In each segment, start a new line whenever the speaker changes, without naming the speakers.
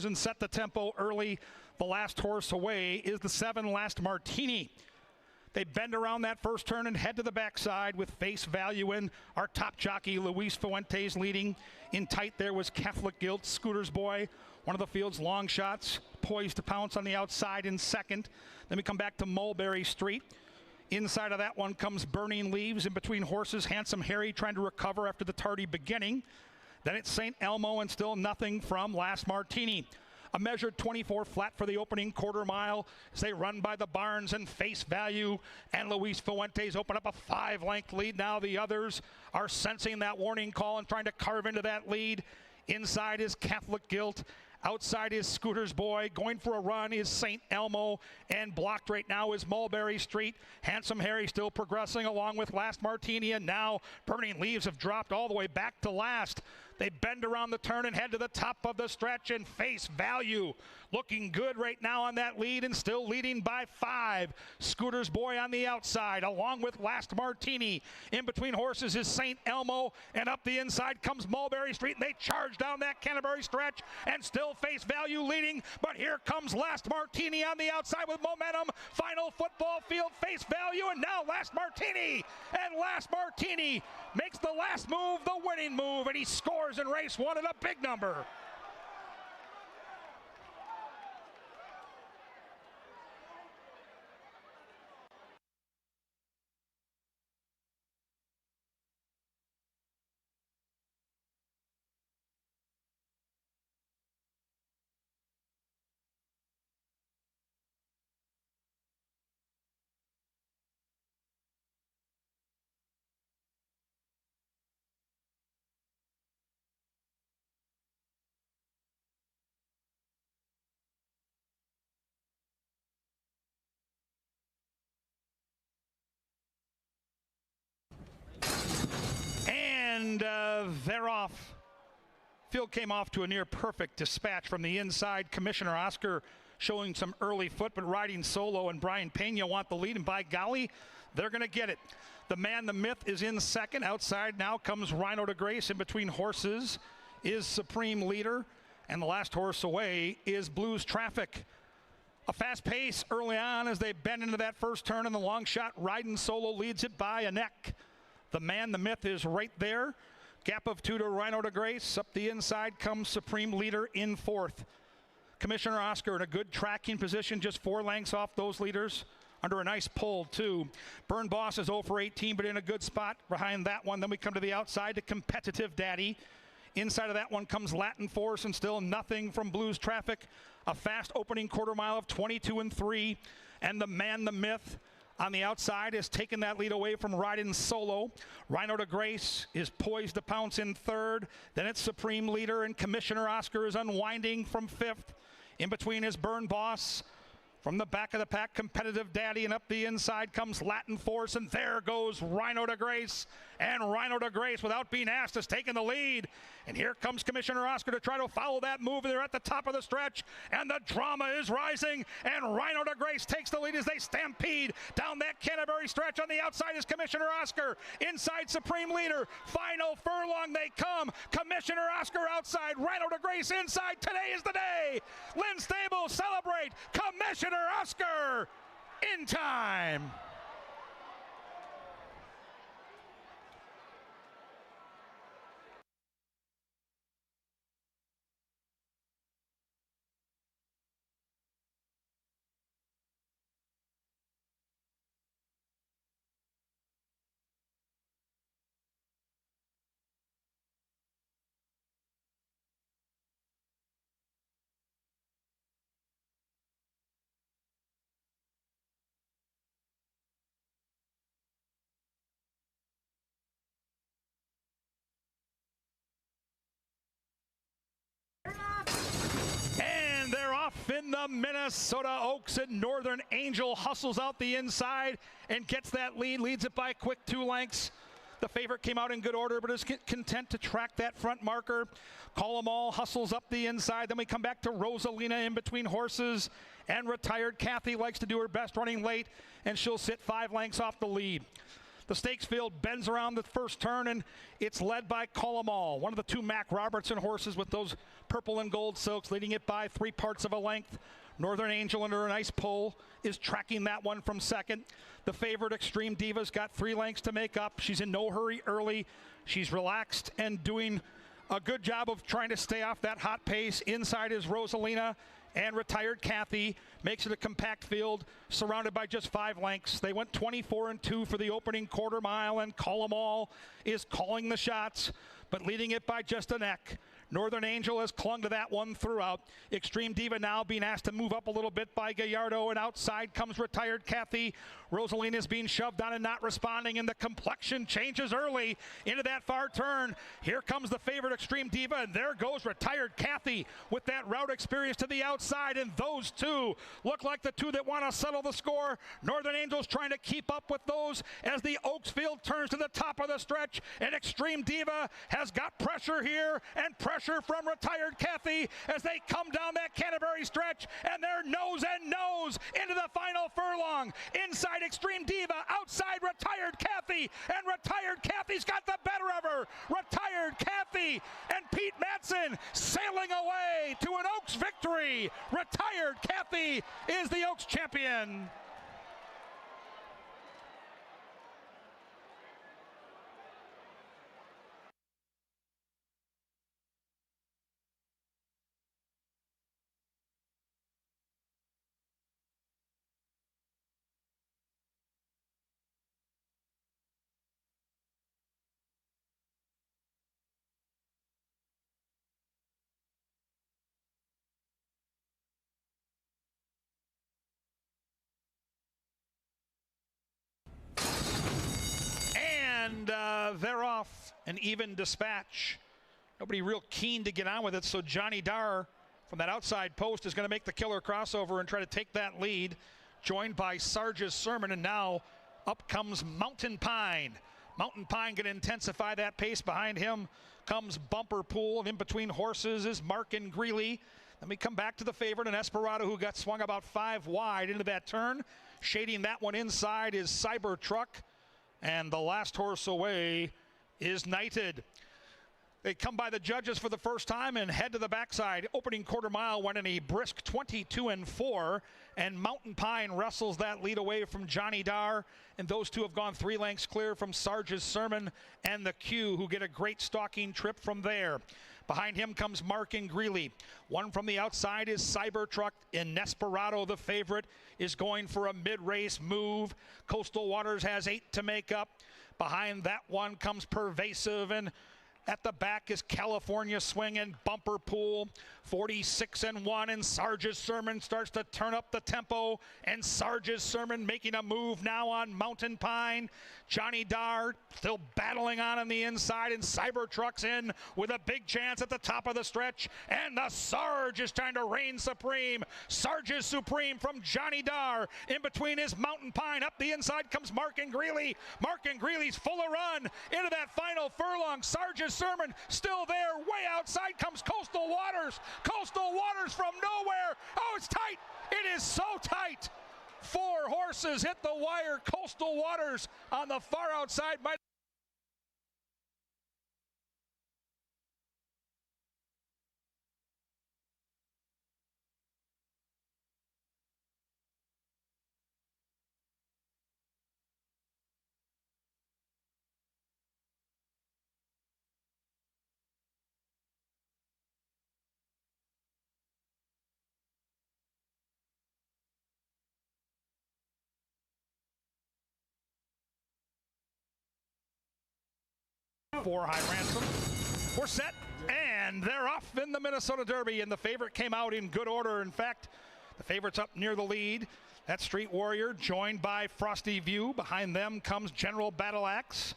And set the tempo early. The last horse away is the 7 Last Martini. They bend around that first turn and head to the backside with Face Value in. Our top jockey, Luis Fuentes, leading. In tight there was Catholic Guilt, Scooter's Boy, one of the field's long shots, poised to pounce on the outside in second. Then we come back to Mulberry Street. Inside of that one comes Burning Leaves. In between horses, Handsome Harry trying to recover after the tardy beginning. Then it's St. Elmo and still nothing from Last Martini. A measured 24 flat for the opening quarter mile as they run by the barns, and Face Value and Luis Fuentes open up a 5-length lead. Now the others are sensing that warning call and trying to carve into that lead. Inside is Catholic Guilt. Outside is Scooter's Boy. Going for a run is St. Elmo. And blocked right now is Mulberry Street. Handsome Harry still progressing along with Last Martini. And now Burning Leaves have dropped all the way back to last. They bend around the turn and head to the top of the stretch, and Face Value looking good right now on that lead and still leading by 5. Scooter's Boy on the outside along with Last Martini. In between horses is St. Elmo, and up the inside comes Mulberry Street, and they charge down that Canterbury stretch, and still Face Value leading, but here comes Last Martini on the outside with momentum. Final football field, Face Value, and now Last Martini, and Last Martini makes the last move the winning move, and he scores in race 1 at a big number. And they're off. Field came off to a near perfect dispatch from the inside. Commissioner Oscar showing some early foot, but riding solo, and Brian Pena want the lead, and by golly, they're going to get it. The Man, the Myth is in second. Outside now comes Rhino de Grace. In between horses is Supreme Leader, and the last horse away is Blues Traffic. A fast pace early on as they bend into that first turn, and the long shot riding solo leads it by a neck. The Man, the Myth is right there. Gap of 2 to Rhino de Grace. Up the inside comes Supreme Leader in fourth. Commissioner Oscar in a good tracking position, just 4 lengths off those leaders. Under a nice pull, too. Burn Boss is 0 for 18, but in a good spot behind that one. Then we come to the outside to Competitive Daddy. Inside of that one comes Latin Force, and still nothing from Blues Traffic. A fast opening quarter mile of 22 and 3. And the Man, the Myth on the outside has taken that lead away from riding solo. Rhino de Grace is poised to pounce in third. Then it's Supreme Leader, and Commissioner Oscar is unwinding from fifth. In between is Burn Boss. From the back of the pack, Competitive Daddy, and up the inside comes Latin Force, and there goes Rhino de Grace. And Rhino de Grace, without being asked, has taken the lead. And here comes Commissioner Oscar to try to follow that move. They're at the top of the stretch, and the drama is rising. And Rhino de Grace takes the lead as they stampede down that Canterbury stretch. On the outside is Commissioner Oscar. Inside, Supreme Leader. Final furlong they come. Commissioner Oscar outside. Rhino de Grace inside. Today is the day. Lynn Stable celebrate. Commissioner Oscar in time. And they're off in the Minnesota Oaks, and Northern Angel hustles out the inside and gets that lead, leads it by a quick 2 lengths. The favorite came out in good order, but is content to track that front marker. Call 'em All hustles up the inside. Then we come back to Rosalina in between horses, and Retired Kathy likes to do her best running late, and she'll sit 5 lengths off the lead. The stakes field bends around the first turn, and it's led by Call 'em All, one of the two Mac Robertson horses with those purple and gold silks, leading it by 3/4 of a length. Northern Angel, under a nice pull, is tracking that one from second. The favorite, Extreme Diva's got 3 lengths to make up. She's in no hurry early. She's relaxed and doing a good job of trying to stay off that hot pace. Inside is Rosalina and Retired Kathy. Makes it a compact field surrounded by just 5 lengths. They went 24-2 for the opening quarter mile, and Call 'em All is calling the shots, but leading it by just a neck. Northern Angel has clung to that one throughout. Extreme Diva now being asked to move up a little bit by Gallardo, and outside comes Retired Kathy. Rosalina is being shoved on and not responding, and the complexion changes early into that far turn. Here comes the favorite, Extreme Diva, and there goes Retired Kathy with that route experience to the outside, and those two look like the two that want to settle the score. Northern Angel's trying to keep up with those as the Oaks field turns to the top of the stretch, and Extreme Diva has got pressure here, and pressure from Retired Kathy as they come down that Canterbury stretch, and they're nose and nose into the final furlong. Inside Extreme Diva, outside Retired Kathy, and Retired Kathy's got the better of her. Retired Kathy and Pete Matson sailing away to an Oaks victory. Retired Kathy is the Oaks champion. And they're off an even dispatch. Nobody real keen to get on with it, so Johnny Darr from that outside post is going to make the killer crossover and try to take that lead, joined by Sarge's Sermon, and now up comes Mountain Pine. Mountain Pine going to intensify that pace. Behind him comes Bumper Pool, and in between horses is Mark and Greeley. Then we come back to the favorite, an Esperado, who got swung about 5 wide into that turn. Shading that one inside is Cybertruck, and the last horse away is Knighted. They come by the judges for the first time and head to the backside. Opening quarter mile went in a brisk 22-4, and Mountain Pine wrestles that lead away from Johnny Darr, and those two have gone 3 lengths clear from Sarge's Sermon and the Q, who get a great stalking trip from there. Behind him comes Mark and Greeley. One from the outside is Cybertruck, and Nesperado, the favorite, is going for a mid-race move. Coastal Waters has 8 to make up. Behind that one comes Pervasive, and at the back is California Swing and Bumper Pool. 46-1, and Sarge's Sermon starts to turn up the tempo, and Sarge's Sermon making a move now on Mountain Pine. Johnny Darr still battling on the inside, and Cybertruck's in with a big chance at the top of the stretch, and the Sarge is trying to reign supreme. Sarge is supreme from Johnny Darr. In between is Mountain Pine. Up the inside comes Mark and Greeley. Mark and Greeley's full of run into that final furlong. Sarge's Sermon still there. Way outside comes Coastal Waters. Coastal Waters from nowhere. Oh, it's tight. It is so tight. 4 horses hit the wire. Coastal Waters on the far outside might for High Ransom. We're set, and they're off in the Minnesota Derby, and the favorite came out in good order. In fact, the favorite's up near the lead. That's Street Warrior, joined by Frosty View. Behind them comes General Battle Axe.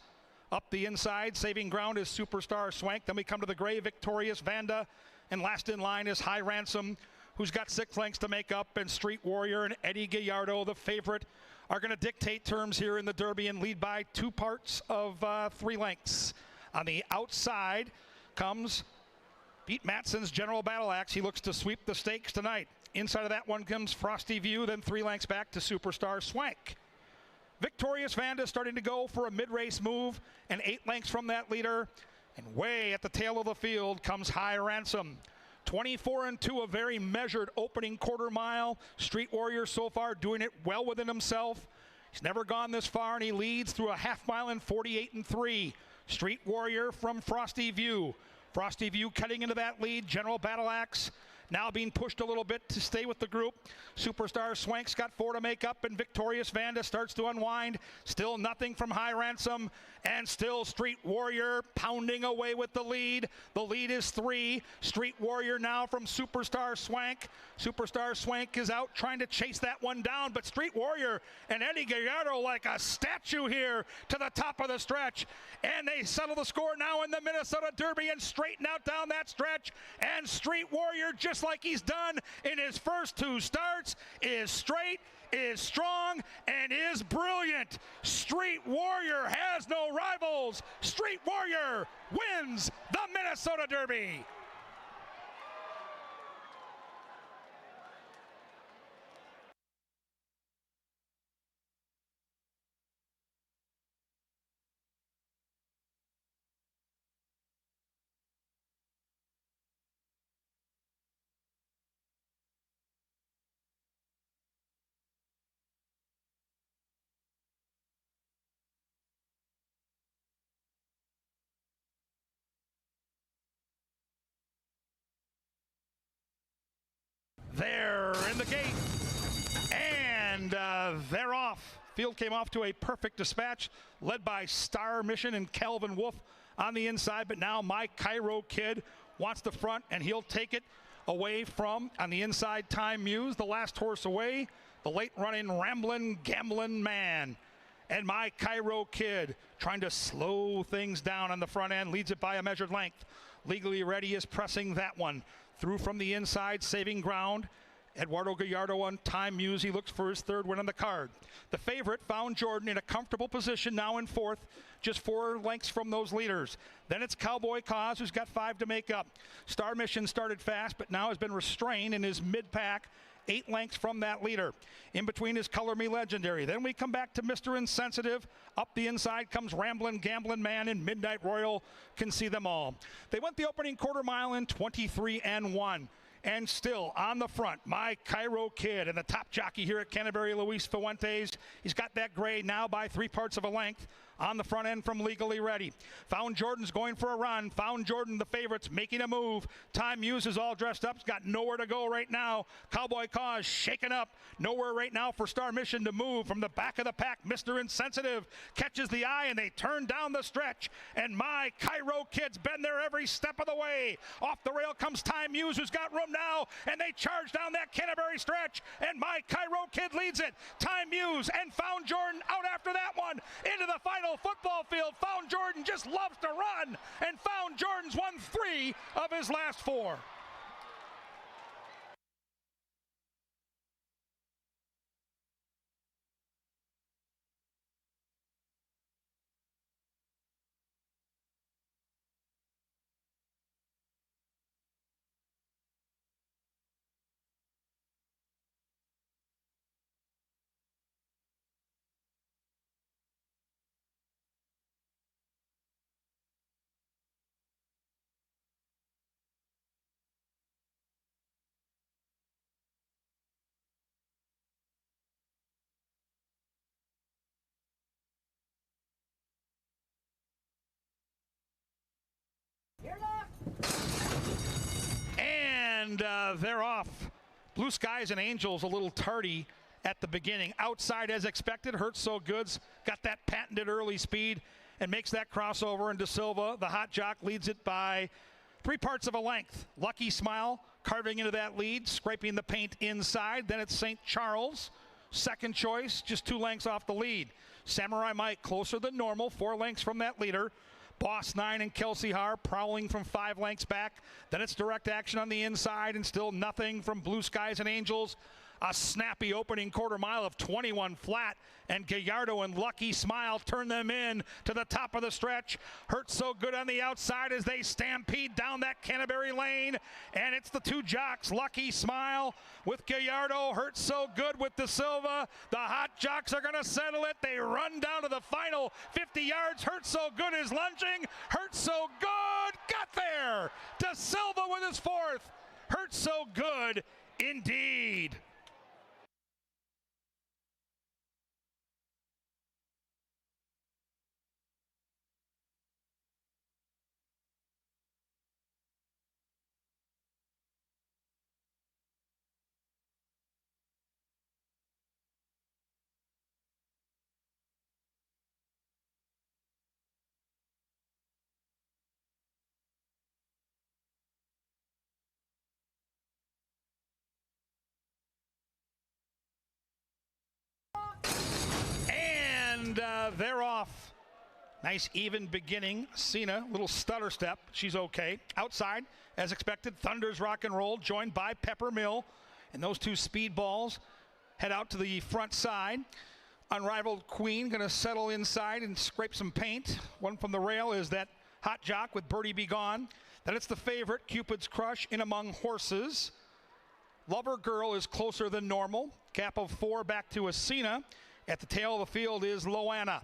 Up the inside, saving ground is Superstar Swank. Then we come to the gray, Victorious Vanda. And last in line is High Ransom, who's got 6 lengths to make up. And Street Warrior and Eddie Gallardo, the favorite, are going to dictate terms here in the Derby and lead by 2 parts of 3 lengths. On the outside comes Pete Matson's General Battle Axe. He looks to sweep the stakes tonight. Inside of that one comes Frosty View, then 3 lengths back to Superstar Swank. Victorious Vanda starting to go for a mid-race move, and 8 lengths from that leader. And way at the tail of the field comes High Ransom. 24-2, a very measured opening quarter mile. Street Warrior so far doing it well within himself. He's never gone this far, and he leads through a half mile in 48-3. Street Warrior from Frosty View. Frosty View cutting into that lead. General Battle Axe now being pushed a little bit to stay with the group. Superstar Swank's got 4 to make up, and Victorious Vanda starts to unwind. Still nothing from High Ransom, and still Street Warrior pounding away with the lead. The lead is 3. Street Warrior now from Superstar Swank. Superstar Swank is out trying to chase that one down, but Street Warrior and Eddie Gallardo like a statue here to the top of the stretch. And they settle the score now in the Minnesota Derby and straighten out down that stretch. And Street Warrior, just like he's done in his first 2 starts, is straight, is strong, and is brilliant. Street Warrior has no rivals. Street Warrior wins the Minnesota Derby. They're in the gate, and they're off. Field came off to a perfect dispatch, led by Star Mission and Calvin Wolf on the inside, but now My Cairo Kid wants the front, and he'll take it away from, on the inside, Time Muse, the last horse away, the late-running Ramblin' Gamblin' Man. And My Cairo Kid trying to slow things down on the front end, leads it by a measured length. Legally Ready is pressing that one through from the inside, saving ground. Eduardo Gallardo on Time Muse. He looks for his 3rd win on the card. The favorite, Found Jordan, in a comfortable position now in 4th, just 4 lengths from those leaders. Then it's Cowboy Cause, who's got 5 to make up. Star Mission started fast, but now has been restrained in his mid-pack, 8 lengths from that leader. In between is Color Me Legendary. Then we come back to Mr. Insensitive. Up the inside comes Ramblin' Gamblin' Man, and Midnight Royal can see them all. They went the opening quarter mile in 23-1. And still on the front, My Cairo Kid, and the top jockey here at Canterbury, Luis Fuentes. He's got that gray now by 3 parts of a length on the front end from Legally Ready. Found Jordan's going for a run. Found Jordan, the favorites, making a move. Time Muse is all dressed up. He's got nowhere to go right now. Cowboy Cause shaken up. Nowhere right now for Star Mission to move. From the back of the pack, Mr. Insensitive catches the eye, and they turn down the stretch. And My Cairo Kid's been there every step of the way. Off the rail comes Time Muse, who's got room now, and they charge down that Canterbury stretch, and My Cairo Kid leads it. Time Muse and Found Jordan out after that one into the final football field. Found Jordan just loves to run, and Found Jordan's won 3 of his last 4. And they're off. Blue Skies and Angels a little tardy at the beginning. Outside as expected. Hurts So Goods got that patented early speed and makes that crossover. And De Silva, the hot jock, leads it by 3 parts of a length. Lucky Smile carving into that lead, scraping the paint inside. Then it's St. Charles, second choice, just 2 lengths off the lead. Samurai Mike closer than normal, 4 lengths from that leader. Boss 9 and Kelsey Har prowling from 5 lengths back. Then it's Direct Action on the inside, and still nothing from Blue Skies and Angels A snappy opening quarter mile of 21 flat, and Gallardo and Lucky Smile turn them in to the top of the stretch. Hurts So Good on the outside as they stampede down that Canterbury lane, and it's the two jocks, Lucky Smile with Gallardo, Hurts So Good with De Silva. The hot jocks are going to settle it. They run down to the final 50 yards. Hurts So Good is lunging. Hurts So Good got there. De Silva with his fourth. Hurts So Good indeed. And they're off. Nice even beginning. Cena, little stutter step. She's okay. Outside, as expected, Thunder's Rock and Roll, joined by Pepper Mill. And those two speedballs head out to the front side. Unrivaled Queen going to settle inside and scrape some paint. One from the rail is that Hot Jock with Birdie Be Gone. Then it's the favorite, Cupid's Crush, In Among Horses. Lover Girl is closer than normal. Gap of 4 back to Asina. At the tail of the field is Loanna.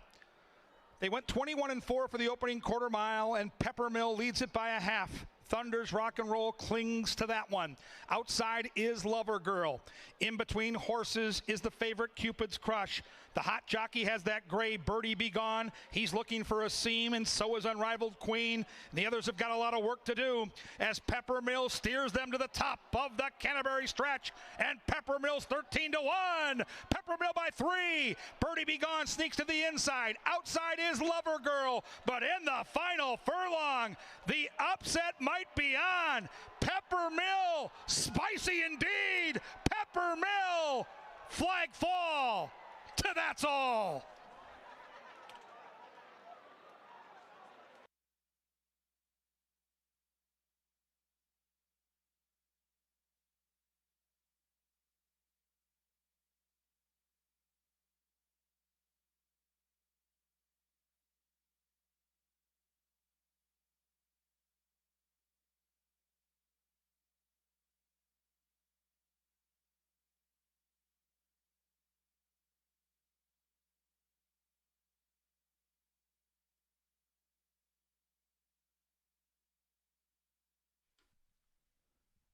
They went 21-4 for the opening quarter mile, and Peppermill leads it by a half. Thunder's Rock and Roll clings to that one. Outside is Lover Girl. In between horses is the favorite, Cupid's Crush. The hot jockey has that gray Birdie Be Gone. He's looking for a seam, and so is Unrivaled Queen. The others have got a lot of work to do as Peppermill steers them to the top of the Canterbury stretch. And Peppermill's 13-1. Peppermill by 3. Birdie Be Gone sneaks to the inside. Outside is Lover Girl. But in the final furlong, the upset might be on. Peppermill, spicy indeed. Peppermill, flag fall. To that's all.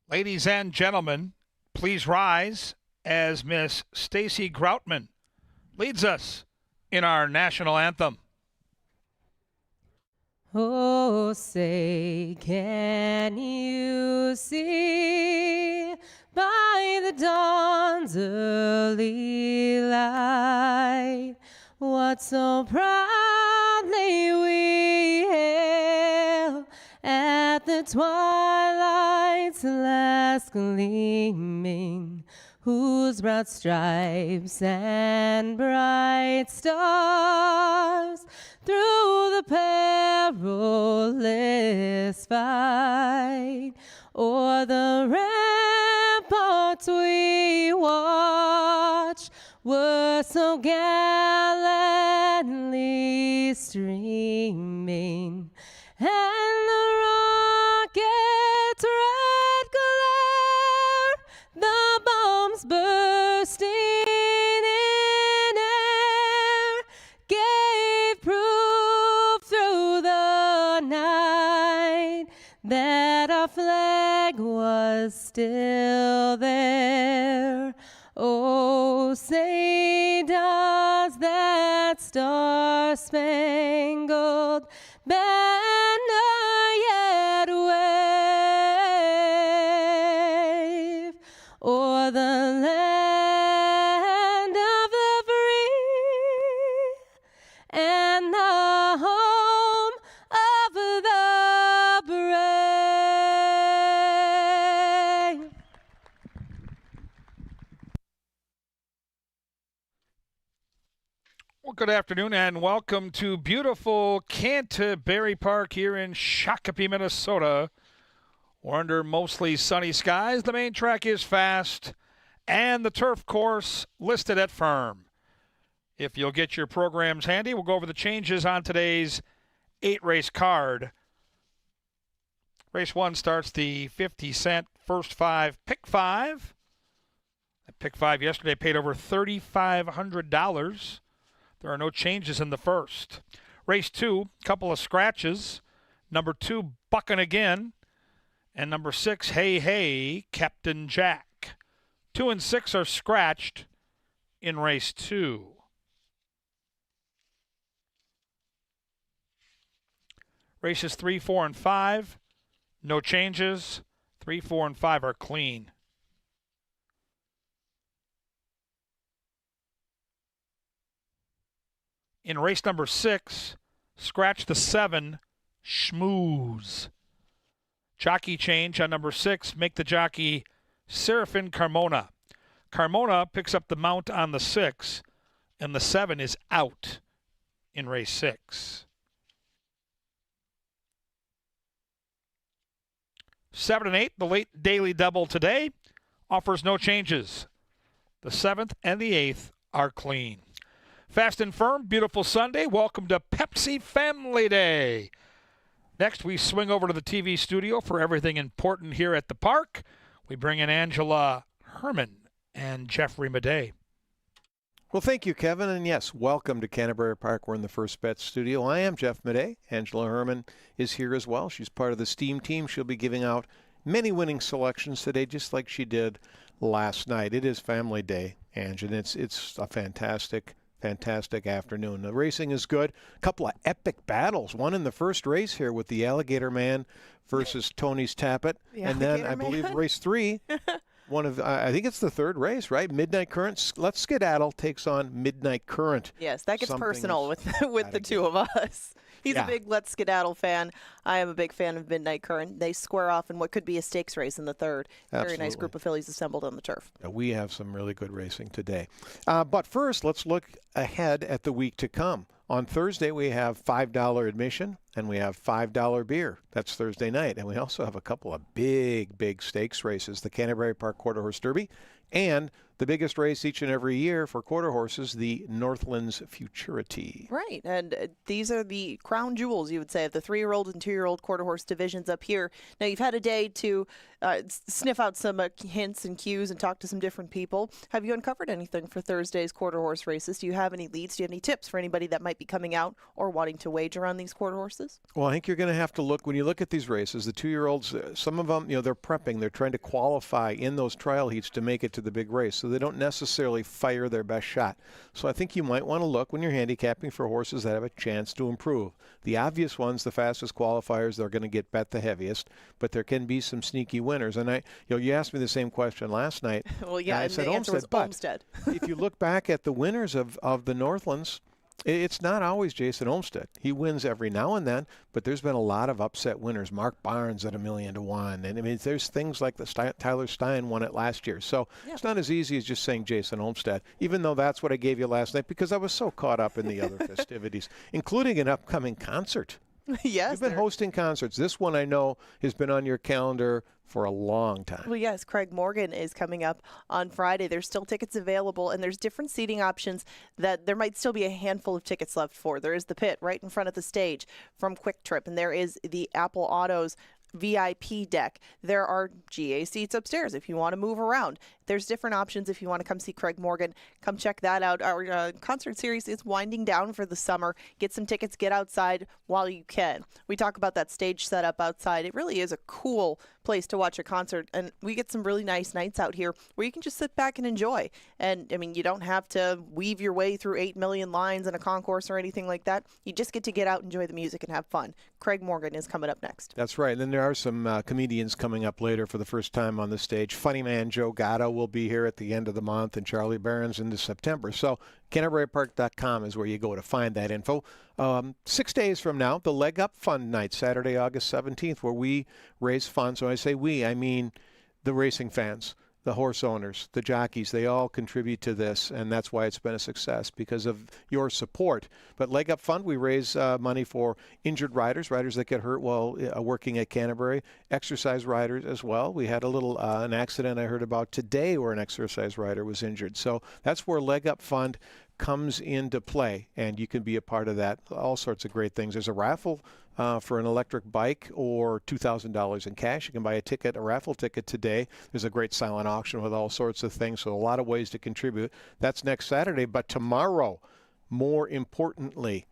Ladies and gentlemen, please rise as Miss Stacy Groutman leads us in our national anthem.
Oh, say, can you see by the dawn's early light what so proudly we hailed at the twilight's last gleaming, whose broad stripes and bright stars through the perilous fight o'er the ramparts we watched were so gallantly streaming, and the rocket's red glare, the bombs bursting in air, gave proof through the night that our flag was still there. Oh, say does that star-spangled banner yet wave o'er the land of the free and the home of the brave?
Well, good afternoon and welcome to beautiful Canterbury Park here in Shakopee, Minnesota. We're under mostly sunny skies. The main track is fast and the turf course listed at firm. If you'll get your programs handy, we'll go over the changes on today's 8-race card. Race 1 starts the 50-cent first 5 pick 5. That pick 5 yesterday paid over $3,500. There are no changes in the first. Race 2, couple of scratches. Number 2, Buckin' Again. And number 6, Hey Hey, Captain Jack. 2 and 6 are scratched in race 2. Races 3, 4, and 5, no changes. 3, 4, and 5 are clean. In race number 6, scratch the 7, Schmooze. Jockey change on number 6, make the jockey Serafin Carmona. Carmona picks up the mount on the 6, and the 7 is out in race 6. 7 and 8, the late daily double today, offers no changes. The 7th and the 8th are clean. Fast and firm, beautiful Sunday. Welcome to Pepsi Family Day. Next, we swing over to the TV studio for everything important here at the park. We bring in Angela Herman and Jeffrey Madej.
Well, thank you, Kevin. And yes, welcome to Canterbury Park. We're in the First Bet studio. I am Jeff Madej. Angela Herman is here as well. She's part of the STEAM team. She'll be giving out many winning selections today, just like she did last night. It is Family Day, Ange, and it's a fantastic afternoon. The racing is good. A couple of epic battles. One in the first race here with the Alligator Man versus Tony's Tappet. And then I believe race 3, one of, I think it's the third race, right? Midnight Current. Let's Skedaddle takes on Midnight Current.
Yes, that gets personal with the two of us. He's a big Let's Skedaddle fan. I am a big fan of Midnight Current. They square off in what could be a stakes race in the third. Very nice group of fillies assembled on the turf.
We have some really good racing today. But first, let's look ahead at the week to come. On Thursday, we have $5 admission, and we have $5 beer. That's Thursday night. And we also have a couple of big stakes races, the Canterbury Park Quarter Horse Derby, and the biggest race each and every year for quarter horses, the Northlands Futurity.
Right, and these are the crown jewels, you would say, of the 3-year-old and 2-year-old quarter horse divisions up here. Now, you've had a day to sniff out some hints and cues and talk to some different people. Have you uncovered anything for Thursday's quarter horse races? Do you have any leads? Do you have any tips for anybody that might be coming out or wanting to wager on these quarter horses?
Well, I think you're going to have to look, when you look at these races, the 2-year-olds, some of them, they're prepping. They're trying to qualify in those trial heats to make it to the big race. So they don't necessarily fire their best shot. So I think you might want to look when you're handicapping for horses that have a chance to improve. The obvious ones, the fastest qualifiers, they're going to get bet the heaviest, but there can be some sneaky winners. And you asked me the same question last night.
Well, yeah,
I said
the answer was Olmsted.
If you look back at the winners of the Northlands, it's not always Jason Olmsted. He wins every now and then, but there's been a lot of upset winners. Mark Barnes at $1,000,000 to 1. And I mean, there's things like Tyler Stein won it last year. So It's not as easy as just saying Jason Olmsted, even though that's what I gave you last night because I was so caught up in the other festivities, including an upcoming concert.
Yes.
You've been hosting concerts. This one I know has been on your calendar for a long time.
Well, yes, Craig Morgan is coming up on Friday. There's still tickets available, and there's different seating options that there might still be a handful of tickets left for. There is the pit right in front of the stage from Quick Trip, and there is the Apple Autos VIP deck. There are GA seats upstairs if you want to move around. There's different options if you want to come see Craig Morgan. Come check that out. Our concert series is winding down for the summer. Get some tickets, get outside while you can. We talk about that stage setup outside. It really is a cool place to watch a concert, and we get some really nice nights out here where you can just sit back and enjoy. And I mean, you don't have to weave your way through 8 million lines in a concourse or anything like that. You just get to get out, enjoy the music, and have fun. Craig Morgan is coming up next.
That's right. And then there are some comedians coming up later for the first time on the stage. Funny man Joe Gatto will be here at the end of the month, and Charlie Barron's into September. So CanterburyPark.com is where you go to find that info. 6 days from now, the Leg Up Fund Night, Saturday, August 17th, where we raise funds. When I say we, I mean the racing fans. the horse owners, the jockeys, they all contribute to this, and that's why it's been a success, because of your support. But Leg Up Fund, we raise money for injured riders, riders that get hurt while working at Canterbury, exercise riders as well. We had a little an accident I heard about today where an exercise rider was injured. So that's where Leg Up Fund comes into play, and you can be a part of that. All sorts of great things. There's a raffle for an electric bike or $2,000 in cash. You can buy a ticket, a raffle ticket today. There's a great silent auction with all sorts of things, so a lot of ways to contribute. That's next Saturday, but tomorrow, more importantly,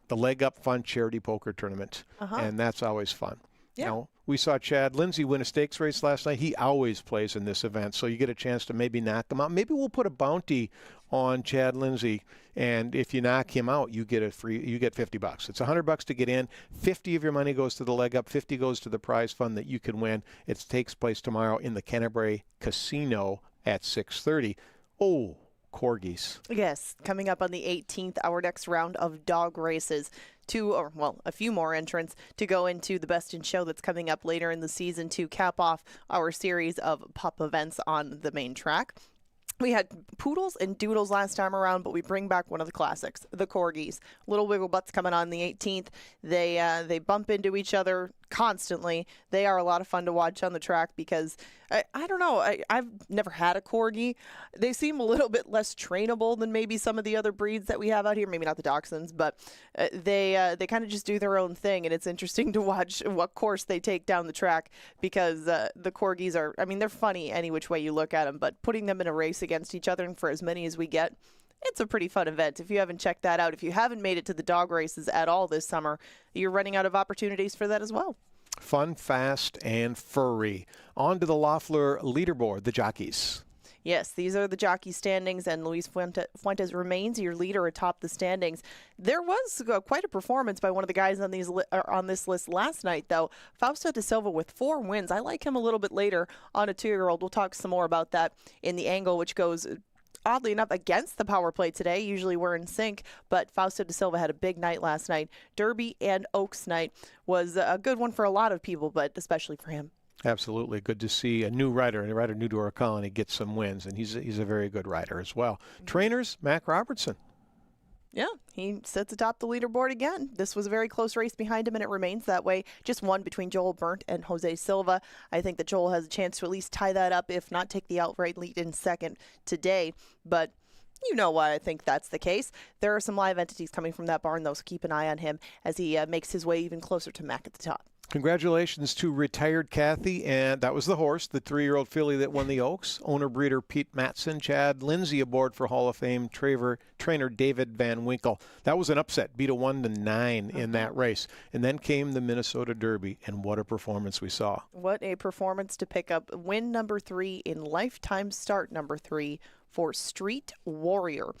the Leg Up Fund Charity Poker Tournament, and that's always fun.
Yeah.
Now, we saw Chad Lindsay win a stakes race last night. He always plays in this event, so you get a chance to maybe knock him out. Maybe we'll put a bounty on Chad Lindsay, and if you knock him out, you get $50. It's $100 to get in. 50 of your money goes to the Leg Up. 50 goes to the prize fund that you can win. It takes place tomorrow in the Canterbury Casino at 6:30. Oh, corgis.
Yes, coming up on the 18th, our next round of dog races. A few more entrants to go into the Best in Show that's coming up later in the season to cap off our series of pup events on the main track. We had poodles and doodles last time around, but we bring back one of the classics, the corgis. Little Wiggle Butts coming on the 18th. They bump into each other constantly. They are a lot of fun to watch on the track because I don't know. I've never had a corgi. They seem a little bit less trainable than maybe some of the other breeds that we have out here. Maybe not the dachshunds, but they kind of just do their own thing, and it's interesting to watch what course they take down the track because the corgis are. I mean, they're funny any which way you look at them, but putting them in a race against each other, and for as many as we get, it's a pretty fun event. If you haven't checked that out, if you haven't made it to the dog races at all this summer, you're running out of opportunities for that as well.
Fun, fast, and furry. On to the Loeffler leaderboard, the jockeys.
Yes, these are the jockey standings, and Luis Fuentes remains your leader atop the standings. There was quite a performance by one of the guys on this list last night, though. Fausto da Silva with 4 wins. I like him a little bit later on a 2-year-old. We'll talk some more about that in the angle, which goes oddly enough against the power play today. Usually we're in sync, but Fausto da Silva had a big night last night. Derby and Oaks night was a good one for a lot of people, but especially for him.
Absolutely. Good to see a new rider, and a rider new to our colony, get some wins, and he's a very good rider as well. Trainers, Mac Robertson.
Yeah, he sits atop the leaderboard again. This was a very close race behind him, and it remains that way. Just one between Joel Burnt and Jose Silva. I think that Joel has a chance to at least tie that up, if not take the outright lead in second today. But you know why I think that's the case. There are some live entities coming from that barn, though, so keep an eye on him as he makes his way even closer to Mac at the top.
Congratulations to retired Kathy, and that was the horse, the 3-year-old filly that won the Oaks. Owner-breeder Pete Matson, Chad Lindsay aboard for Hall of Fame trainer David Van Winkle. That was an upset, beat a 1-9 in that race. And then came the Minnesota Derby, and what a performance we saw. What
a performance to pick up win number 3 in lifetime start number 3 for Street Warrior.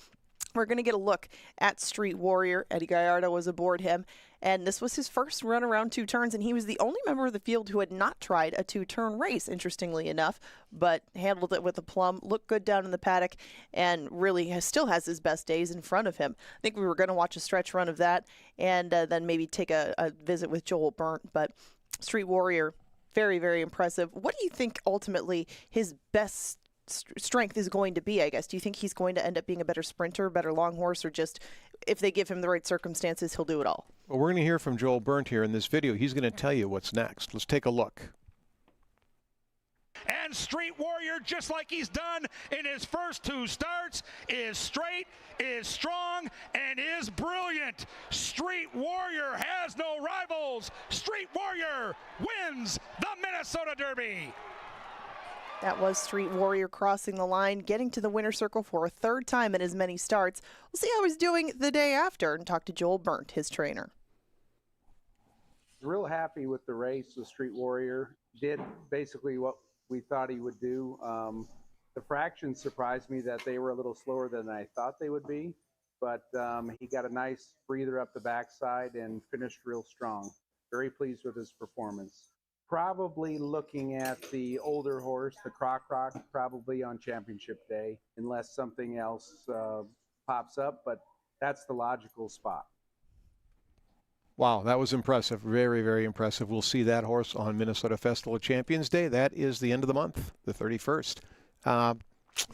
We're going to get a look at Street Warrior. Eddie Gallardo was aboard him, and this was his first run around 2 turns, and he was the only member of the field who had not tried a 2-turn race, interestingly enough, but handled it with aplomb, looked good down in the paddock, and really still has his best days in front of him. I think we were going to watch a stretch run of that and then maybe take a visit with Joel Burnt, but Street Warrior, very, very impressive. What do you think ultimately his best strength is going to be, I guess? Do you think he's going to end up being a better sprinter, better long horse, or just if they give him the right circumstances, he'll do it all?
Well, we're going to hear from Joel Burnt here in this video. He's going to tell you what's next. Let's take a look.
And Street Warrior, just like he's done in his first 2 starts, is straight, is strong, and is brilliant. Street Warrior has no rivals. Street Warrior wins the Minnesota Derby.
That was Street Warrior crossing the line, getting to the winner's circle for a 3rd time in as many starts. We'll see how he's doing the day after and talk to Joel Burnt, his trainer.
Real happy with the race. The Street Warrior did basically what we thought he would do. The fractions surprised me that they were a little slower than I thought they would be, but he got a nice breather up the backside and finished real strong. Very pleased with his performance. Probably looking at the older horse, the Croc Rock, probably on championship day, unless something else pops up, but that's the logical spot.
Wow, that was impressive. Very, very impressive. We'll see that horse on Minnesota Festival of Champions Day. That is the end of the month, the 31st.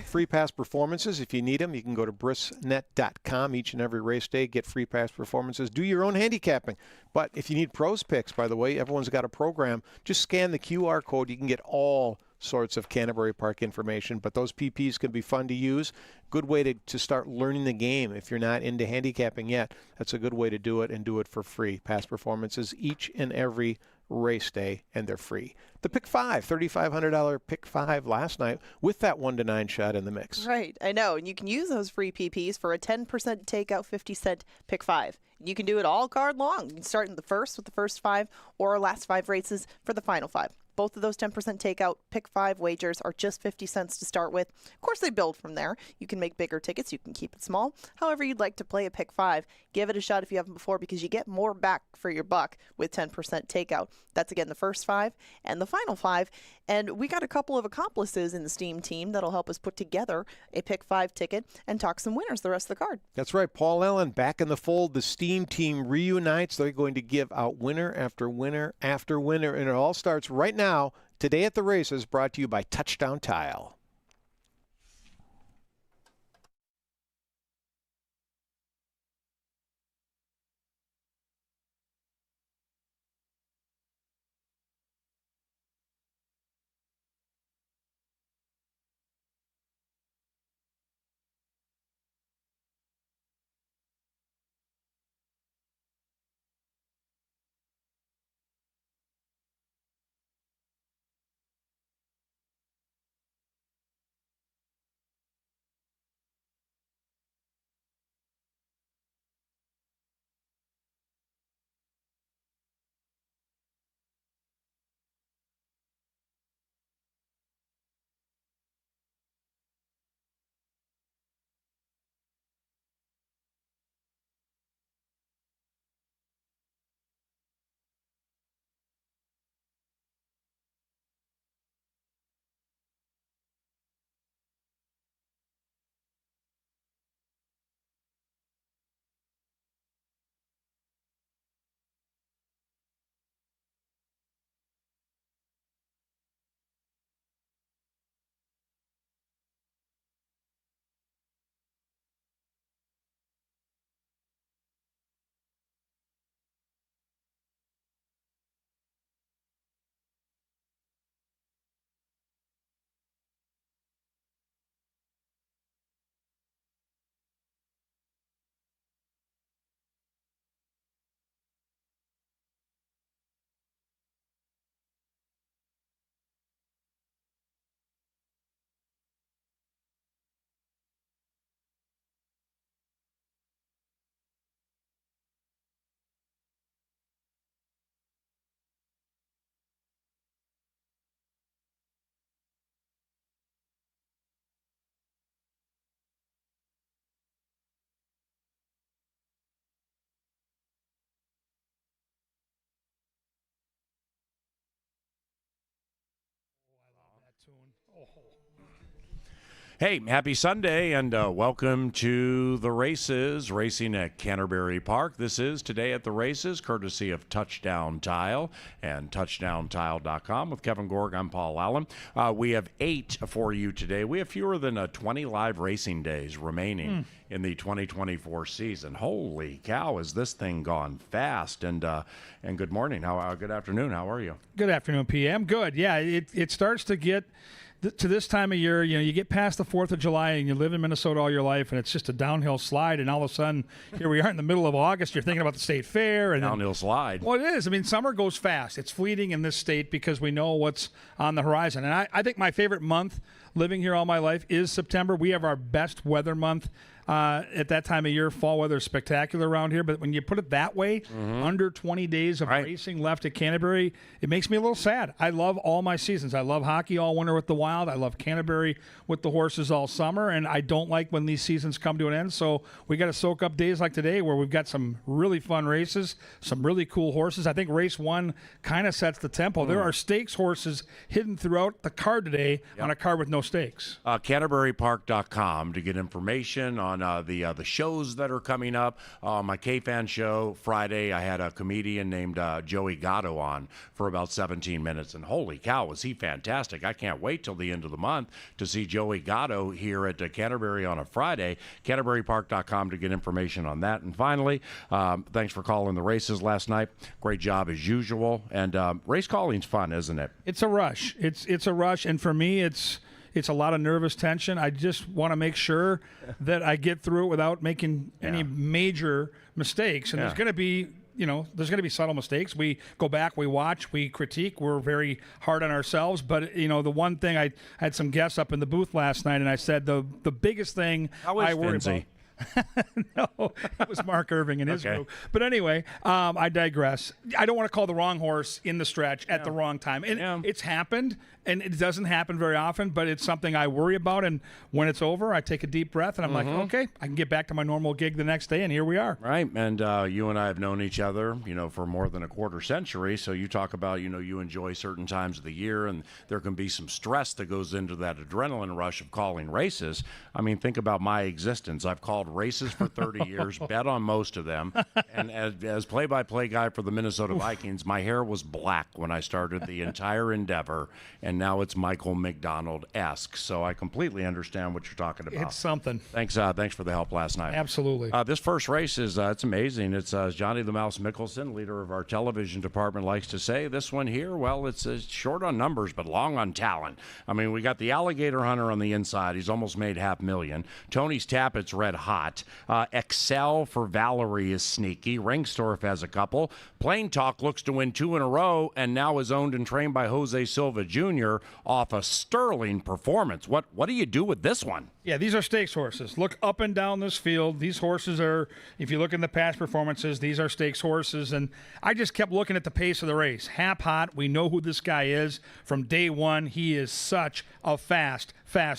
Free pass performances, if you need them, you can go to brisnet.com each and every race day, get free pass performances, do your own handicapping. But if you need pros picks, by the way, everyone's got a program. Just scan the QR code. You can get all sorts of Canterbury Park information, but those PPs can be fun to use. Good way to start learning the game. If you're not into handicapping yet, that's a good way to do it, and do it for free. Pass performances each and every race day, and they're free. The Pick 5, $3,500 Pick 5 last night with that 1-9 shot in the mix.
Right, I know. And you can use those free PPs for a 10% takeout 50-cent Pick 5. You can do it all card long. You can start in the first with the first 5 or last 5 races for the final 5. Both of those 10% takeout Pick 5 wagers are just 50 cents to start with. Of course, they build from there. You can make bigger tickets. You can keep it small. However you'd like to play a Pick 5, give it a shot if you haven't before, because you get more back for your buck with 10% takeout. That's, again, the first 5 and the final 5. And we got a couple of accomplices in the STEAM team that'll help us put together a Pick 5 ticket and talk some winners the rest of the card.
That's right. Paul Allen back in the fold. The STEAM team reunites. They're going to give out winner after winner after winner, and it all starts right now. Today at the Races, brought to you by Touchdown Tile.
Hey, happy Sunday, and welcome to the Races, racing at Canterbury Park. This is Today at the Races, courtesy of Touchdown Tile and touchdowntile.com. With Kevin Gorg, I'm Paul Allen. We have 8 for you today. We have fewer than 20 live racing days remaining in the 2024 season. Holy cow, is this thing gone fast? And good morning. Good afternoon. How are you?
Good afternoon, PM. Good. Yeah, it starts to get to this time of year. You know, you get past the 4th of July and you live in Minnesota all your life, and it's just a downhill slide, and all of a sudden here we are in the middle of August. You're thinking about the state fair. And
downhill slide.
Well, it is. I mean, summer goes fast. It's fleeting in this state because we know what's on the horizon. And I think my favorite month living here all my life is September. We have our best weather month at that time of year. Fall weather is spectacular around here, but when you put it that way, under 20 days of racing left at Canterbury, it makes me a little sad. I love all my seasons. I love hockey all winter with the Wild. I love Canterbury with the horses all summer, and I don't like when these seasons come to an end. So we got to soak up days like today where we've got some really fun races, some really cool horses. I think race 1 kind of sets the tempo. There are stakes horses hidden throughout the card today on a card with no Stakes?
CanterburyPark.com to get information on the shows that are coming up. My K-Fan show Friday, I had a comedian named Joey Gatto on for about 17 minutes, and holy cow, was he fantastic. I can't wait till the end of the month to see Joey Gatto here at Canterbury on a Friday. CanterburyPark.com to get information on that. And finally, thanks for calling the races last night. Great job as usual. And race calling's fun, isn't it?
It's a rush. It's a rush, and for me, it's a lot of nervous tension. I just want to make sure that I get through it without making any major mistakes. And there's going to be, there's going to be subtle mistakes. We go back, we watch, we critique. We're very hard on ourselves. But, the one thing, I had some guests up in the booth last night, and I said the biggest thing I worry about. No, it was Mark Irving and his group. But anyway, I digress. I don't want to call the wrong horse in the stretch at the wrong time. And it's happened, and it doesn't happen very often, but it's something I worry about. And when it's over, I take a deep breath, and I'm like, okay, I can get back to my normal gig the next day, and here we are.
Right, and you and I have known each other, for more than a quarter century, so you talk about, you enjoy certain times of the year, and there can be some stress that goes into that adrenaline rush of calling races. I mean, think about my existence. I've called races for 30 years, bet on most of them, and as play-by-play guy for the Minnesota Vikings, my hair was black when I started the entire endeavor, and now it's Michael McDonald-esque, so I completely understand what you're talking about.
It's something.
Thanks for the help last night.
Absolutely.
This first race is it's amazing. It's Johnny the Mouse Mickelson, leader of our television department, likes to say. This one here, well, it's short on numbers, but long on talent. I mean, we got the Alligator Hunter on the inside. He's almost made $500,000. Tony's Tappett's red hot. Excel for Valerie is sneaky. Ringstorff has a couple. Plain Talk looks to win 2 in a row and now is owned and trained by Jose Silva Jr. off a sterling performance. What do you do with this one?
Yeah, these are stakes horses. Look up and down this field. These horses are, if you look in the past performances, these are stakes horses. And I just kept looking at the pace of the race. Hap Hot, we know who this guy is. From day one, he is such a fast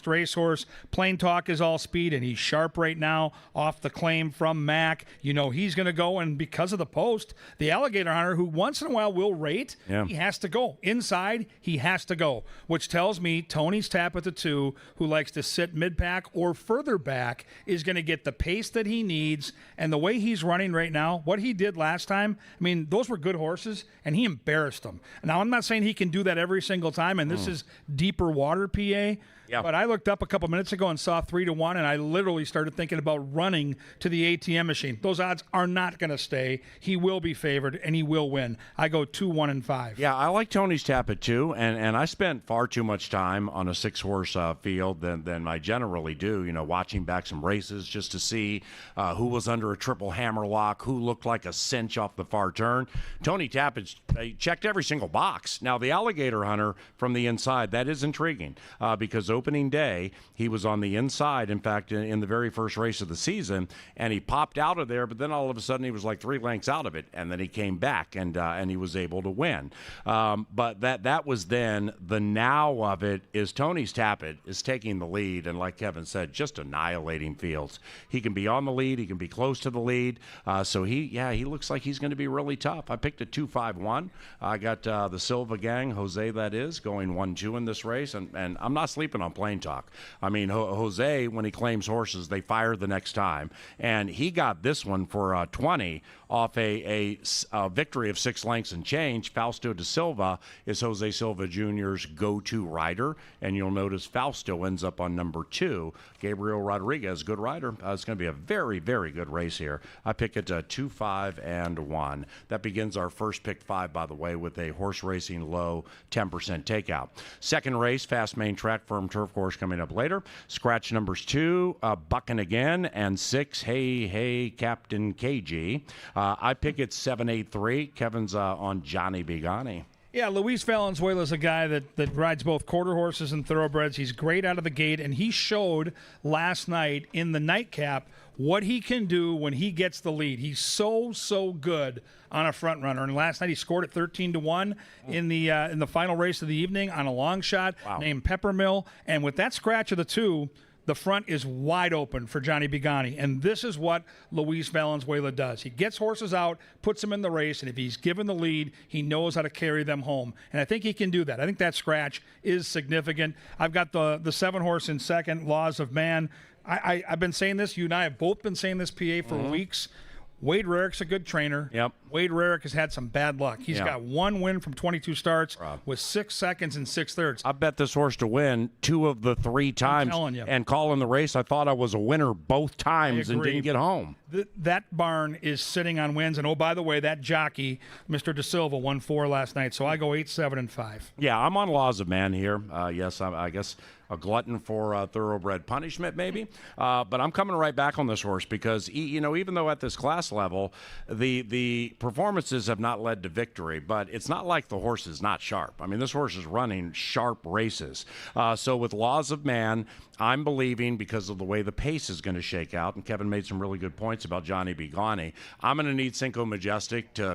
racehorse. Plain Talk is all speed, and he's sharp right now off the claim from Mac. He's going to go, and because of the post, the Alligator Hunter, who once in a while will rate, he has to go. Inside, he has to go, which tells me Tony's Tap at the 2, who likes to sit mid-pack or further back, is going to get the pace that he needs. And the way he's running right now, what he did last time, I mean, those were good horses, and he embarrassed them. Now, I'm not saying he can do that every single time, and this is deeper water, PA.
Yeah.
But I looked up a couple minutes ago and saw 3-1, and I literally started thinking about running to the ATM machine. Those odds are not going to stay. He will be favored, and he will win. I go 2, 1, and 5.
Yeah, I like Tony's Tap at 2, and I spent far too much time on a 6-horse field than I generally do, watching back some races just to see who was under a triple hammer lock, who looked like a cinch off the far turn. Tony Tappett's checked every single box. Now, the Alligator Hunter from the inside, that is intriguing because opening day, he was on the inside, in fact, in the very first race of the season, and he popped out of there, but then all of a sudden he was like 3 lengths out of it, and then he came back, and he was able to win. But that was then. The now of it is Tony's Tappet is taking the lead, and like Kevin said, just annihilating fields. He can be on the lead, he can be close to the lead, so he looks like he's going to be really tough. I picked a 2-5-1. I got the Silva gang, Jose that is, going 1-2 in this race, and I'm not sleeping on Plain Talk. I mean, Jose, when he claims horses, they fire the next time, and he got this one for 20 off a victory of 6 lengths and change. Fausto da Silva is Jose Silva Jr.'s go-to rider, and you'll notice Fausto ends up on number 2. Gabriel Rodriguez, good rider. It's going to be a very, very good race here. I pick it 2, 5, and 1. That begins our first pick 5, by the way, with a horse racing low 10% takeout. Second race, fast main track, firm turf course coming up later. Scratch numbers 2, Bucking Again, and 6, Hey, Captain KG. I pick it 7, 8, 3. Kevin's on Johnny Bigani.
Yeah, Luis Valenzuela is a guy that rides both quarter horses and thoroughbreds. He's great out of the gate, and he showed last night in the nightcap what he can do when he gets the lead. He's so good on a front runner. And last night he scored at 13-1 in the final race of the evening on a long shot named Peppermill. And with that scratch of the 2, the front is wide open for Johnny Bigani. And this is what Luis Valenzuela does. He gets horses out, puts them in the race, and if he's given the lead, he knows how to carry them home. And I think he can do that. I think that scratch is significant. I've got the 7 horse in second, Laws of Man. I've been saying this. You and I have both been saying this, PA, for weeks. Wade Rarick's a good trainer.
Yep.
Wade Rarick has had some bad luck. He's got 1 win from 22 starts with 6 seconds and 6/3.
I bet this horse to win 2 of the 3 times.
I'm telling you.
And calling the race, I thought I was a winner both times and didn't get home.
That barn is sitting on wins. And, oh, by the way, that jockey, Mr. De Silva, won 4 last night. So I go 8, 7, and 5.
Yeah, I'm on Laws of Man here. Yes, I guess a glutton for thoroughbred punishment, maybe. But I'm coming right back on this horse because, even though at this class level, the performances have not led to victory, but it's not like the horse is not sharp. I mean, this horse is running sharp races. So with Laws of Man, I'm believing because of the way the pace is going to shake out, and Kevin made some really good points about Johnny Bigani, I'm going to need Cinco Majestic to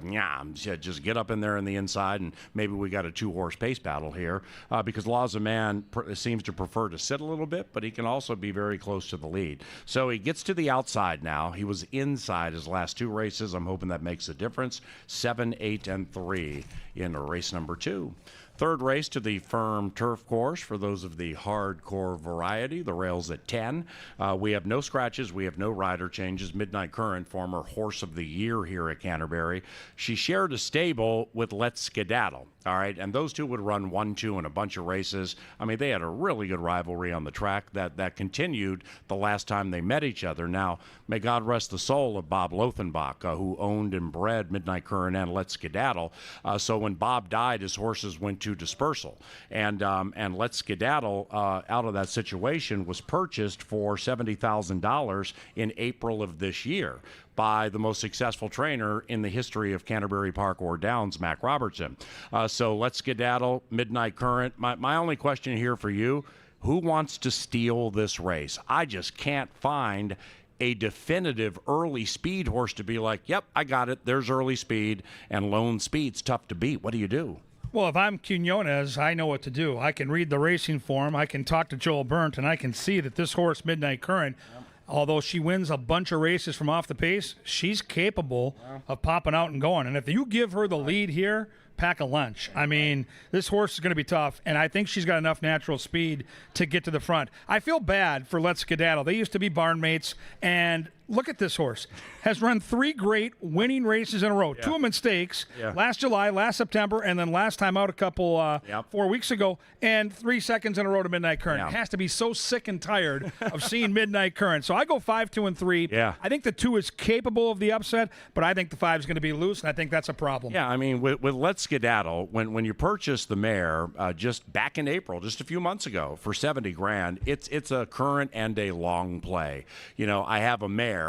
just get up in there in the inside, and maybe we got a 2-horse pace battle here because Laws of Man seems to prefer to sit a little bit, but he can also be very close to the lead. So he gets to the outside now. He was inside his last 2 races. I'm hoping that makes a difference. 7, 8, and 3 in race number 2. Third race to the firm turf course for those of the hardcore variety. The rail's at 10. We have no scratches. We have no rider changes. Midnight Current, former Horse of the Year here at Canterbury. She shared a stable with Let's Skedaddle. All right, and those two would run 1-2 in a bunch of races. I mean, they had a really good rivalry on the track that continued the last time they met each other. Now, may God rest the soul of Bob Lothenbach, who owned and bred Midnight Current and Let's Skedaddle. So when Bob died, his horses went to dispersal, and Let's Skedaddle out of that situation was purchased for $70,000 in April of this year by the most successful trainer in the history of Canterbury Park or Downs, Mac Robertson. So Let's Skedaddle, Midnight Current. My only question here for you, who wants to steal this race? I just can't find a definitive early speed horse to be like, yep, I got it. There's early speed, and lone speed's tough to beat. What do you do?
Well, if I'm Quinones, I know what to do. I can read the racing form. I can talk to Joel Burnt, and I can see that this horse, Midnight Current, although she wins a bunch of races from off the pace, she's capable of popping out and going. And if you give her the lead here, pack a lunch. I mean, this horse is going to be tough, and I think she's got enough natural speed to get to the front. I feel bad for Let's Skedaddle. They used to be barn mates, and look at this horse. Has run 3 great winning races in a row. 2 of them in stakes. Last July, last September, and then last time out a couple 4 weeks ago, and 3 seconds in a row to Midnight Current. It has to be so sick and tired of seeing Midnight Current. So I go 5, 2, and 3. I think the 2 is capable of the upset, but I think the 5 is going to be loose, and I think that's a problem.
Yeah, I mean, with Let's Skedaddle, when you purchase the mare just back in April, just a few months ago, for $70,000, it's a current and a long play. You know, I have a mare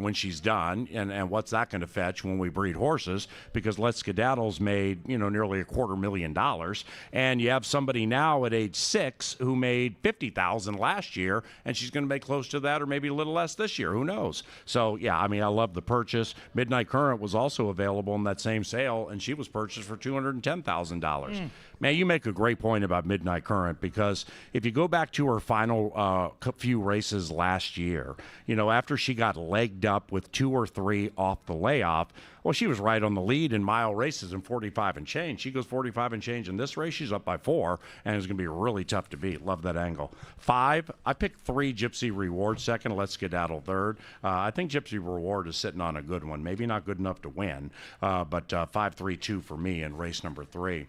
when she's done, and what's that going to fetch when we breed horses? Because Let's Skedaddle's made nearly $250,000, and you have somebody now at age 6 who made $50,000 last year, and she's going to make close to that or maybe a little less this year. Who knows? So yeah, I mean, I love the purchase. Midnight Current was also available in that same sale, and she was purchased for $210,000. Man, you make a great point about Midnight Current, because if you go back to her final few races last year, after she got legged up with 2 or 3 off the layoff, well, she was right on the lead in mile races in 45 and change. She goes 45 and change in this race. She's up by 4, and it's going to be really tough to beat. Love that angle. 5, I picked 3, Gypsy Reward second, Let's Skedaddle third. I think Gypsy Reward is sitting on a good one. Maybe not good enough to win, but 5-3-2 for me in race number 3.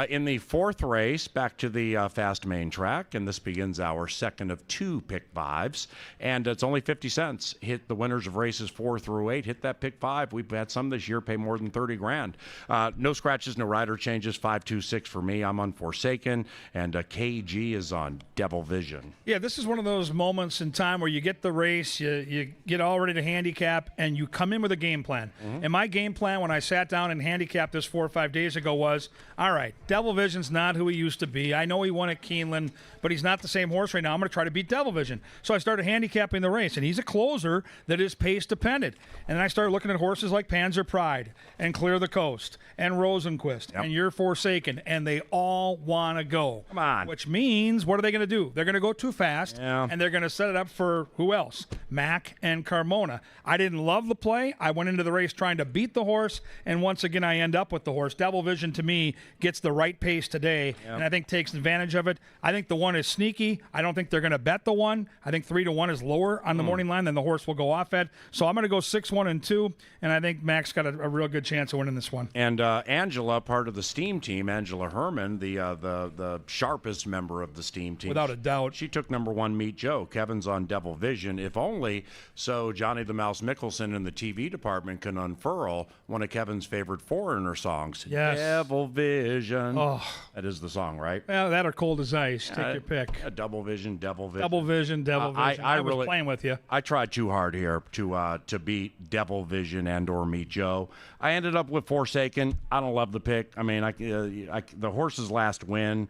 In the 4th race, back to the fast main track, and this begins our second of 2 pick 5s, and it's only 50 cents. Hit the winners of races 4 through 8. Hit that pick 5. We've had some this year pay more than $30,000. No scratches, no rider changes. 5-2-6 for me. I'm on Forsaken, and KG is on Devil Vision.
Yeah, this is one of those moments in time where you get the race, you get all ready to handicap, and you come in with a game plan. And my game plan when I sat down and handicapped this 4 or 5 days ago was, all right, Devil Devil Vision's not who he used to be. I know he won at Keeneland, but he's not the same horse right now. I'm going to try to beat Devil Vision. So I started handicapping the race, and he's a closer that is pace dependent. And then I started looking at horses like Panzer Pride and Clear the Coast and Rosenquist and You're Forsaken, and they all want to go.
Come on.
Which means, what are they going to do? They're going to go too fast, and they're going to set it up for who else? Mac and Carmona. I didn't love the play. I went into the race trying to beat the horse, and once again I end up with the horse. Devil Vision, to me, gets the right pace today, and I think takes advantage of it. I think the 1 is sneaky. I don't think they're going to bet the 1. I think 3-1 is lower on the morning line than the horse will go off at. So I'm going to go 6, 1, and 2, and I think Mac's got a real good chance of winning this one.
And Angela, part of the Steam team, Angela Herman, the sharpest member of the Steam team.
Without a doubt.
She took number 1, Meet Joe. Kevin's on Devil Vision, if only so Johnny the Mouse Mickelson in the TV department can unfurl one of Kevin's favorite Foreigner songs.
Yes.
Devil Vision.
Oh.
That is the song, right?
Well, that or Cold as Ice. Take your pick.
Double Vision, Devil Vision.
Devil Vision, Devil Vision. I was
really,
playing with you.
I tried too hard here to beat Devil Vision and or Meet Joe. I ended up with Forsaken. I don't love the pick. I mean, the horse's last win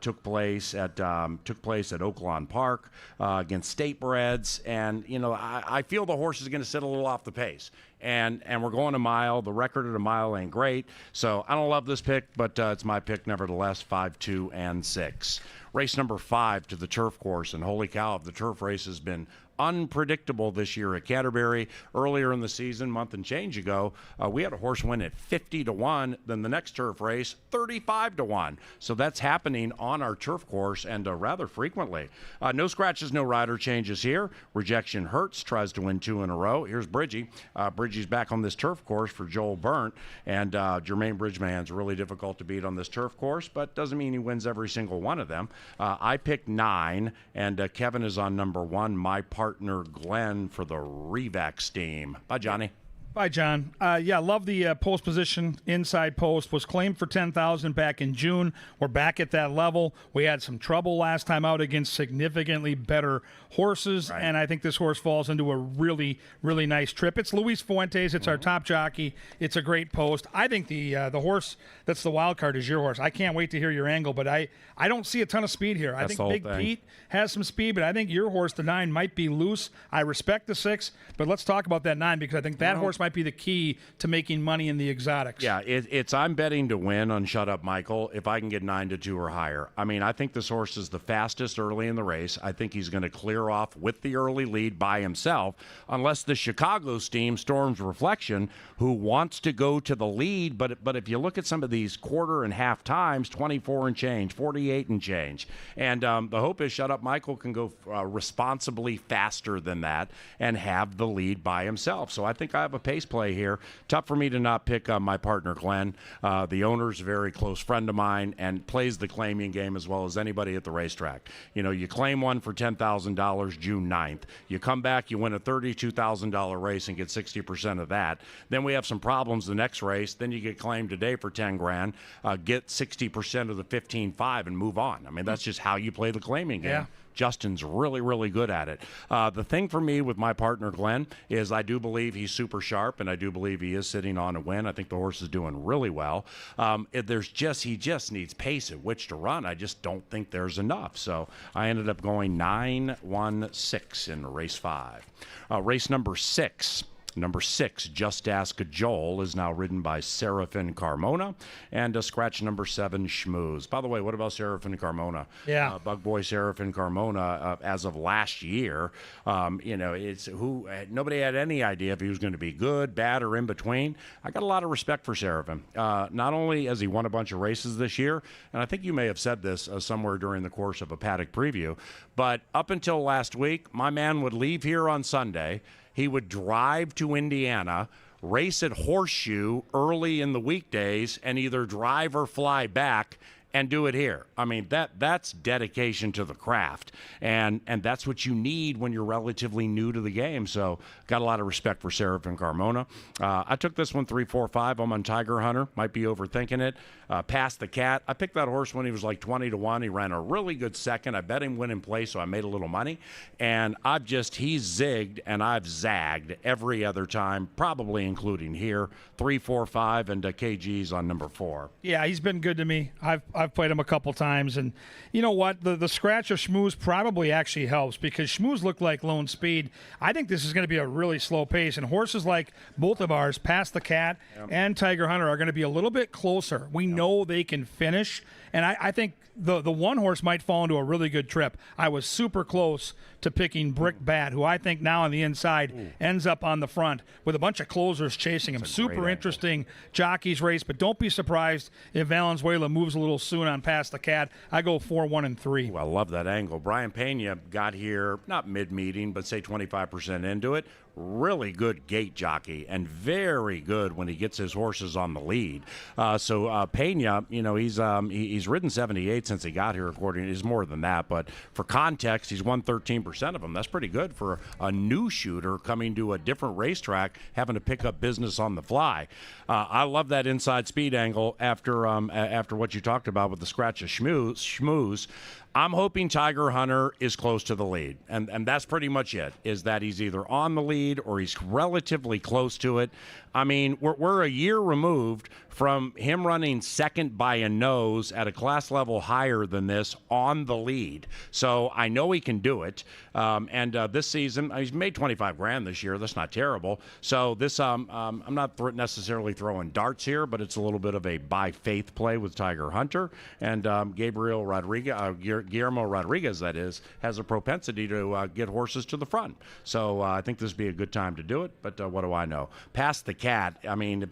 took place at Oaklawn Park against State Breds, and I feel the horse is going to sit a little off the pace. And we're going a mile. The record at a mile ain't great. So I don't love this pick, but it's my pick nevertheless, 5, 2, and 6. Race number 5 to the turf course. And holy cow, the turf race has been unpredictable this year at Canterbury. Earlier in the season, month and change ago, we had a horse win at 50-1. Then the next turf race, 35-1. So that's happening on our turf course and rather frequently. No scratches, no rider changes here. Rejection Hurts tries to win 2 in a row. Here's Bridgie. Bridgie's back on this turf course for Joel Burnt, and Jermaine Bridgman's really difficult to beat on this turf course, but doesn't mean he wins every single one of them. I picked 9, and Kevin is on number 1. My partner Glenn for the Revax team. Bye, Johnny.
Bye, John. Love the post position. Inside post was claimed for $10,000 back in June. We're back at that level. We had some trouble last time out against significantly better horses, and I think this horse falls into a really, really nice trip. It's Luis Fuentes. It's our top jockey. It's a great post. I think the horse that's the wild card is your horse. I can't wait to hear your angle, but I don't see a ton of speed here. I think Big Pete has some speed, but I think your horse, the 9, might be loose. I respect the 6, but let's talk about that 9 because I think that horse might be the key to making money in the exotics.
Yeah, it's I'm betting to win on Shut Up Michael if I can get 9-2 or higher. I mean, I think this horse is the fastest early in the race. I think he's going to clear off with the early lead by himself, unless the Chicago Steam Storms Reflection, who wants to go to the lead. But if you look at some of these quarter and half times, 24 and change, 48 and change, and the hope is Shut Up Michael can go responsibly faster than that and have the lead by himself. So I think I have a pace play here. Tough for me to not pick my partner Glenn. The owner's a very close friend of mine and plays the claiming game as well as anybody at the racetrack. You claim one for $10,000 June 9th. You come back, you win a $32,000 race and get 60% of that. Then we have some problems the next race. Then you get claimed today for $10,000, get 60% of the 15.5 and move on. I mean, that's just how you play the claiming game.
Yeah.
Justin's really, really good at it. The thing for me with my partner Glenn is I do believe he's super sharp, and I do believe he is sitting on a win. I think the horse is doing really well. He just needs pace at which to run. I just don't think there's enough. So I ended up going 9-1-6 in race 5. Race number 6. Number 6, Just Ask Joel, is now ridden by Seraphin Carmona, and scratch number 7, Schmooze. By the way, what about Seraphin Carmona?
Yeah.
Bug Boy Seraphin Carmona, as of last year, nobody had any idea if he was going to be good, bad, or in between. I got a lot of respect for Seraphin. Not only has he won a bunch of races this year, and I think you may have said this somewhere during the course of a paddock preview, but up until last week, my man would leave here on Sunday. He would drive to Indiana, race at Horseshoe early in the weekdays, and either drive or fly back and do it here. I mean, that's dedication to the craft, and that's what you need when you're relatively new to the game. So got a lot of respect for Seraphin Carmona. I took this one 3-4-5. I'm on Tiger Hunter. Might be overthinking it. Past the Cat. I picked that horse when he was like 20-1. He ran a really good second. I bet him win in play, so I made a little money. And he's zigged and I've zagged every other time, probably including here. 3-4-5, and KG's on number 4.
Yeah, he's been good to me. I've played him a couple times, and you know what? The scratch of Schmooze probably actually helps because Schmooze looked like lone speed. I think this is going to be a really slow pace, and horses like both of ours, Past the Cat and Tiger Hunter, are going to be a little bit closer. We know they can finish, and I think the one horse might fall into a really good trip. I was super close to picking Brick Bat, who I think now on the inside ends up on the front with a bunch of closers chasing him. Super interesting jockey's race, but don't be surprised if Valenzuela moves a little soon on Past the Cat. I go 4-1-3.
Well, I love that angle. Brian Pena got here, not mid-meeting, but say 25% into it. Really good gate jockey and very good when he gets his horses on the lead. So Pena, he's ridden 78 since he got here, he's more than that. But for context, he's won 13% of them. That's pretty good for a new shooter coming to a different racetrack, having to pick up business on the fly. I love that inside speed angle after what you talked about with the scratch of Schmooze. I'm hoping Tiger Hunter is close to the lead, and that's pretty much it, is that he's either on the lead or he's relatively close to it. I mean, we're a year removed from him running second by a nose at a class level higher than this on the lead. So I know he can do it. And this season, he's made $25,000 this year. That's not terrible. So this, I'm not necessarily throwing darts here, but it's a little bit of a by faith play with Tiger Hunter. And Guillermo Rodriguez, that is, has a propensity to get horses to the front. So I think this would be a good time to do it. But what do I know? Past the Cat. I mean,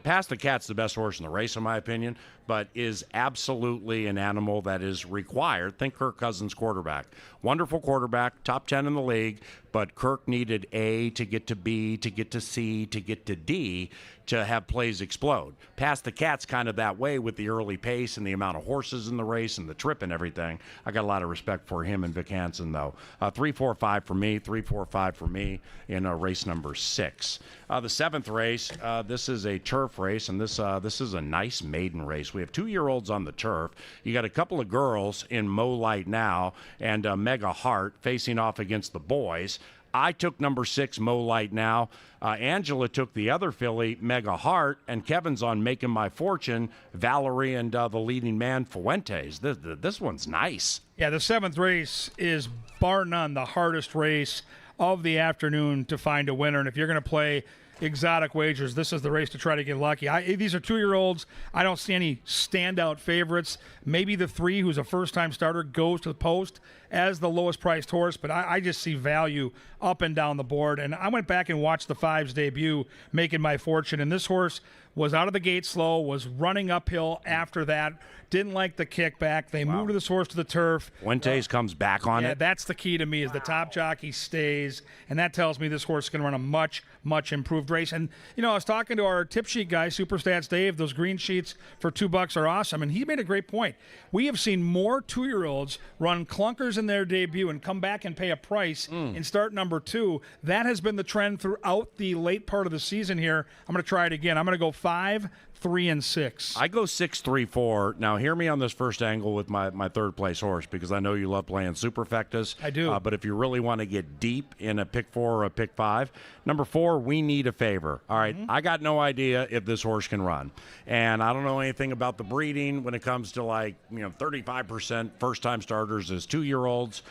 Past the Cat's the best horse in the race, in my opinion, but is absolutely an animal that is required. Think Kirk Cousins quarterback. Wonderful quarterback, top 10 in the league, but Kirk needed A to get to B, to get to C, to get to D, to have plays explode. Past the Cat's kind of that way with the early pace and the amount of horses in the race and the trip and everything. I got a lot of respect for him and Vic Hansen, though. 3-4-5 for me, 3-4-5 for me in race number 6. The 7th race, this is a turf race, and this is a nice maiden race. We have 2-year-olds on the turf. You got a couple of girls in Mo Light Now and Mega Hart facing off against the boys. I took number 6, Mo Light Now. Angela took the other filly, Mega Hart, and Kevin's on Making My Fortune, Valerie and the leading man, Fuentes. This one's nice.
Yeah, the 7th race is bar none the hardest race of the afternoon to find a winner. And if you're going to play exotic wagers, this is the race to try to get lucky. These are 2-year-olds. I don't see any standout favorites. Maybe the 3, who's a first-time starter, goes to the post as the lowest priced horse, but I just see value up and down the board. And I went back and watched the 5's debut, Making My Fortune, and this horse was out of the gate slow, was running uphill after that, didn't like the kickback. They moved this horse to the turf.
Fuentes comes back on it.
That's the key to me, is the top jockey stays, and that tells me this horse is going to run a much, much improved race. And, I was talking to our tip sheet guy, Superstats Dave. Those green sheets for $2 are awesome, and he made a great point. We have seen more 2-year-olds run clunkers in their debut and come back and pay a price in start number 2. That has been the trend throughout the late part of the season here. I'm going to try it again. I'm going to go 5, 3, and 6.
I go 6, 3, 4. Now, hear me on this first angle with my third place horse, because I know you love playing superfectas.
I do.
But if you really want to get deep in a pick 4 or a pick 5, number 4, We Need a Favor. All right, I got no idea if this horse can run, and I don't know anything about the breeding when it comes to 35% first-time starters as 2-year-olds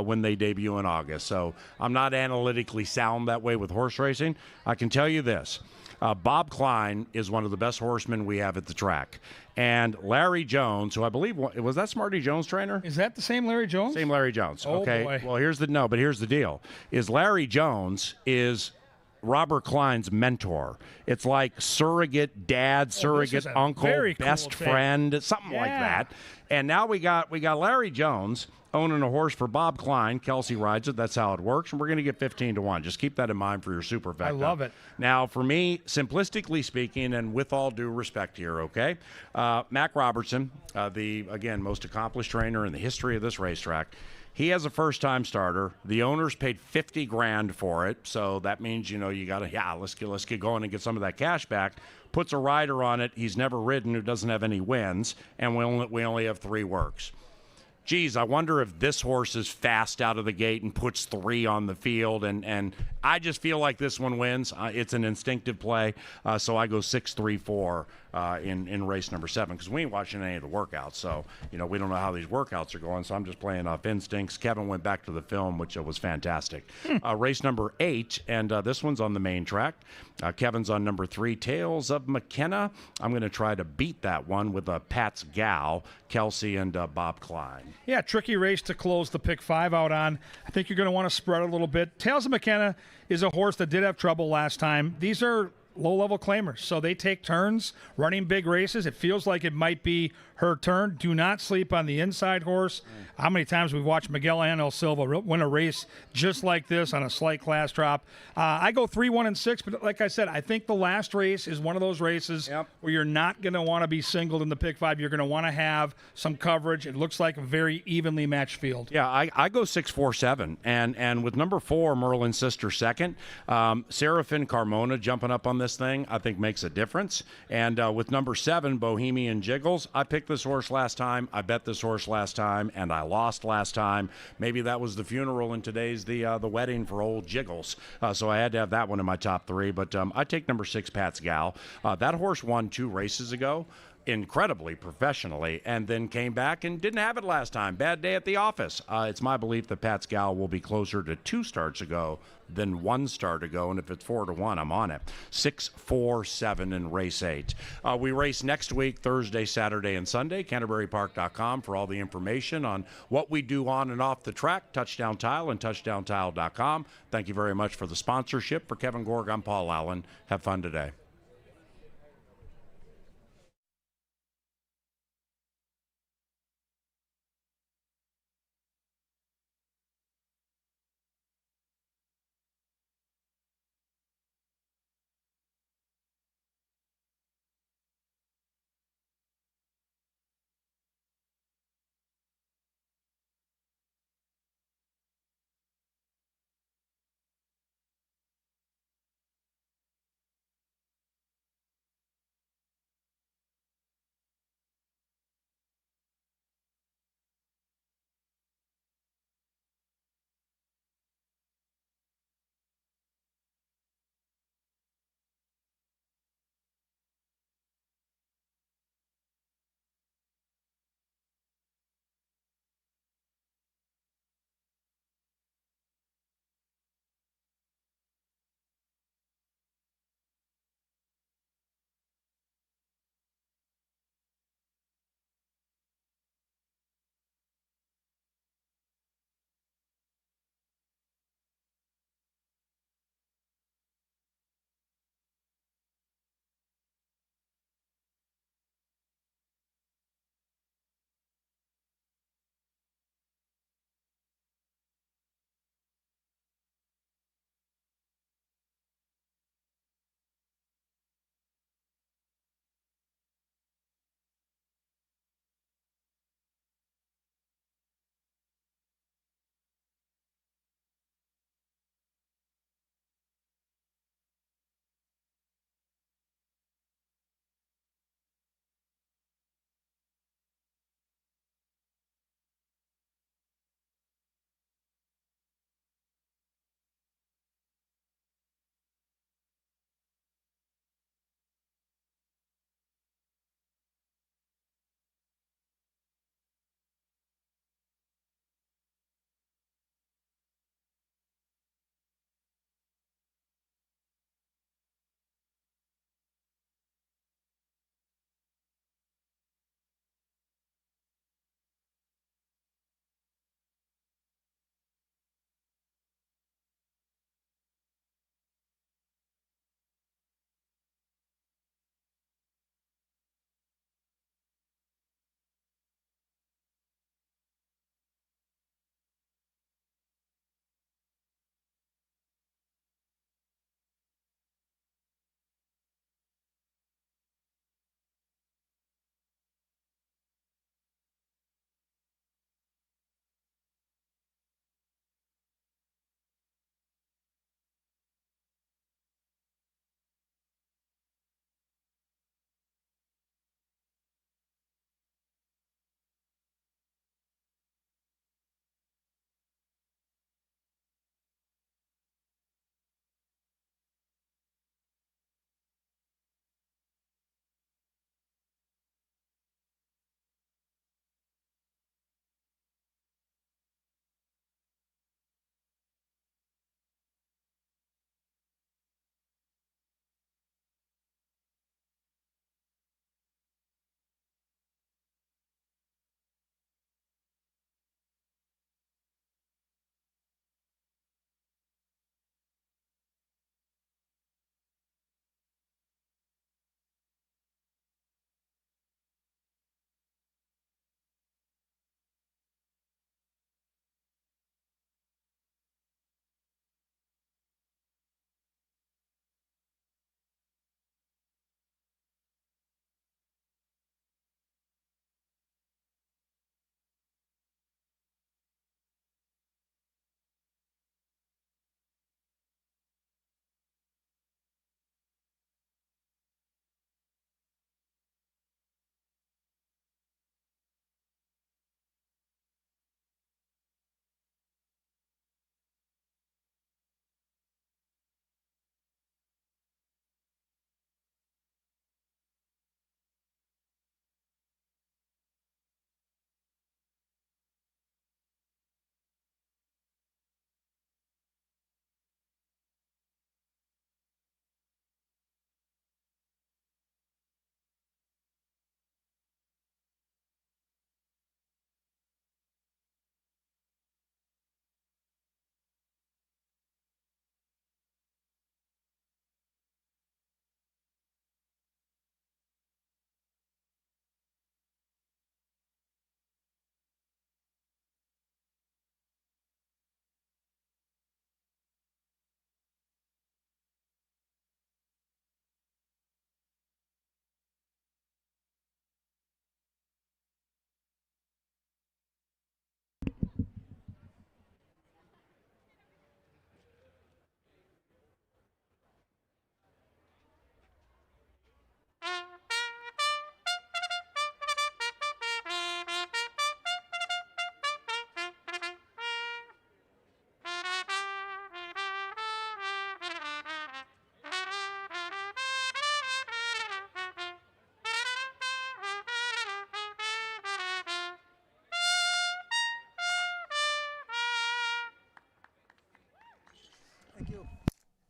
when they debut in August. So I'm not analytically sound that way with horse racing. I can tell you this. Bob Klein is one of the best horsemen we have at the track. And Larry Jones, who I believe, was that Smarty Jones' trainer?
Is that the same Larry Jones?
Same Larry Jones.
Oh,
okay.
boy.
Well, here's the deal. Is Larry Jones is Robert Klein's mentor. It's like surrogate dad, surrogate uncle, best friend, something like that. And now we got Larry Jones owning a horse for Bob Klein. Kelsey rides it. That's how it works. And we're going to get 15-1. Just keep that in mind for your superfecta.
I love it.
Now, for me, simplistically speaking, and with all due respect here, okay, Mac Robertson, the, again, most accomplished trainer in the history of this racetrack, he has a first-time starter. The owners paid $50,000 for it, so that means you got to let's get going and get some of that cash back. Puts a rider on it he's never ridden who doesn't have any wins, and we only have 3 works. Geez, I wonder if this horse is fast out of the gate and puts 3 on the field, and I just feel like this one wins. It's an instinctive play, so I go 6-3-4 in race number 7 because we ain't watching any of the workouts, so we don't know how these workouts are going, so I'm just playing off instincts. Kevin went back to the film, which was fantastic. Race number 8, and this one's on the main track. Kevin's on number 3, Tales of McKenna. I'm going to try to beat that one with Pat's Gal, Kelsey, and Bob Klein.
Yeah, tricky race to close the pick 5 out on. I think you're going to want to spread it a little bit. Tales of McKenna is a horse that did have trouble last time. These are low-level claimers, so they take turns running big races. It feels like it might be her turn. Do not sleep on the inside horse. How many times we've watched Miguel Angel Silva win a race just like this on a slight class drop. I go 3-1-6, but like I said, I think the last race is one of those races where you're not going to want to be singled in the pick 5. You're going to want to have some coverage. It looks like a very evenly matched field.
Yeah, I go 6-4-7, and with number 4, Merlin's sister second, Serafin Carmona jumping up on this thing, I think makes a difference. And with number 7, Bohemian Jiggles, I picked this horse last time. I bet this horse last time, and I lost last time. Maybe that was the funeral and today's the wedding for old Jiggles. So I had to have that one in my top 3. But I take number 6, Pat's Gal. That horse won 2 races ago, incredibly professionally, and then came back and didn't have it last time. Bad day at the office. It's my belief that Pat's Gal will be closer to 2 starts ago than 1 start ago, and if it's 4-1, I'm on it. 6-4-7 in race 8. We race next week, Thursday, Saturday, and Sunday. CanterburyPark.com for all the information on what we do on and off the track. Touchdown Tile and TouchdownTile.com. Thank you very much for the sponsorship. For Kevin Gorg, I'm Paul Allen. Have fun today.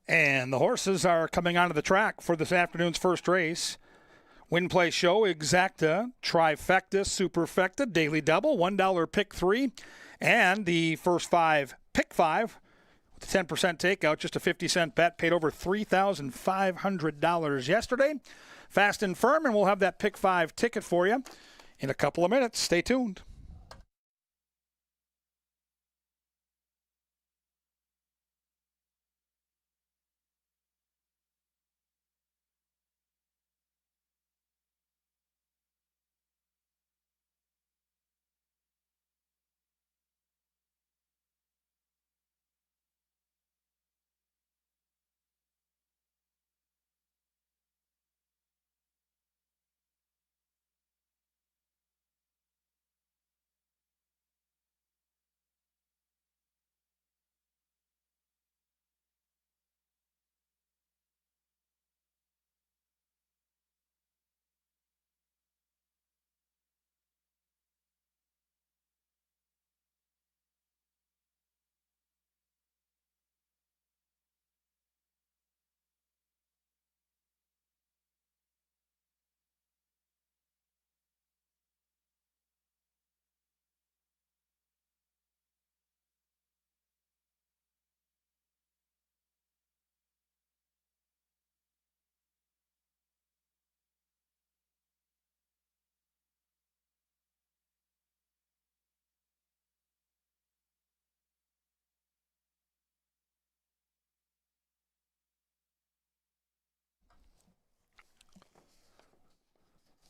And the horses are coming onto the track for this afternoon's first race. Win Play Show, Exacta, Trifecta, Superfecta, Daily Double, $1 Pick 3, and the first 5 Pick 5 with a 10% takeout, just a 50-cent bet, paid over $3,500 yesterday. Fast and firm, and we'll have that Pick 5 ticket for you in a couple of minutes. Stay tuned.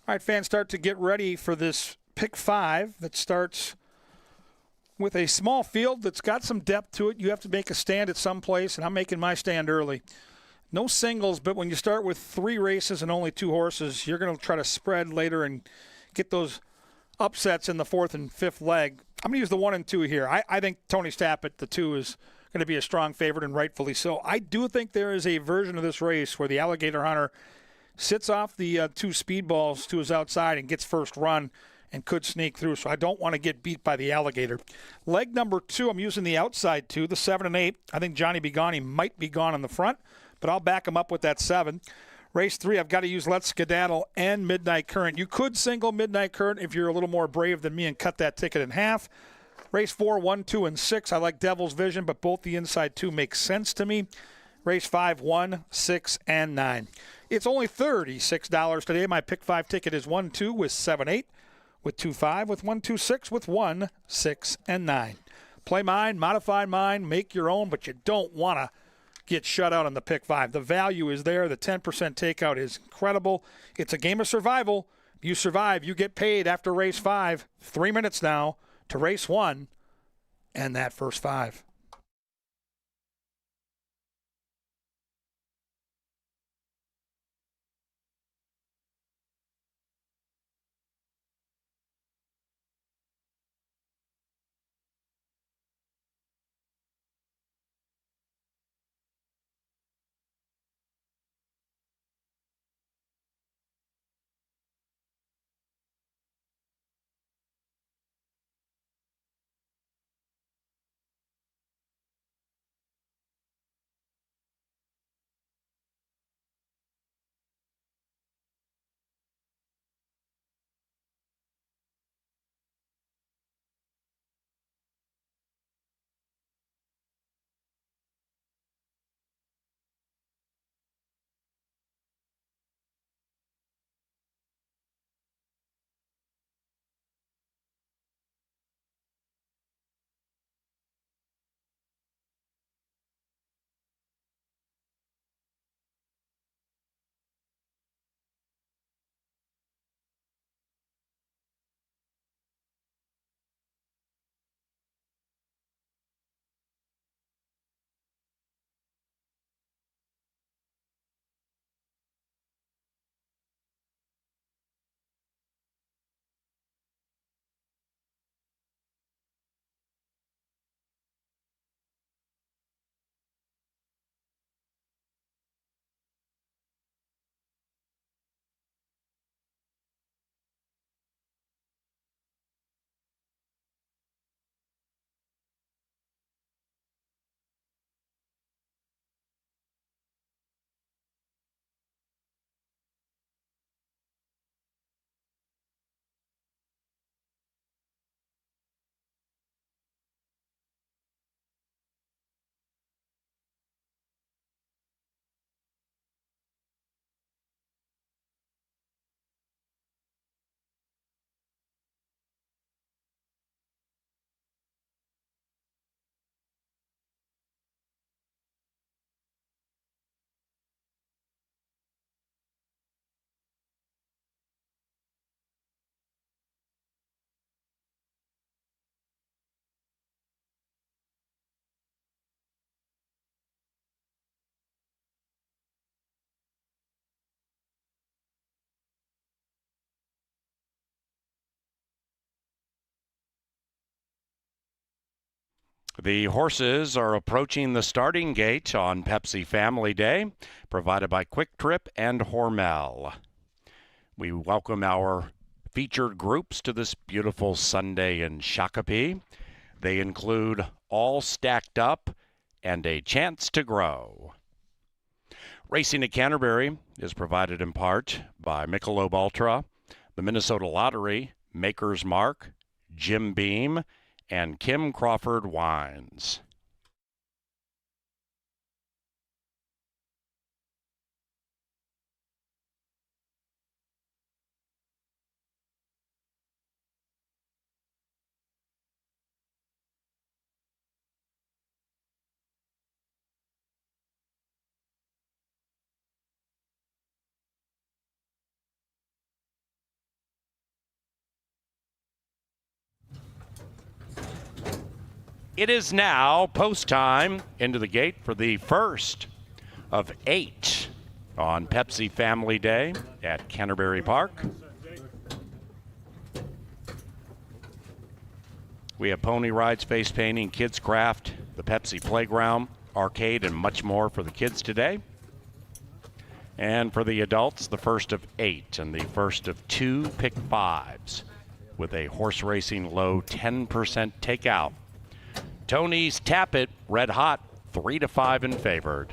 All right, fans, start to get ready for this Pick 5 that starts with a small field that's got some depth to it. You have to make a stand at some place, and I'm making my stand early. No singles, but when you start with 3 races and only 2 horses, you're going to try to spread later and get those upsets in the 4th and 5th leg. I'm going to use the 1 and 2 here. I think Tony Stappett, the 2, is going to be a strong favorite, and rightfully so. I do think there is a version of this race where the Alligator Hunter sits off the 2 speedballs to his outside and gets first run and could sneak through. So I don't want to get beat by the Alligator. Leg number 2, I'm using the outside 2, the 7 and 8. I think Johnny Begani might be gone in the front, but I'll back him up with that 7. Race 3, I've got to use Let's Skedaddle and Midnight Current. You could single Midnight Current if you're a little more brave than me and cut that ticket in half. Race 4, 1, 2, and 6, I like Devil's Vision, but both the inside 2 make sense to me. Race 5, 1, 6, and 9. It's only $36 today. My Pick 5 ticket is 1, 2 with 7, 8, with 2, 5, with 1, 2, 6, with 1, 6, and 9. Play mine, modify mine, make your own, but you don't want to get shut out on the Pick 5. The value is there. The 10% takeout is incredible. It's a game of survival. You survive, you get paid after race 5. 3 minutes now to race 1 and that first 5.
The horses are approaching the starting gate on Pepsi Family Day, provided by Quick Trip and Hormel. We welcome our featured groups to this beautiful Sunday in Shakopee. They include All Stacked Up and A Chance to Grow. Racing at Canterbury is provided in part by Michelob Ultra, the Minnesota Lottery, Maker's Mark, Jim Beam, and Kim Crawford Wines. It is now post time into the gate for the first of 8 on Pepsi Family Day at Canterbury Park. We have pony rides, face painting, kids craft, the Pepsi playground, arcade, and much more for the kids today. And for the adults, the first of 8 and the first of 2 pick 5s with a horse racing low 10% takeout. Tony's Tap It, red hot, 3-5 in favored.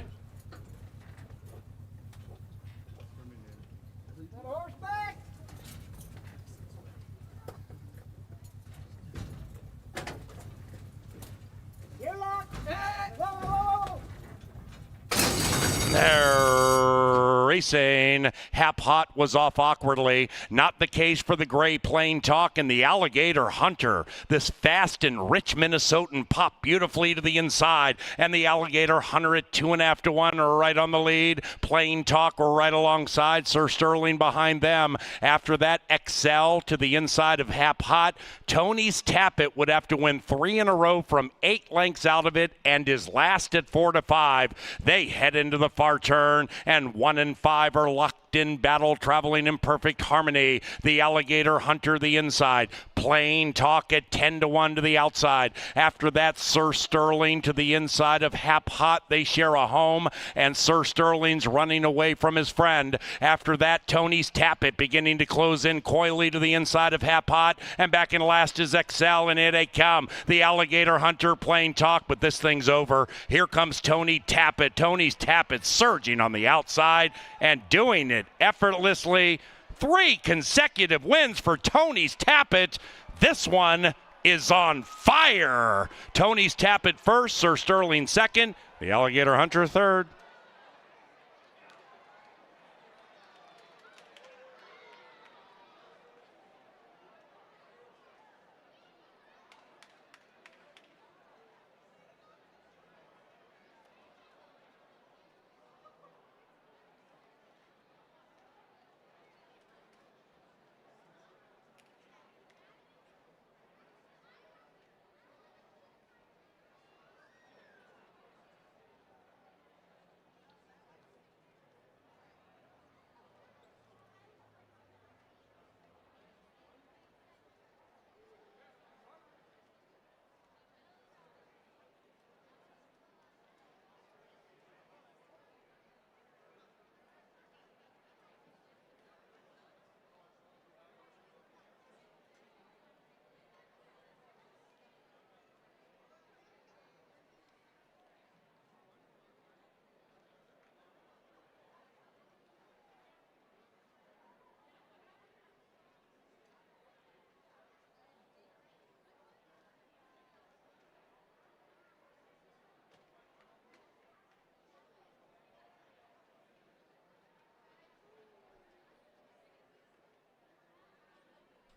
They're racing. Hap Hot was off awkwardly. Not the case for the Gray Plain Talk and the Alligator Hunter. This fast and rich Minnesotan popped beautifully to the inside, and the Alligator Hunter at 2.5-1 are right on the lead. Plain Talk were right alongside. Sir Sterling behind them. After that, Excel to the inside of Hap Hot. Tony's Tap It would have to win 3 in a row from 8 lengths out of it and is last at 4-5. They head into the far turn, and 1 and 5 are locked in battle, traveling in perfect harmony. The Alligator Hunter the inside. Plain Talk at 10-1 to the outside. After that, Sir Sterling to the inside of Hap Hot. They share a home, and Sir Sterling's running away from his friend. After that, Tony's Tap It beginning to close in coyly to the inside of Hap Hot, and back in last is Excel, and it they come. The Alligator Hunter, Plain Talk, but this thing's over. Here comes Tony Tap It. Tony's Tap It surging on the outside and doing it effortlessly. 3 consecutive wins for Tony's Tap It. This one is on fire. Tony's Tap It first, Sir Sterling second, the Alligator Hunter third.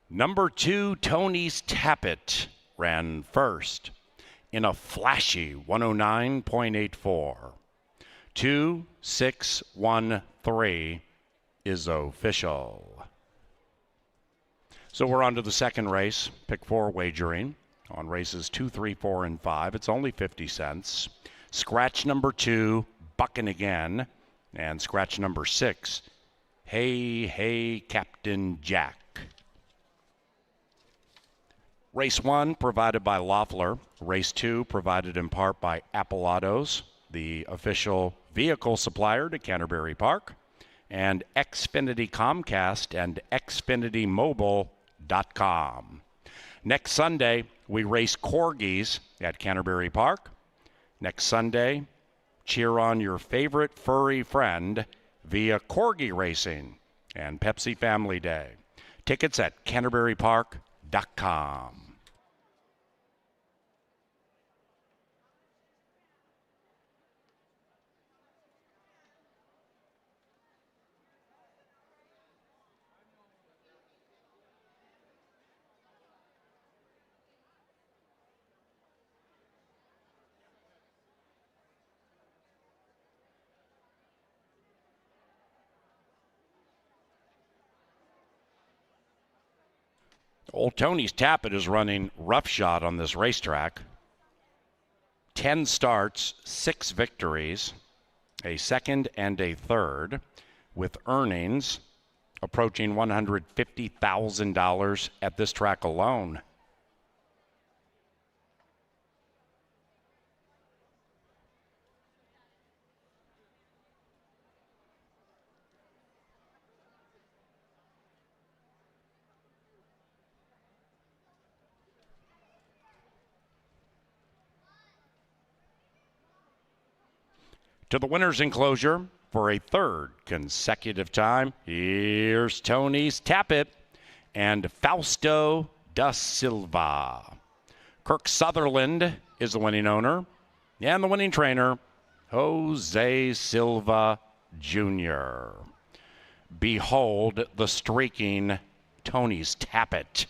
Number 2, Tony's Tap It, ran first in a flashy 109.84. 2-6-1-3 is official. So we're on to the second race, pick 4 wagering on races 2, 3, 4, and 5. It's only 50 cents. Scratch number 2, bucking again. And scratch number 6, hey, hey, Captain Jack. Race 1 provided by Loeffler. Race 2 provided in part by Apple Autos, the official vehicle supplier to Canterbury Park, and Xfinity Comcast and XfinityMobile.com. Next Sunday, we race corgis at Canterbury Park. Next Sunday, cheer on your favorite furry friend via Corgi Racing and Pepsi Family Day. Tickets at CanterburyPark.com. Old Tony's Tappet is running roughshod on this racetrack. 10 starts, 6 victories, a second and a third, with earnings approaching $150,000 at this track alone. To the winner's enclosure for a third consecutive time, here's Tony's Tappet and Fausto da Silva. Kirk Sutherland is the winning owner, and the winning trainer, Jose Silva Jr. Behold the streaking Tony's Tappet.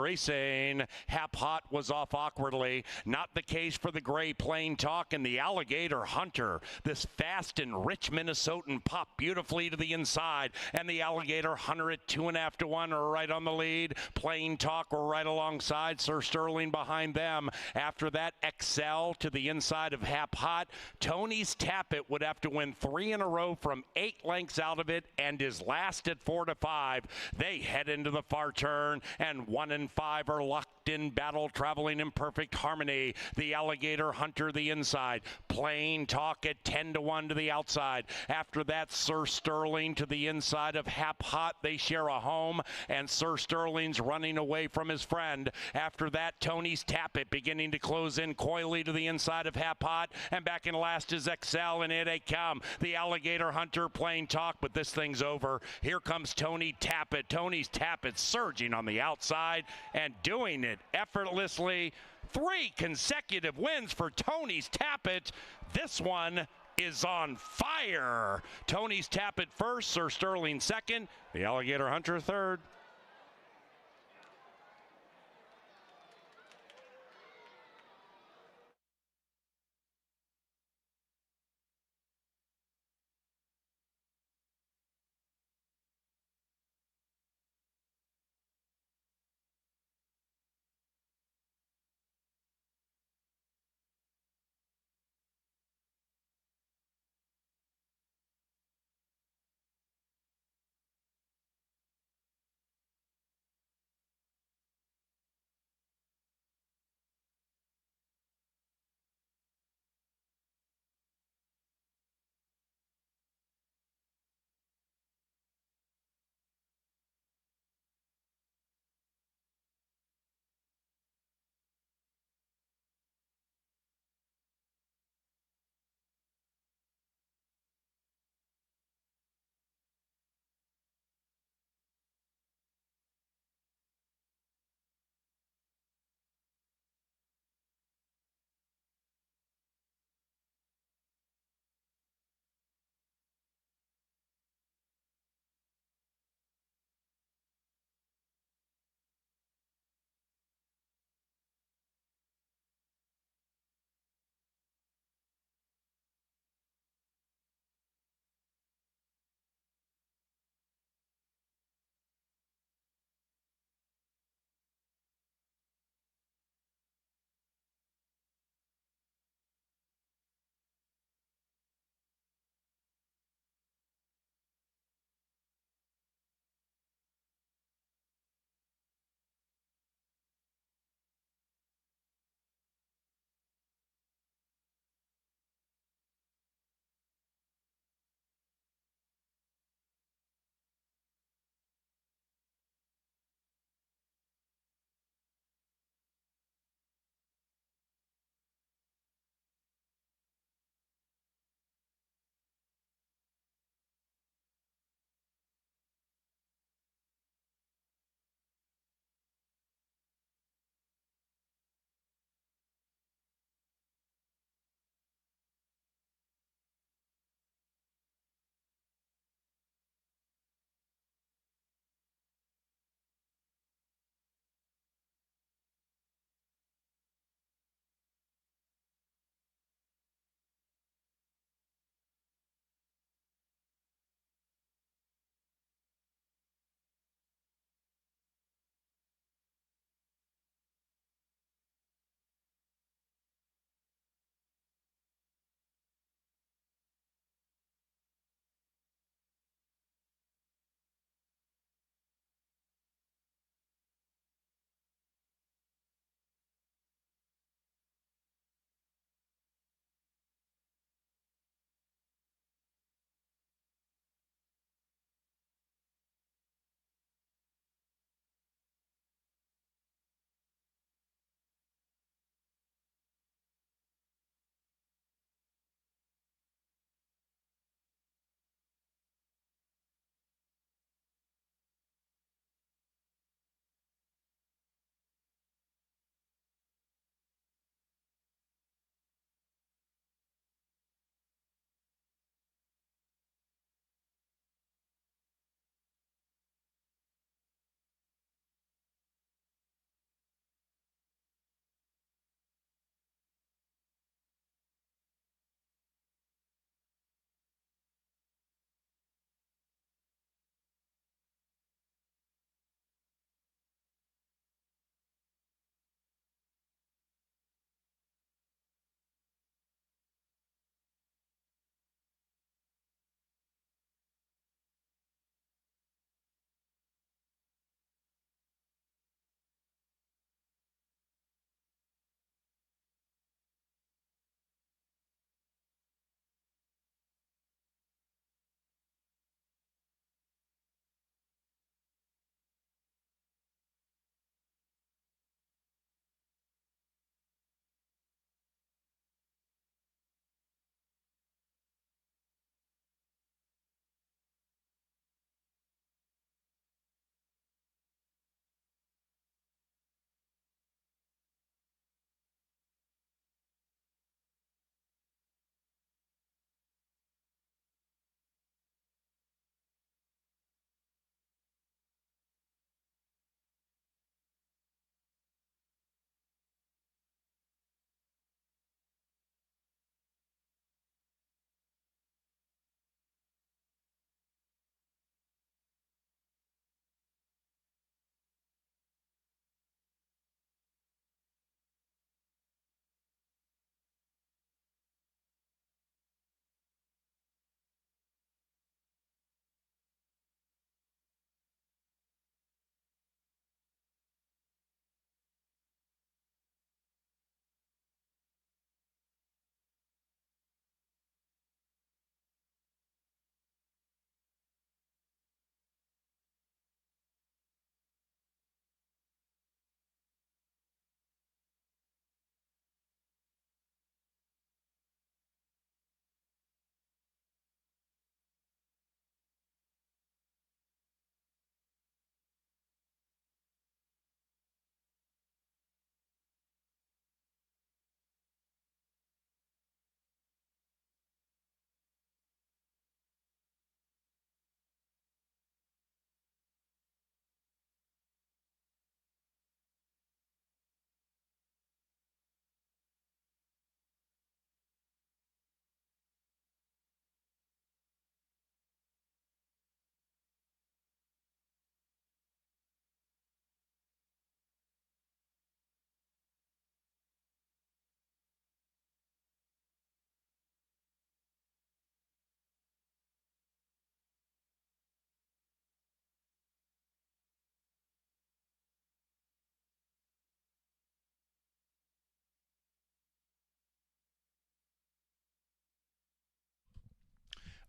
Racing. Hap Hot was off awkwardly. Not the case for the Gray Plain Talk and the Alligator Hunter. This fast and rich Minnesotan popped beautifully to the inside, and the Alligator Hunter at 2.5 to 1 are right on the lead. Plain Talk were right alongside. Sir Sterling behind them. After that, Excel to the inside of Hap Hot. Tony's Tappet would have to win 3 in a row from 8 lengths out of it, and is last at 4 to 5. They head into the far turn, and 1 and 5 are locked in battle, traveling in perfect harmony. The Alligator Hunter the inside. Plain Talk at 10 to 1 to the outside. After that, Sir Sterling to the inside of Hap Hot. They share a home, and Sir Sterling's running away from his friend. After that, Tony's Tappet beginning to close in coyly to the inside of Hap Hot, and back in last is Excel, and it they come. The Alligator Hunter Plain Talk, but this thing's over. Here comes Tony Tappet. Tony's Tappet surging on the outside and doing it effortlessly. 3 consecutive wins for Tony's Tappet. This one is on fire. Tony's Tappet first, Sir Sterling second, the Alligator Hunter third.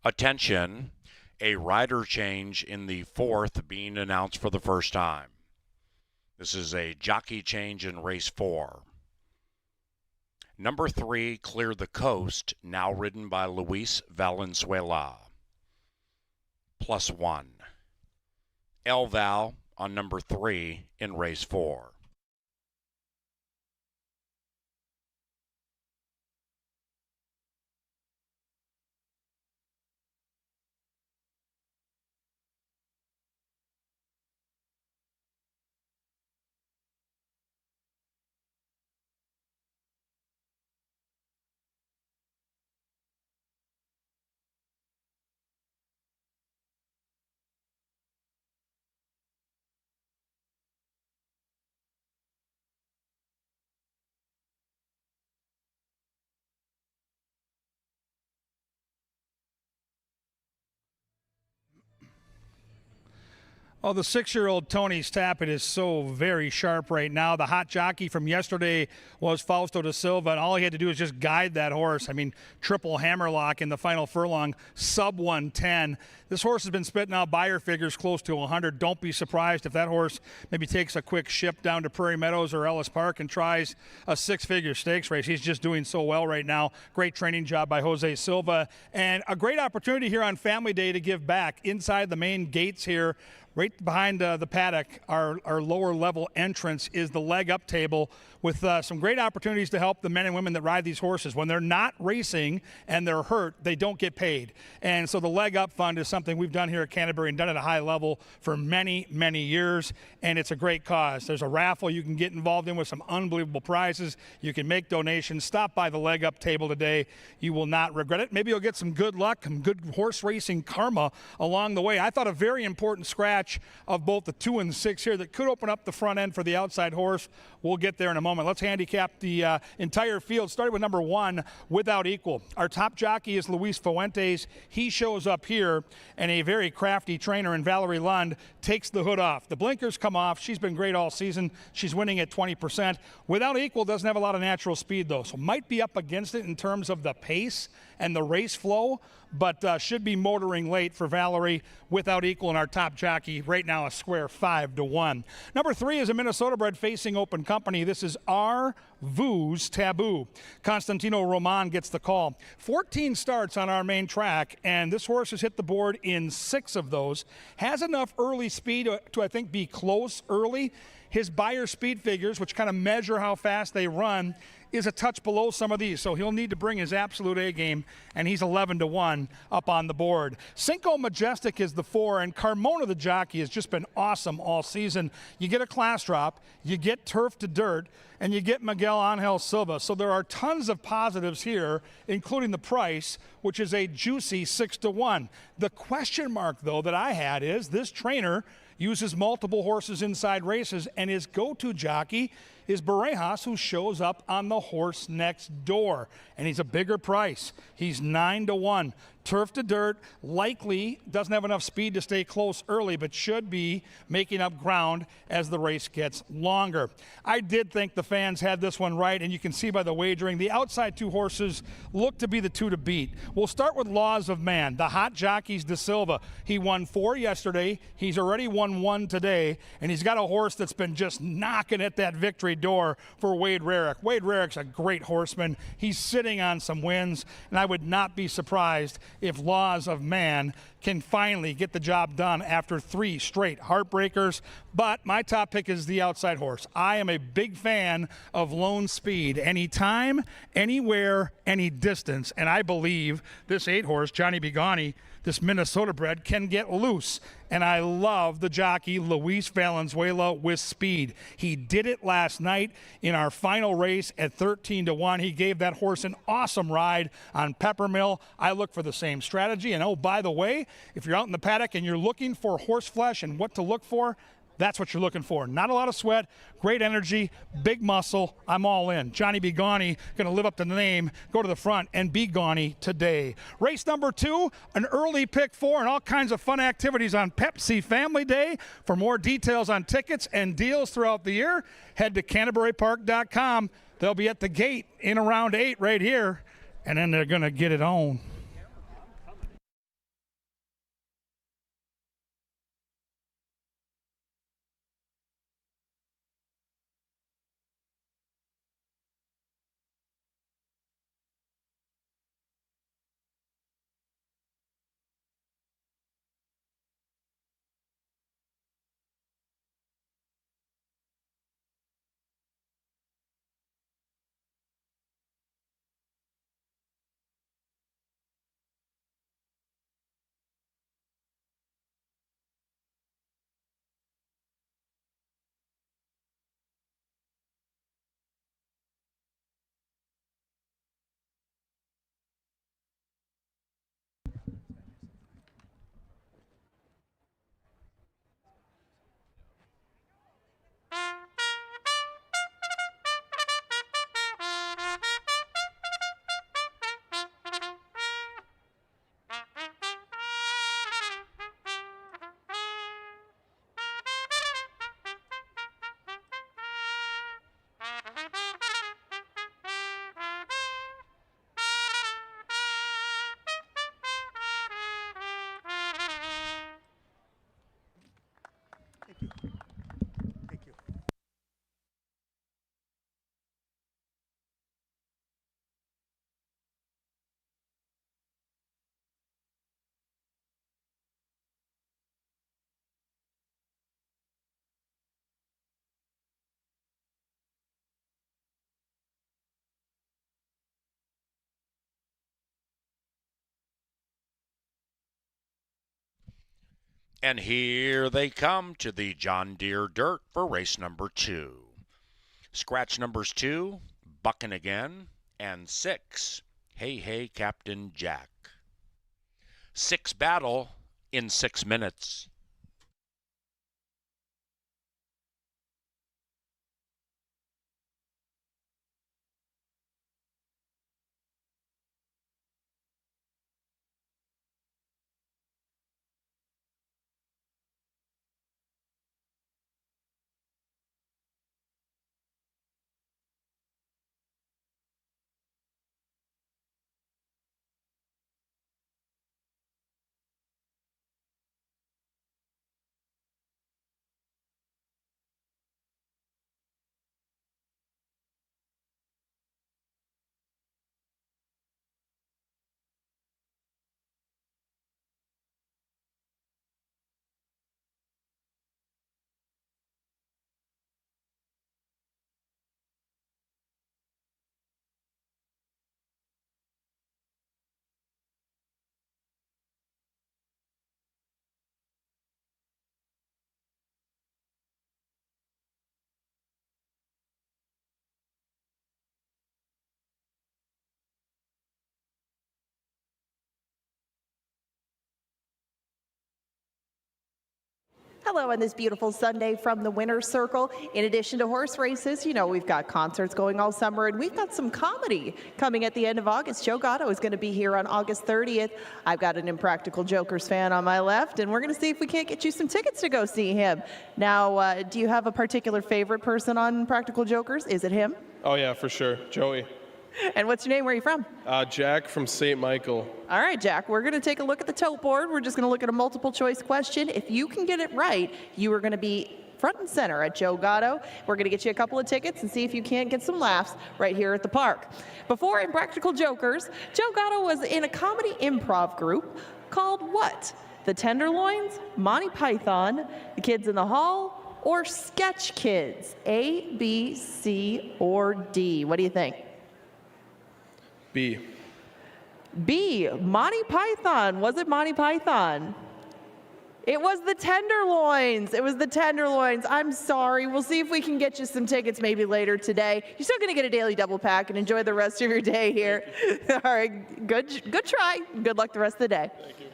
Attention, a rider change in the 4th being announced for the first time. This is a jockey change in race 4. Number 3, Clear the Coast, now ridden by Luis Valenzuela, +1. El Val on number 3 in race 4.
Oh, the 6-year-old Tony's Tappet is so very sharp right now. The hot jockey from yesterday was Fausto da Silva, and all he had to do was just guide that horse. I mean, triple hammerlock in the final furlong, sub 110. This horse has been spitting out buyer figures close to 100. Don't be surprised if that horse maybe takes a quick ship down to Prairie Meadows or Ellis Park and tries a 6-figure stakes race. He's just doing so well right now. Great training job by Jose Silva, and a great opportunity here on Family Day to give back inside the main gates here. Right behind the paddock, our lower level entrance is the leg up table with some great opportunities to help the men and women that ride these horses. When they're not racing and they're hurt, they don't get paid. And so the leg up fund is something we've done here at Canterbury and done at a high level for many, many years. And it's a great cause. There's a raffle you can get involved in with some unbelievable prizes. You can make donations. Stop by the leg up table today. You will not regret it. Maybe you'll get some good luck, some good horse racing karma along the way. I thought a very important scratch of both the 2 and 6 here that could open up the front end for the outside horse. We'll get there in a moment. Let's handicap the entire field, starting with number 1, Without Equal. Our top jockey is Luis Fuentes. He shows up here, and a very crafty trainer in Valerie Lund takes the hood off. The blinkers come off. She's been great all season. She's winning at 20%. Without Equal doesn't have a lot of natural speed, though, so might be up against it in terms of the pace and the race flow, but should be motoring late for Valerie. Without Equal, and our top jockey right now a square 5-1. Number 3 is a Minnesota bred facing open company. This is R. Vu's Taboo. Constantino Roman gets the call. 14 starts on our main track, and this horse has hit the board in 6 of those. Has enough early speed to I think, be close early. His buyer speed figures, which kind of measure how fast they run, is a touch below some of these, so he'll need to bring his absolute A game, and he's 11-1 up on the board. Cinco Majestic is the 4, and Carmona the jockey has just been awesome all season. You get a class drop, you get turf to dirt, and you get Miguel Angel Silva. So there are tons of positives here, including the price, which is a juicy 6-1. The question mark, though, that I had is this trainer uses multiple horses inside races, and his go-to jockey is Barajas, who shows up on the horse next door, and he's a bigger price. He's 9-1. Turf to dirt, likely doesn't have enough speed to stay close early, but should be making up ground as the race gets longer. I did think the fans had this one right, and you can see by the wagering, the outside 2 horses look to be the 2 to beat. We'll start with Laws of Man. The hot jockey's Da Silva. He won 4 yesterday. He's already won 1 today, and he's got a horse that's been just knocking at that victory door for Wade Rarick. Wade Rarick's a great horseman. He's sitting on some wins, and I would not be surprised if Laws of Man can finally get the job done after 3 straight heartbreakers. But my top pick is the outside horse. I am a big fan of Lone Speed. Anytime, anywhere, any distance. And I believe this 8 horse, Johnny Bigani, this Minnesota bred, can get loose. And I love the jockey Luis Valenzuela with speed. He did it last night in our final race at 13-1. He gave that horse an awesome ride on Peppermill. I look for the same strategy. And oh, by the way, if you're out in the paddock and you're looking for horse flesh and what to look for, that's what you're looking for. Not a lot of sweat, great energy, big muscle. I'm all in. Johnny Bigani going to live up to the name, go to the front, and be Gani today. Race number 2, an early pick 4, and all kinds of fun activities on Pepsi Family Day. For more details on tickets and deals throughout the year, head to CanterburyPark.com. They'll be at the gate in around 8 right here, and then they're going to get it on. you. Thank you.
And here they come to the John Deere Dirt for race number 2. Scratch numbers 2, Buckin' Again, and 6, Hey Hey Captain Jack. 6 battle in 6 minutes.
Hello on this beautiful Sunday from the Winner's Circle. In addition to horse races, you know, we've got concerts going all summer, and we've got some comedy coming at the end of August. Joe Gatto is going to be here on August 30th. I've got an Impractical Jokers fan on my left, and we're going to see if we can't get you some tickets to go see him. Now, do you have a particular favorite person on Practical Jokers? Is it him?
Oh, yeah, for sure. Joey.
And what's your name? Where are you from?
Jack from St. Michael.
All right, Jack, we're going to take a look at the tote board. We're just going to look at a multiple choice question. If you can get it right, you are going to be front and center at Joe Gatto. We're going to get you a couple of tickets and see if you can't get some laughs right here at the park. Before Impractical Jokers, Joe Gatto was in a comedy improv group called what? The Tenderloins, Monty Python, The Kids in the Hall, or Sketch Kids? A, B, C, or D? What do you think?
B.
B, Monty Python. Was it Monty Python? It was the Tenderloins. It was the Tenderloins. I'm sorry. We'll see if we can get you some tickets maybe later today. You're still going to get a daily double pack and enjoy the rest of your day here. All right, good try. Good luck the rest of the day.
Thank you.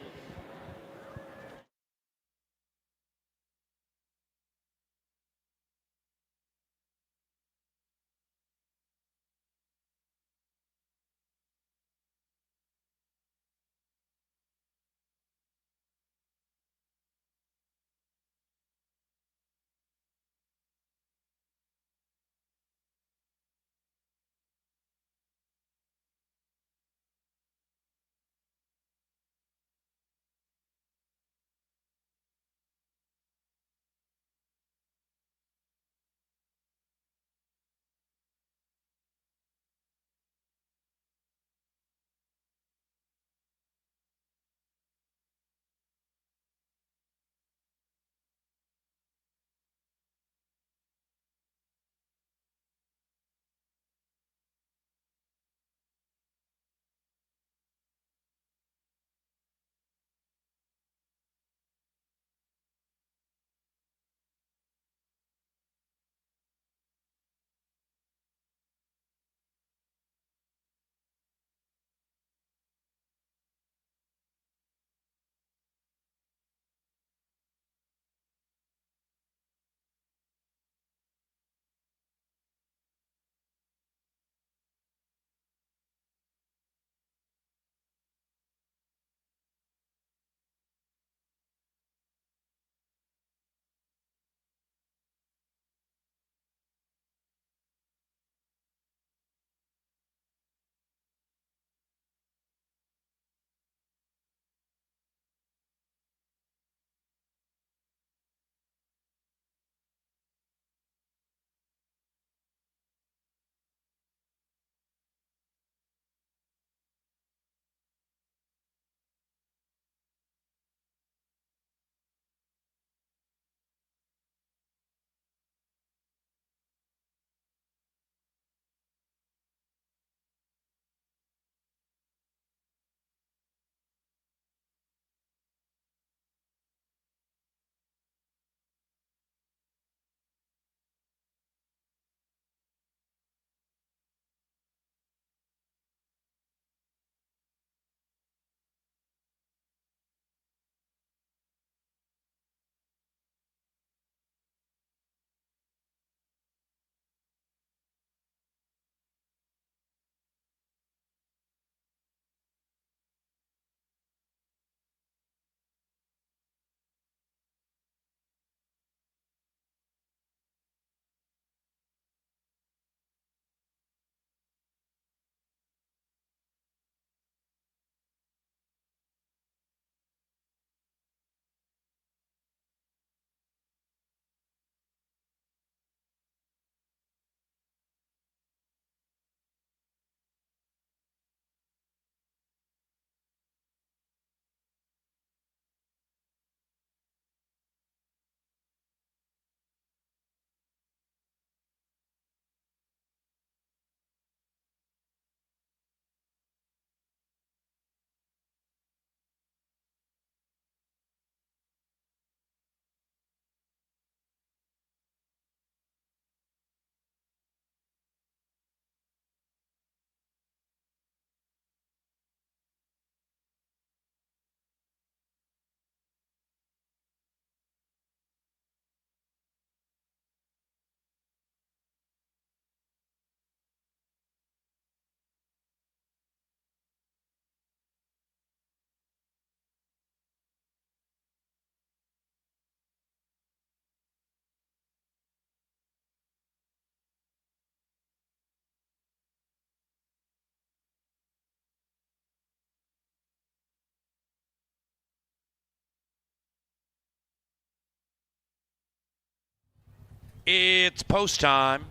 It's post time.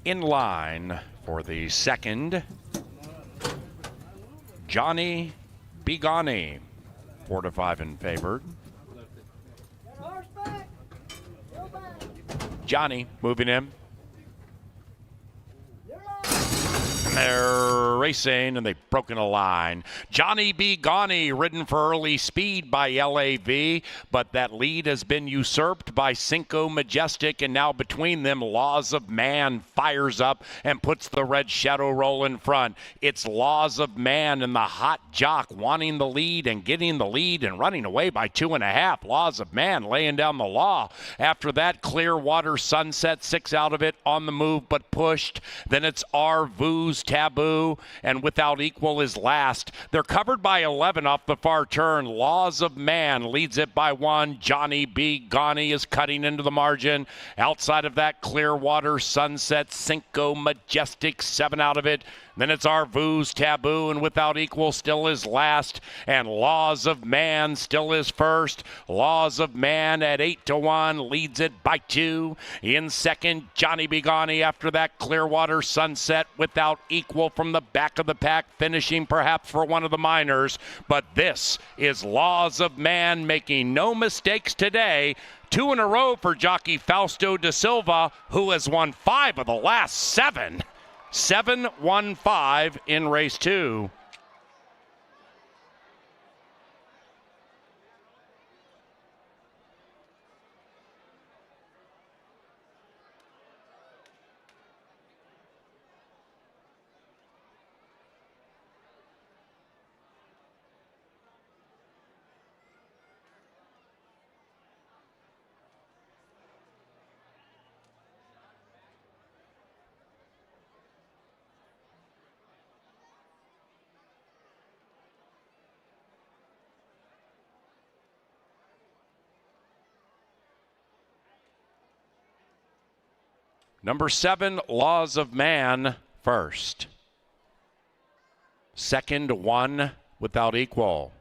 In line for the second, Johnny Bigani, 4-5 in favored. Johnny moving in. They're racing and they've broken a line. Johnny B. Gawney ridden for early speed by LAV, but that lead has been usurped by Cinco Majestic, and now between them, Laws of Man fires up and puts the red shadow roll in front. It's Laws of Man and the hot jock wanting the lead and getting the lead and running away by 2.5. Laws of Man laying down the law. After that, Clearwater Sunset, 6 out of it on the move but pushed. Then it's Arvu's Taboo, and Without Equal is last. They're covered by 11 off the far turn. Laws of Man leads it by 1. Johnny B. Gawney is cutting into the margin. Outside of that, Clearwater Sunset, Cinco Majestic, 7 out of it. Then it's Arvu's Taboo, and Without Equal still is last. And Laws of Man still is first. Laws of Man at 8-1 leads it by 2. In second, Johnny B. Gawney. After that, Clearwater Sunset, Without Equal from the back of the pack, finishing perhaps for one of the minors. But this is Laws of Man making no mistakes today. 2 in a row for jockey Fausto da Silva, who has won 5 of the last 7. 7-1-5 in race 2. Number 7, Laws of Man, first. Second, 1, Without Equal.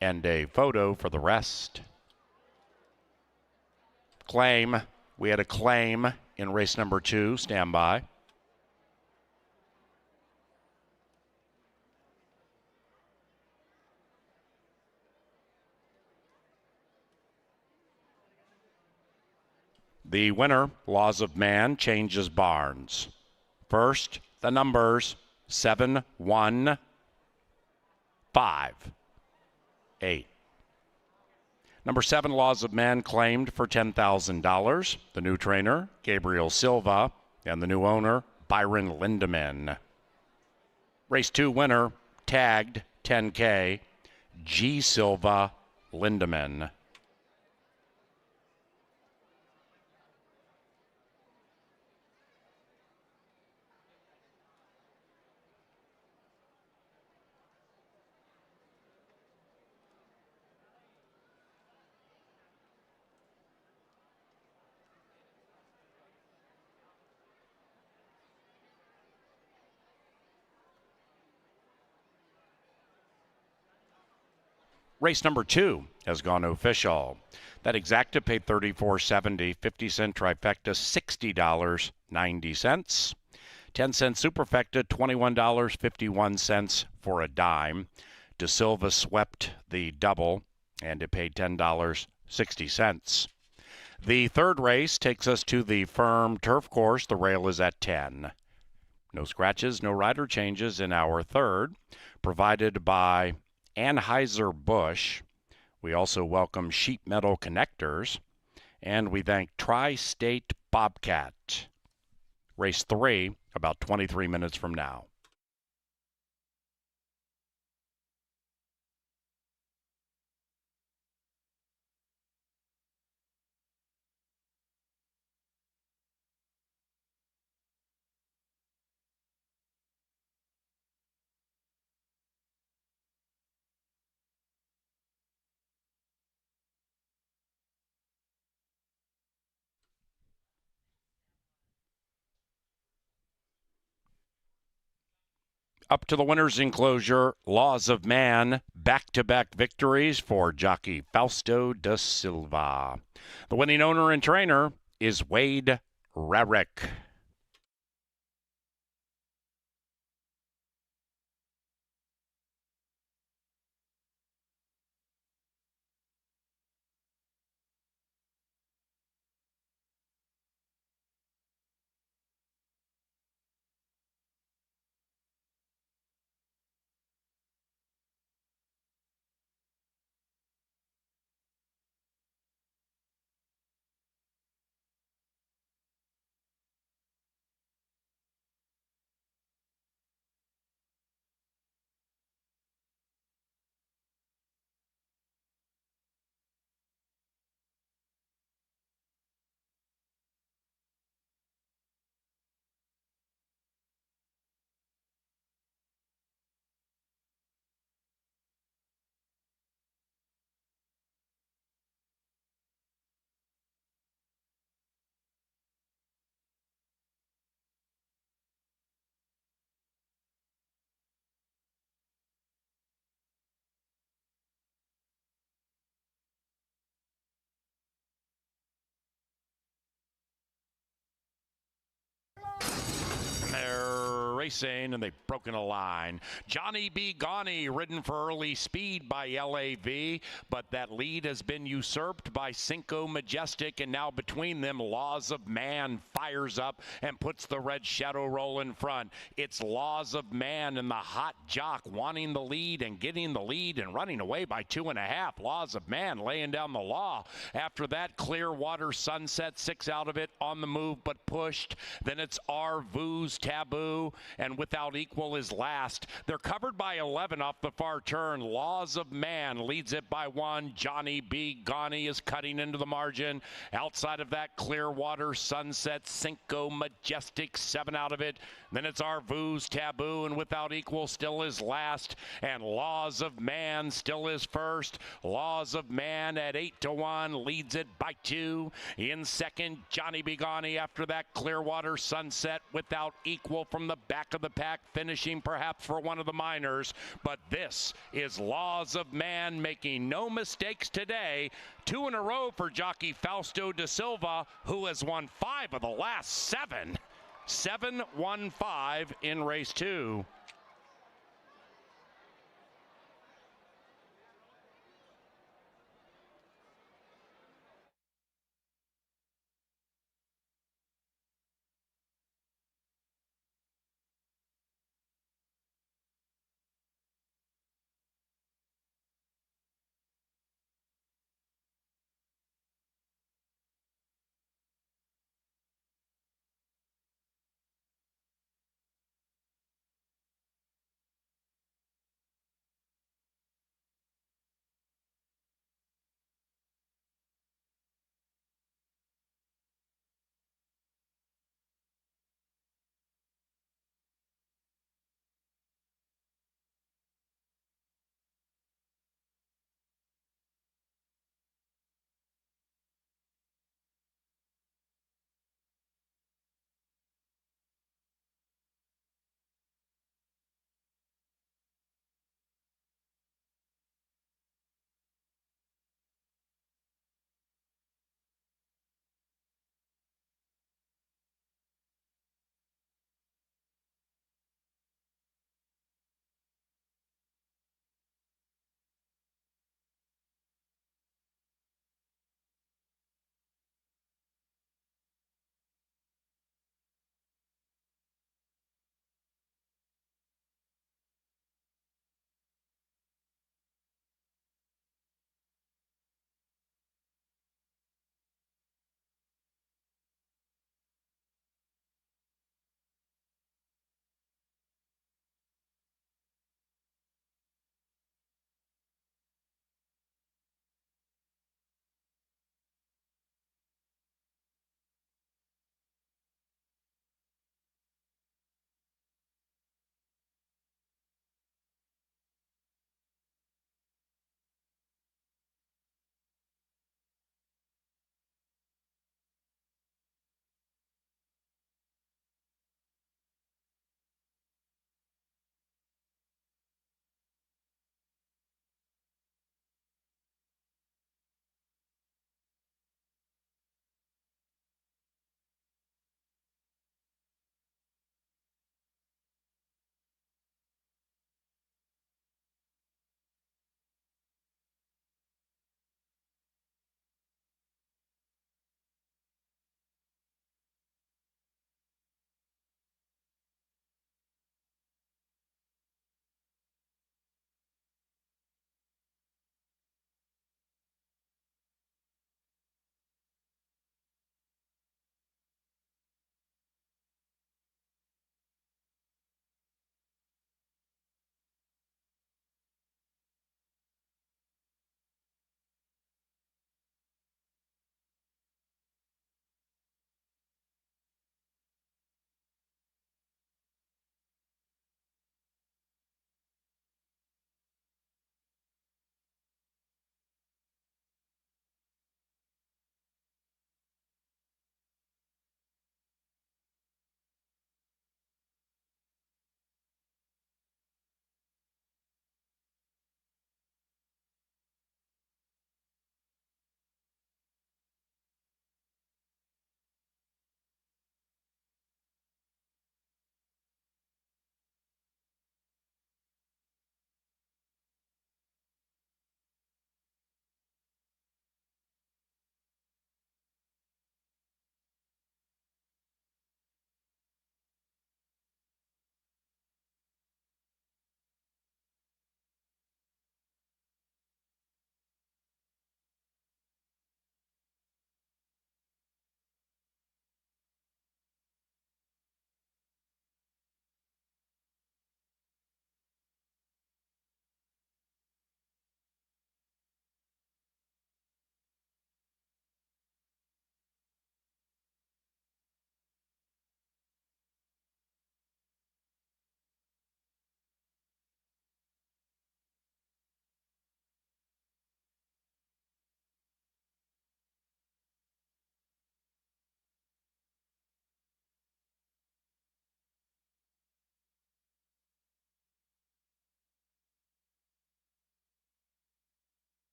And a photo for the rest. Claim. We had a claim in race number 2. Stand by. The winner, Laws of Man, changes barns. First, the numbers 7, 1, 5, 8. Number 7, Laws of Man, claimed for $10,000. The new trainer, Gabriel Silva, and the new owner, Byron Lindemann. Race 2 winner, tagged 10K, G. Silva Lindemann. Race number 2 has gone official. That exacta paid $34.70, 50-cent trifecta $60.90, 10-cent superfecta $21.51 for a dime. De Silva swept the double, and it paid $10.60. The third race takes us to the firm turf course. The rail is at 10. No scratches, no rider changes in our third, provided by Anheuser-Busch. We also welcome Sheet Metal Connectors, and we thank Tri-State Bobcat. Race 3, about 23 minutes from now. Up to the winner's enclosure, Laws of Man, back-to-back victories for jockey Fausto da Silva. The winning owner and trainer is Wade Rarick. They're racing and they've broken a line. Johnny B. Gawney ridden for early speed by LAV, but that lead has been usurped by Cinco Majestic, and now between them, Laws of Man fires up and puts the red shadow roll in front. It's Laws of Man and the hot jock wanting the lead and getting the lead and running away by 2.5. Laws of Man laying down the law. After that, Clearwater Sunset, 6 out of it on the move but pushed. Then it's Arvu's Taboo, and Without Equal is last. They're covered by 11 off the far turn. Laws of Man leads it by 1. Johnny B. Gawney is cutting into the margin. Outside of that, Clearwater Sunset, Cinco Majestic, 7 out of it. Then it's Arvu's Taboo, and Without Equal still is last. And Laws of Man still is first. Laws of Man at 8-1 leads it by 2. In second, Johnny B. Gawney. After that, Clearwater Sunset, Without Equal from the back of the pack, finishing perhaps for one of the minors. But this is Laws of Man making no mistakes today. 2 in a row for jockey Fausto da Silva, who has won 5 of the last 7. 7-1-5 in race 2.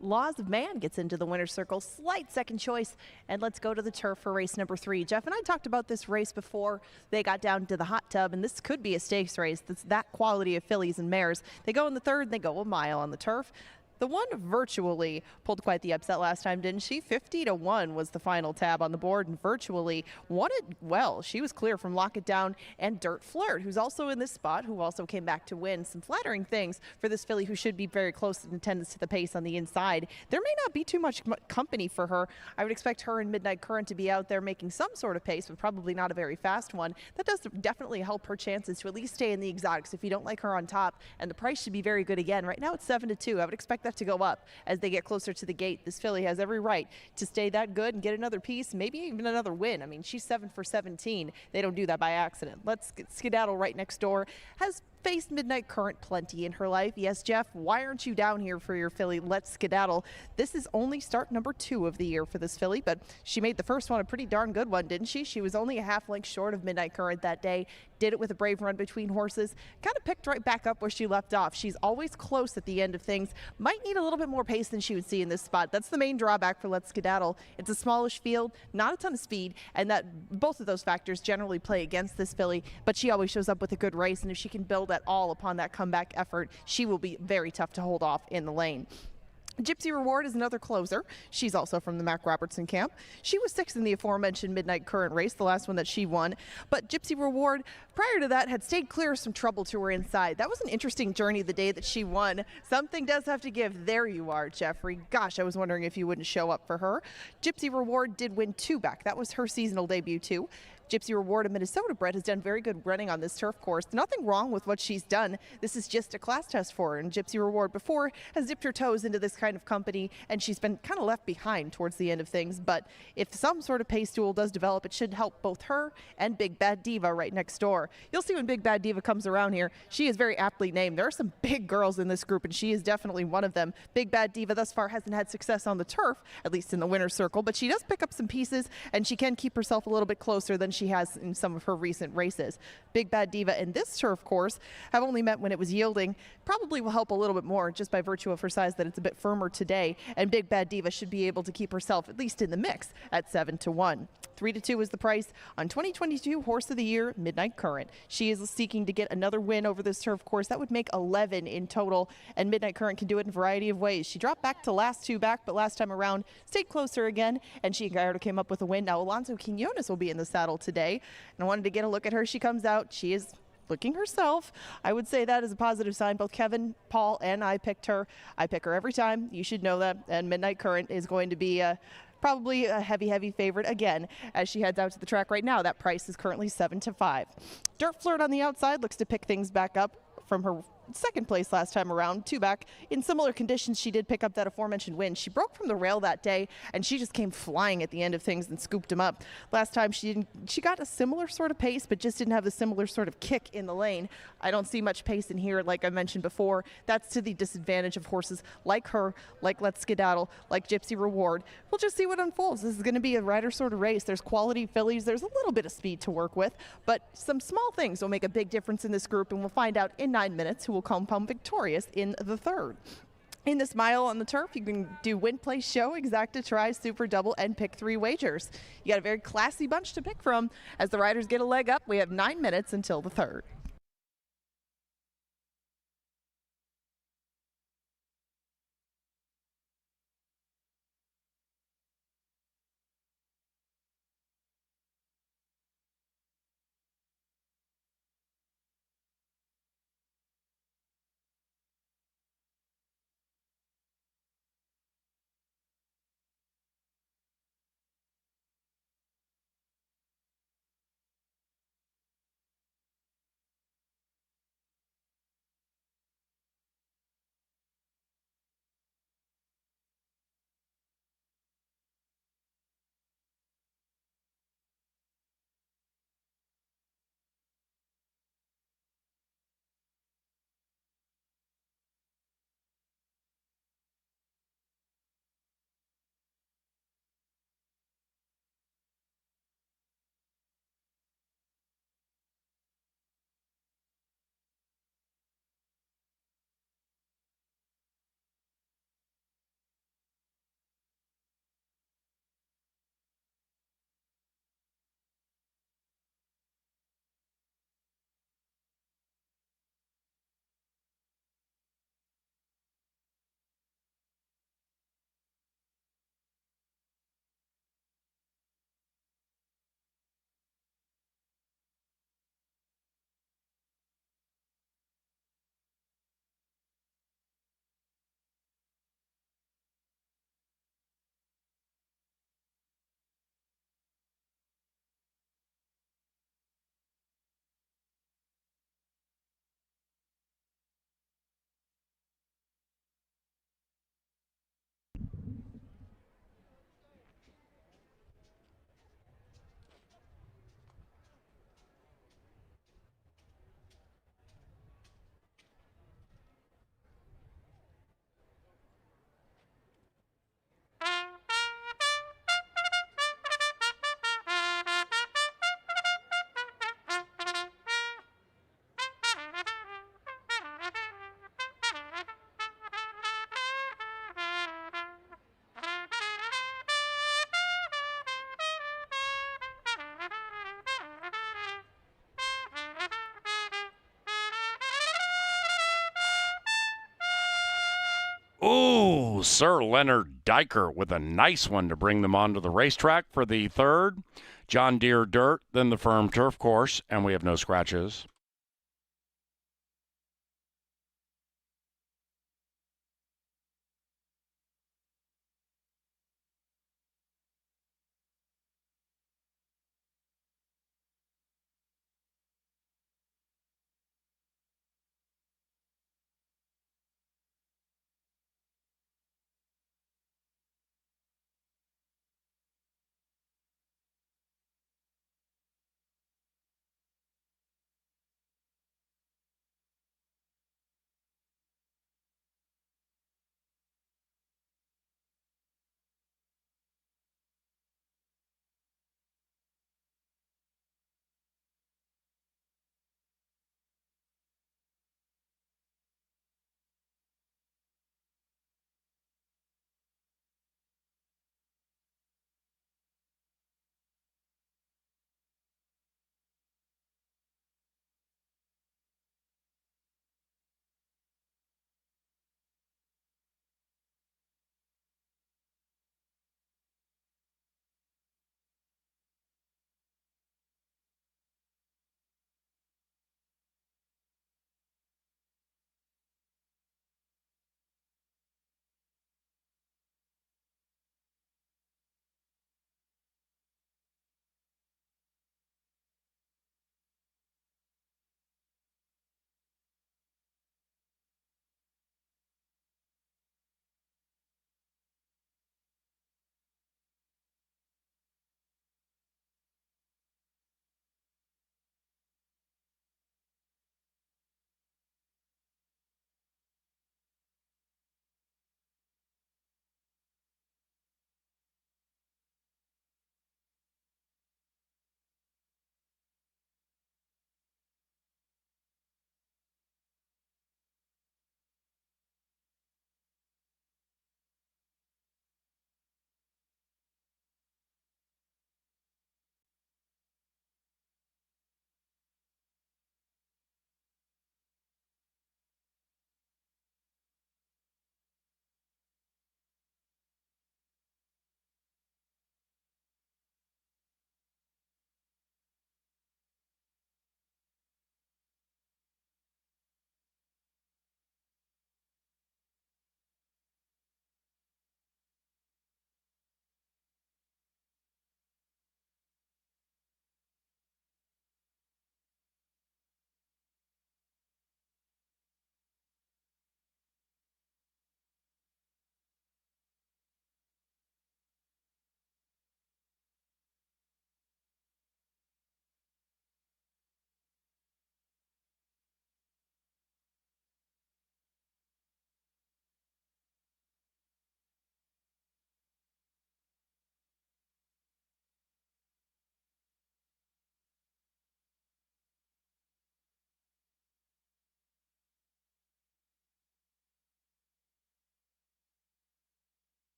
Laws of Man gets into the winner's circle, slight second choice, and let's go to the turf for race number 3. Jeff and I talked about this race before they got down to the hot tub, and this could be a stakes race. That's that quality of fillies and mares. They go in the third, they go a mile on the turf. The one virtually pulled quite the upset last time, didn't she? 50-1 was the final tab on the board, and virtually won it well. She was clear from Lock It Down and Dirt Flirt, who's also in this spot, who also came back to win. Some flattering things for this filly, who should be very close in attendance to the pace on the inside. There may not be too much company for her. I would expect her and Midnight Current to be out there making some sort of pace, but probably not a very fast one. That does definitely help her chances to at least stay in the exotics if you don't like her on top, and the price should be very good again. Right now it's 7-2. I would expect that to go up as they get closer to the gate. This filly has every right to stay that good and get another piece, maybe even another win. I mean, she's 7 for 17. They don't do that by accident. Let's get Skedaddle right next door. Has faced Midnight Current plenty in her life. Yes, Jeff, why aren't you down here for your filly? Let's Skedaddle. This is only start number 2 of the year for this filly, but she made the first one a pretty darn good one, didn't she? She was only a half length short of Midnight Current that day. Did it with a brave run between horses. Kind of picked right back up where she left off. She's always close at the end of things. Might need a little bit more pace than she would see in this spot. That's the main drawback for Let's Skedaddle. It's a smallish field, not a ton of speed, and that both of those factors generally play against this filly, but she always shows up with a good race, and if she can build at all upon that comeback effort, she will be very tough to hold off in the lane. Gypsy Reward is another closer. She's also from the Mac Robertson camp. She was 6th in the aforementioned Midnight Current race, the last one that she won. But Gypsy Reward, prior to that, had stayed clear of some trouble to her inside. That was an interesting journey the day that she won. Something does have to give. There you are, Jeffrey. Gosh, I was wondering if you wouldn't show up for her. Gypsy Reward did win 2 back. That was her seasonal debut, too. Gypsy Reward, a Minnesota bred, has done very good running on this turf course. Nothing wrong with what she's done. This is just a class test for her. And Gypsy Reward before has dipped her toes into this kind of company, and she's been kind of left behind towards the end of things. But if some sort of pace duel does develop, it should help both her and Big Bad Diva right next door. You'll see when Big Bad Diva comes around here, she is very aptly named. There are some big girls in this group, and she is definitely one of them. Big Bad Diva thus far hasn't had success on the turf, at least in the winner's circle, but she does pick up some pieces, and she can keep herself a little bit closer than she has in some of her recent races. Big Bad Diva in this turf course have only met when it was yielding. Probably will help a little bit more just by virtue of her size, that it's a bit firmer today, and Big Bad Diva should be able to keep herself at least in the mix at 7-1. 3-2 is the price on 2022 Horse of the Year, Midnight Current. She is seeking to get another win over this turf course. That would make 11 in total, and Midnight Current can do it in a variety of ways. She dropped back to last 2 back, but last time around stayed closer again, and she came up with a win. Now Alonso Quinones will be in the saddle today, and I wanted to get a look at her. She comes out. She is looking herself. I would say that is a positive sign. Both Kevin, Paul, and I picked her. I pick her every time. You should know that. And Midnight Current is going to be probably a heavy favorite again as she heads out to the track right now. That price is currently 7-5. Dirt Flirt on the outside looks to pick things back up from her second place last time around, 2 back. In similar conditions, she did pick up that aforementioned win. She broke from the rail that day, and she just came flying at the end of things and scooped him up. Last time she got a similar sort of pace, but just didn't have the similar sort of kick in the lane. I don't see much pace in here, like I mentioned before. That's to the disadvantage of horses like her, like Let's Skedaddle, like Gypsy Reward. We'll just see what unfolds. This is going to be a rider sort of race. There's quality fillies. There's a little bit of speed to work with, but some small things will make a big difference in this group, and we'll find out in 9 minutes who will come home victorious in the third. In this mile on the turf, you can do win, place, show, exacta, try, super, double, and pick 3 wagers. You got a very classy bunch to pick from. As the riders get a leg up, we have 9 minutes until the third.
Ooh, Sir Leonard Diker with a nice one to bring them onto the racetrack for the third. John Deere Dirt, then the Firm Turf Course, and we have no scratches.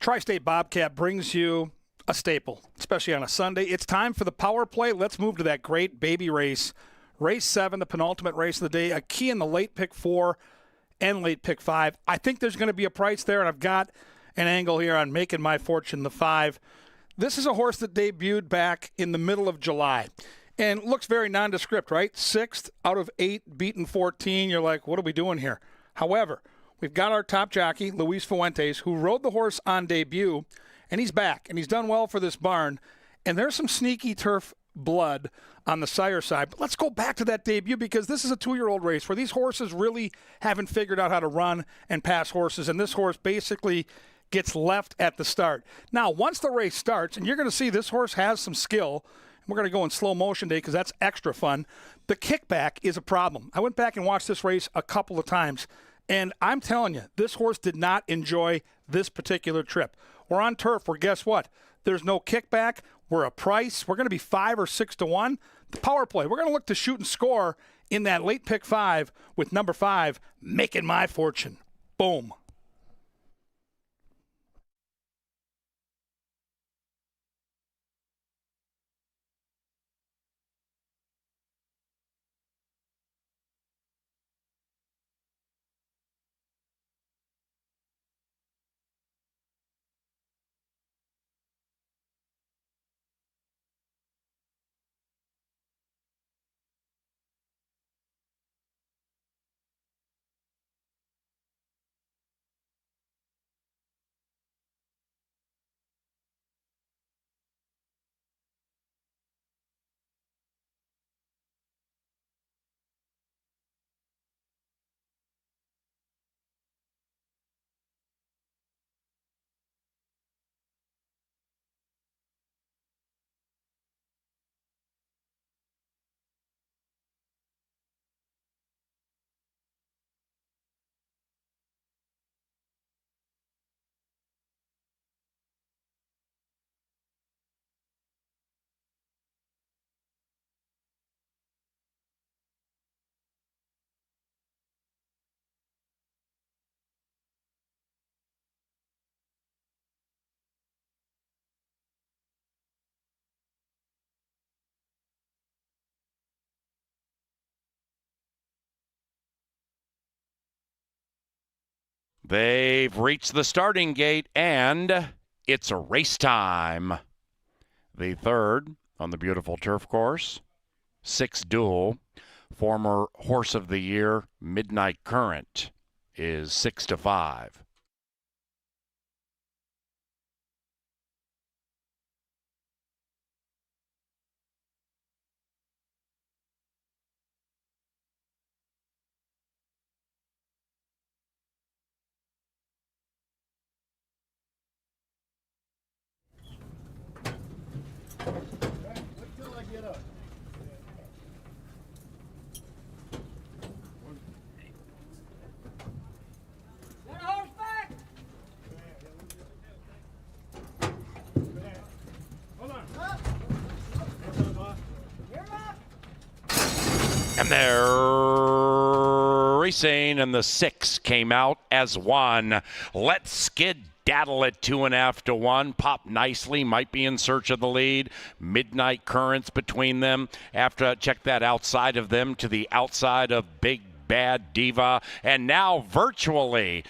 Tri-State Bobcat brings you a staple, especially on a Sunday. It's time for the power play. Let's move to that great baby race. Race 7, the penultimate race of the day. A key in the late pick 4 and late pick 5. I think there's going to be a price there, and I've got an angle here on Making My Fortune, the 5. This is a horse that debuted back in the middle of July and looks very nondescript, right? 6th out of 8, beaten 14. You're like, what are we doing here? However, we've got our top jockey, Luis Fuentes, who rode the horse on debut, and he's back, and he's done well for this barn. And there's some sneaky turf blood on the sire side. But let's go back to that debut, because this is a 2-year-old race where these horses really haven't figured out how to run and pass horses, and this horse basically gets left at the start. Now, once the race starts, and you're going to see this horse has some skill, we're going to go in slow motion today because that's extra fun. The kickback is a problem. I went back and watched this race a couple of times, and I'm telling you, this horse did not enjoy this particular trip. We're on turf where, guess what? There's no kickback. We're a price. We're going to be 5 or 6 to 1. The power play. We're going to look to shoot and score in that late pick 5 with number 5, Making My Fortune. Boom.
They've reached the starting gate, and it's a race time. The third on the beautiful turf course, 6 duel. Former Horse of the Year, Midnight Current, is 6-5. And they're racing, and the 6 came out as 1. Let's Skedaddle at 2.5 to 1. Pop nicely, might be in search of the lead. Midnight Currents between them. After check that outside of them to the outside of Big Bad Diva, and now virtually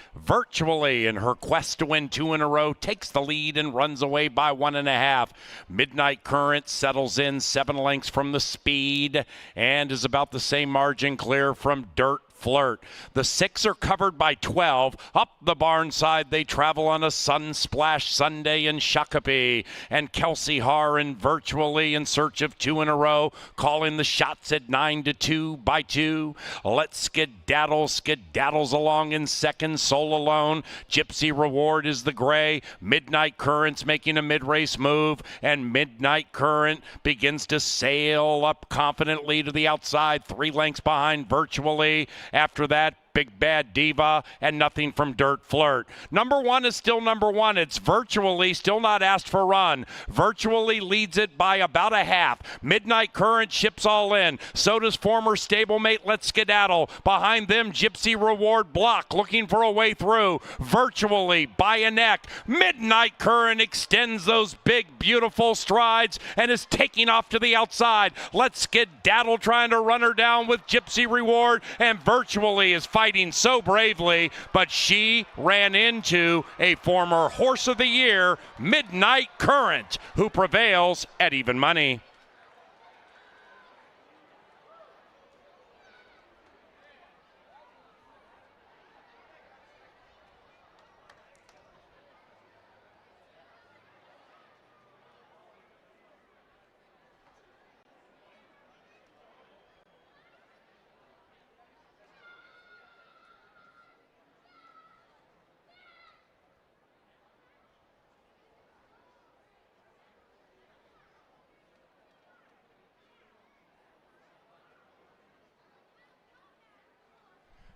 in her quest to win 2 in a row, takes the lead and runs away by 1.5. Midnight Current settles in 7 lengths from the speed and is about the same margin clear from Dirt Flirt. The 6 are covered by 12. Up the barn side, they travel on a Sunsplash Sunday in Shakopee. And Kelsey Har in virtually in search of 2 in a row, calling the shots at 9 to 2 by 2. Let's Skedaddles along in second, Soul Alone. Gypsy Reward is the gray. Midnight Current's making a mid-race move, and Midnight Current begins to sail up confidently to the outside, 3 lengths behind virtually. After that, Big Bad Diva, and nothing from Dirt Flirt. Number 1 is still number 1. It's virtually still not asked for run. Virtually leads it by about a half. Midnight Current ships all in. So does former stablemate Let's Skedaddle. Behind them, Gypsy Reward Block looking for a way through. Virtually by a neck. Midnight Current extends those big, beautiful strides and is taking off to the outside. Let's Skedaddle trying to run her down with Gypsy Reward, and virtually is fighting so bravely, but she ran into a former Horse of the Year, Midnight Current, who prevails at even money.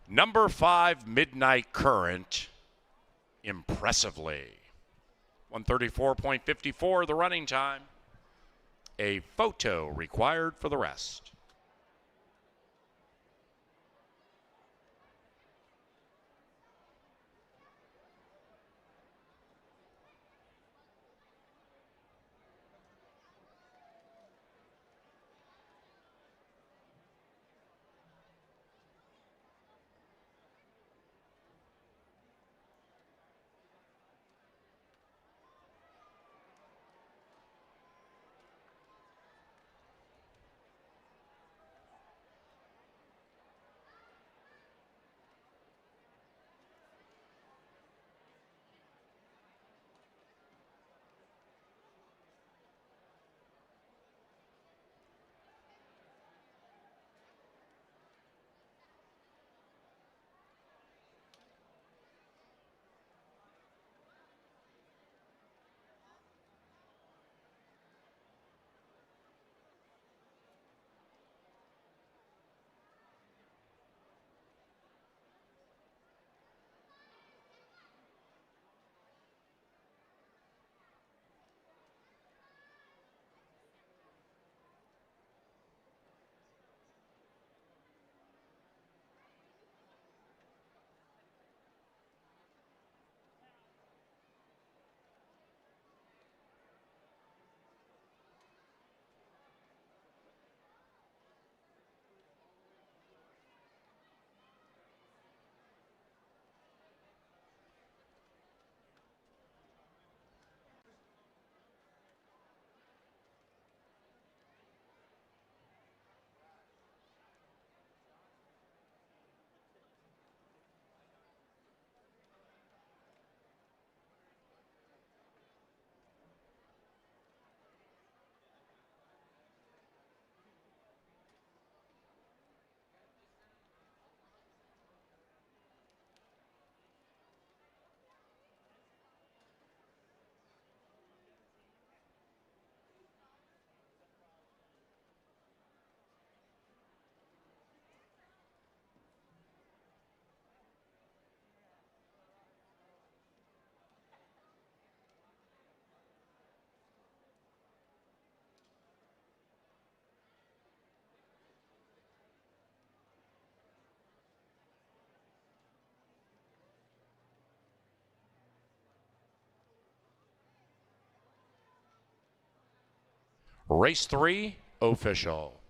Number 5, Midnight Current, impressively. 134.54 the running time. A photo required for the rest. Race 3, official.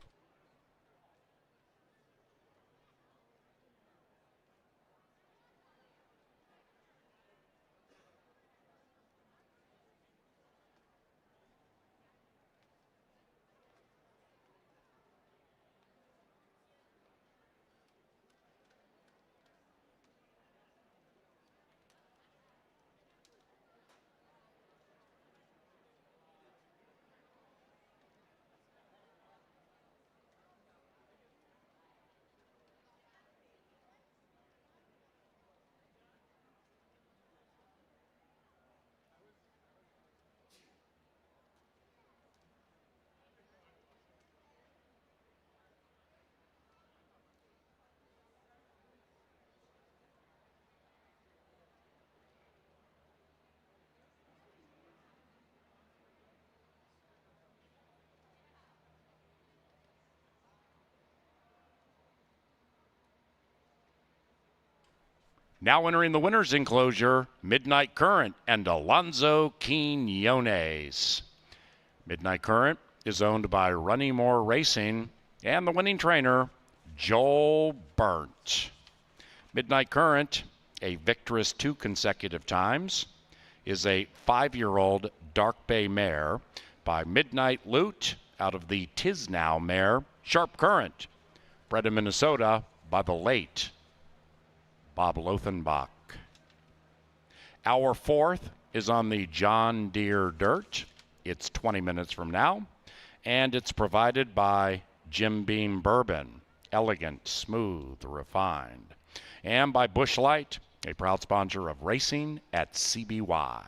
Now entering the winner's enclosure, Midnight Current and Alonzo Quinones. Midnight Current is owned by Runnymore Racing and the winning trainer, Joel Burnt. Midnight Current, a victorious 2 consecutive times, is a 5-year-old Dark Bay mare by Midnight Loot out of the Tisnow mare, Sharp Current, bred in Minnesota by the late Bob Lothenbach. Our 4th is on the John Deere Dirt. It's 20 minutes from now, and it's provided by Jim Beam Bourbon, elegant, smooth, refined, and by Busch Light, a proud sponsor of racing at CBY.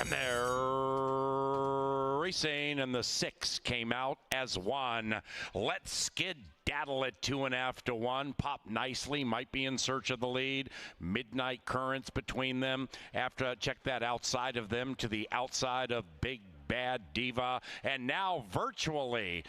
And they're racing, and the 6 came out as 1. Let's Skedaddle at 2.5 to 1. Pop nicely, might be in search of the lead. Midnight Currents between them. After check that outside of them to the outside of Big Bad Diva, and now virtually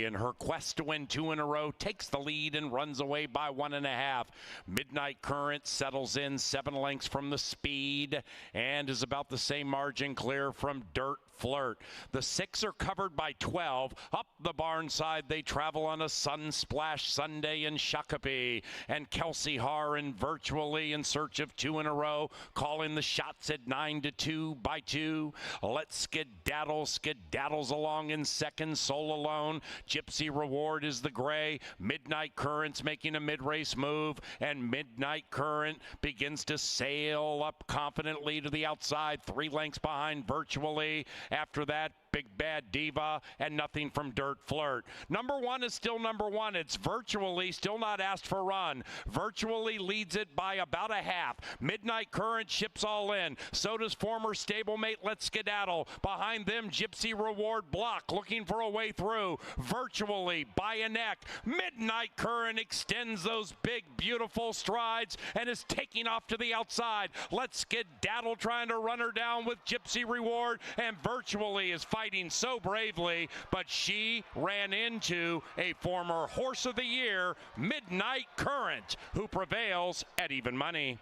in her quest to win 2 in a row, takes the lead and runs away by 1.5. Midnight Current settles in 7 lengths from the speed and is about the same margin clear from Dirt Flirt. The 6 are covered by 12. Up the barn side they travel on a Sunsplash Sunday in Shakopee, and Kelsey Harn virtually in search of 2 in a row, calling the shots at 9 to 2 by 2. Let's Skedaddles along in second, Soul Alone. Gypsy Reward is the gray. Midnight Current's making a mid-race move, and Midnight Current begins to sail up confidently to the outside, 3 lengths behind virtually. After that, Big Bad Diva, and nothing from Dirt Flirt. Number 1 is still number 1. It's virtually still not asked for run. Virtually leads it by about a half. Midnight Current ships all in. So does former stablemate Let's Skedaddle. Behind them, Gypsy Reward Block looking for a way through. Virtually by a neck. Midnight Current extends those big, beautiful strides and is taking off to the outside. Let's Skedaddle trying to run her down with Gypsy Reward, and virtually is fighting so bravely, but she ran into a former Horse of the Year, Midnight Current, who prevails at even money.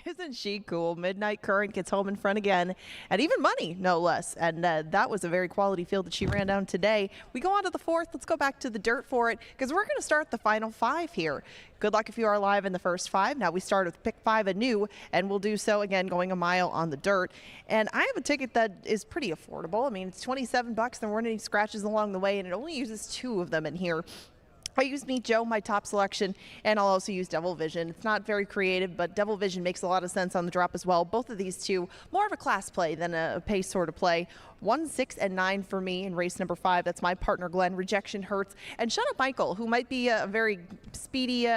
Isn't she cool? Midnight Current gets home in front again, and even money, no less. And that was a very quality field that she ran down today. We go on to the fourth. Let's go back to the dirt for it, because we're going to start the final five here. Good luck if you are live in the first five. Now we start with pick five anew, and we'll do so again going a mile on the dirt. And I have a ticket that is pretty affordable. I mean, it's 27 bucks. There weren't any scratches along the way, and it only uses 2 of them in here. I use Meet Joe, my top selection, and I'll also use Devil Vision. It's not very creative, but Devil Vision makes a lot of sense on the drop as well. Both of these two, more of a class play than a pace sort of play. 1, 6, and 9 for me in race number 5. That's my partner, Glenn. Rejection Hurts. And Shut Up Michael, who might be a very speedy,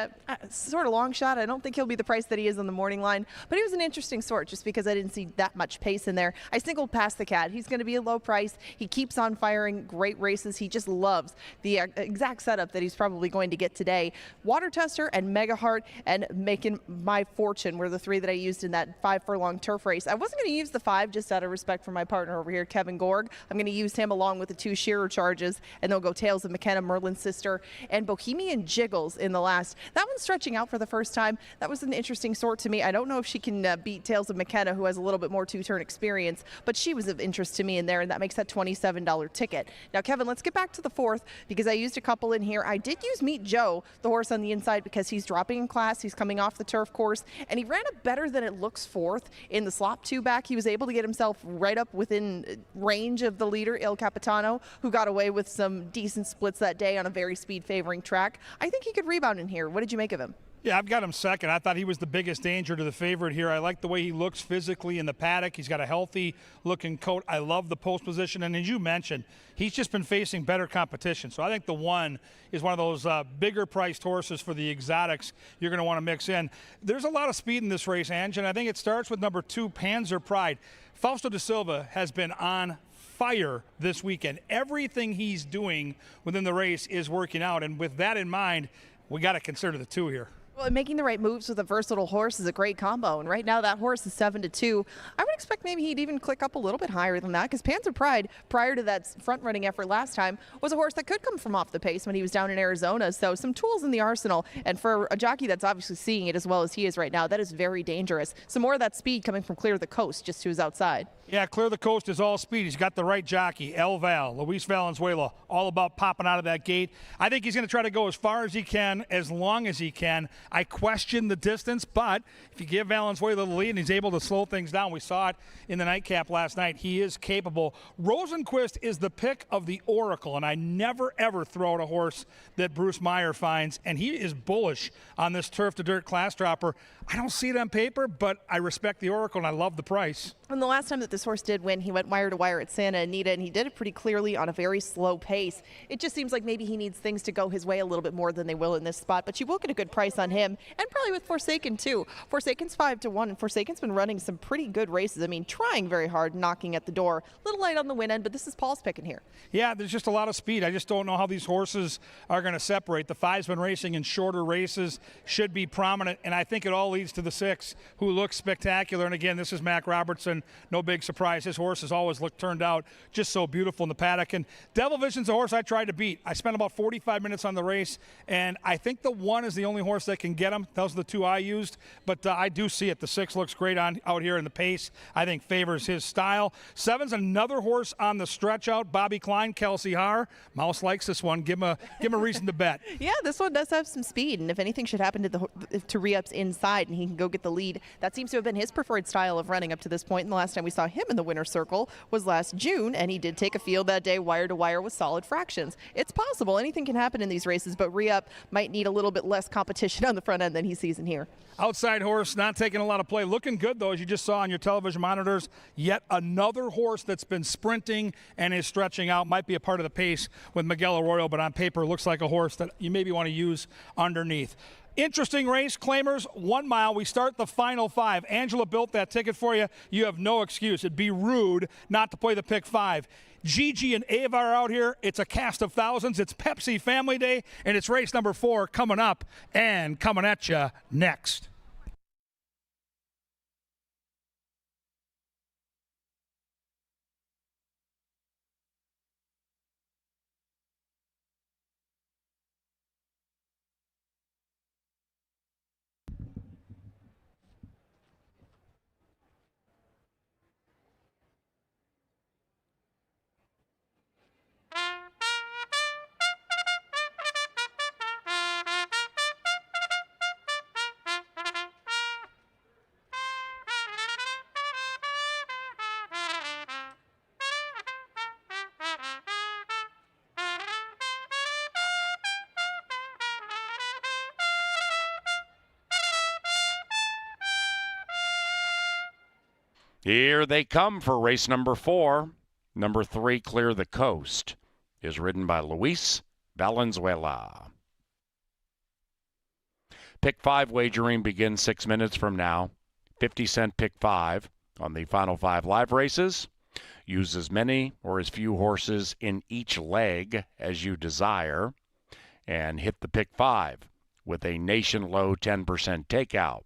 sort of long shot. I don't think he'll be the price that he is on the morning line, but he was an interesting sort just because I didn't see that much pace in there. I singled past the cat. He's going to be a low price. He keeps on firing great races. He just loves the exact setup that he's probably going to get today. Water Tester and Mega Heart and Making My Fortune were the 3 that I used in that 5 furlong turf race. I wasn't going to use the 5 just out of respect for my partner over here, Kevin Gorg. I'm going to use him along with the 2 Shearer charges, and they'll go Tales of McKenna, Merlin's Sister, and Bohemian Jiggles in the last. That one's stretching out for the first time. That was an interesting sort to me. I don't know if she can beat Tales of McKenna, who has a little bit more 2-turn experience, but she was of interest to me in there, and that makes that $27 ticket. Now, Kevin, let's get back to the fourth, because I used a couple in here. I did use Meet Joe, the horse on the inside, because he's dropping in class. He's coming off the turf course, and he ran it better than it looks fourth in the slop 2 back. He was able to get himself right up within range of the leader, Il Capitano, who got away with some decent splits that day on a very speed favoring track. I think he could rebound in here. What did you make of him?
Yeah, I've got him second. I thought he was the biggest danger to the favorite here. I like the way he looks physically in the paddock. He's got a healthy looking coat. I love the post position. And as you mentioned, he's just been facing better competition. So I think the 1 is one of those bigger priced horses for the exotics you're going to want to mix in. There's a lot of speed in this race, Ange, and I think it starts with number 2, Panzer Pride. Fausto da Silva has been on fire this weekend. Everything he's doing within the race is working out. And with that in mind, we got to consider the 2 here.
Well, making the right moves with a versatile horse is a great combo, and right now that horse is 7-2. I would expect maybe he'd even click up a little bit higher than that, because Panzer Pride, prior to that front-running effort last time, was a horse that could come from off the pace when he was down in Arizona. So some tools in the arsenal, and for a jockey that's obviously seeing it as well as he is right now, that is very dangerous. Some more of that speed coming from Clear the Coast, just to his outside.
Yeah, Clear the Coast is all speed. He's got the right jockey, El Val, Luis Valenzuela, all about popping out of that gate. I think he's going to try to go as far as he can, as long as he can. I question the distance, but if you give Valenzuela the lead and he's able to slow things down, we saw it in the nightcap last night, he is capable. Rosenquist is the pick of the Oracle, and I never, ever throw out a horse that Bruce Meyer finds, and he is bullish on this turf to dirt class dropper. I don't see it on paper, but I respect the Oracle, and I love the price.
And the last time that this horse did win, he went wire to wire at Santa Anita, and he did it pretty clearly on a very slow pace. It just seems like maybe he needs things to go his way a little bit more than they will in this spot, but you will get a good price on him, and probably with Forsaken too. Forsaken's 5-1, and Forsaken's been running some pretty good races. I mean, trying very hard, knocking at the door. A little light on the win end, but this is Paul's picking here.
Yeah, there's just a lot of speed. I just don't know how these horses are going to separate. The 5's been racing in shorter races, should be prominent, and I think it all leads to the 6, who looks spectacular. And again, this is Mac Robertson. No big surprise. His horse has always looked turned out just so beautiful in the paddock. And Devil Vision's a horse I tried to beat. I spent about 45 minutes on the race, and I think the 1 is the only horse that can get him. Those are the 2 I used, but I do see it. The 6 looks great out here in the pace. I think favors his style. 7's another horse on the stretch out. Bobby Klein, Kelsey Haar. Mouse likes this one. Give him a reason to bet.
Yeah, this one does have some speed, and if anything should happen to re-ups inside and he can go get the lead, that seems to have been his preferred style of running up to this point. And the last time we saw him in the winner's circle was last June, and he did take a field that day wire to wire with solid fractions. It's possible. Anything can happen in these races, but re-up might need a little bit less competition on the front end than he sees in here.
Outside horse, not taking a lot of play. Looking good, though, as you just saw on your television monitors. Yet another horse that's been sprinting and is stretching out. Might be a part of the pace with Miguel Arroyo, but on paper looks like a horse that you maybe want to use underneath. Interesting race, claimers, 1 mile. We start the final 5. Angela built that ticket for you. You have no excuse. It'd be rude not to play the pick 5. Gigi and Ava are out here. It's a cast of thousands. It's Pepsi Family Day, and it's race number 4 coming up and coming at you next.
Here they come for race number 4. Number 3, Clear the Coast, is ridden by Luis Valenzuela. Pick 5 wagering begins 6 minutes from now. 50-cent pick 5 on the final 5 live races. Use as many or as few horses in each leg as you desire. And hit the pick 5 with a nation low 10% takeout.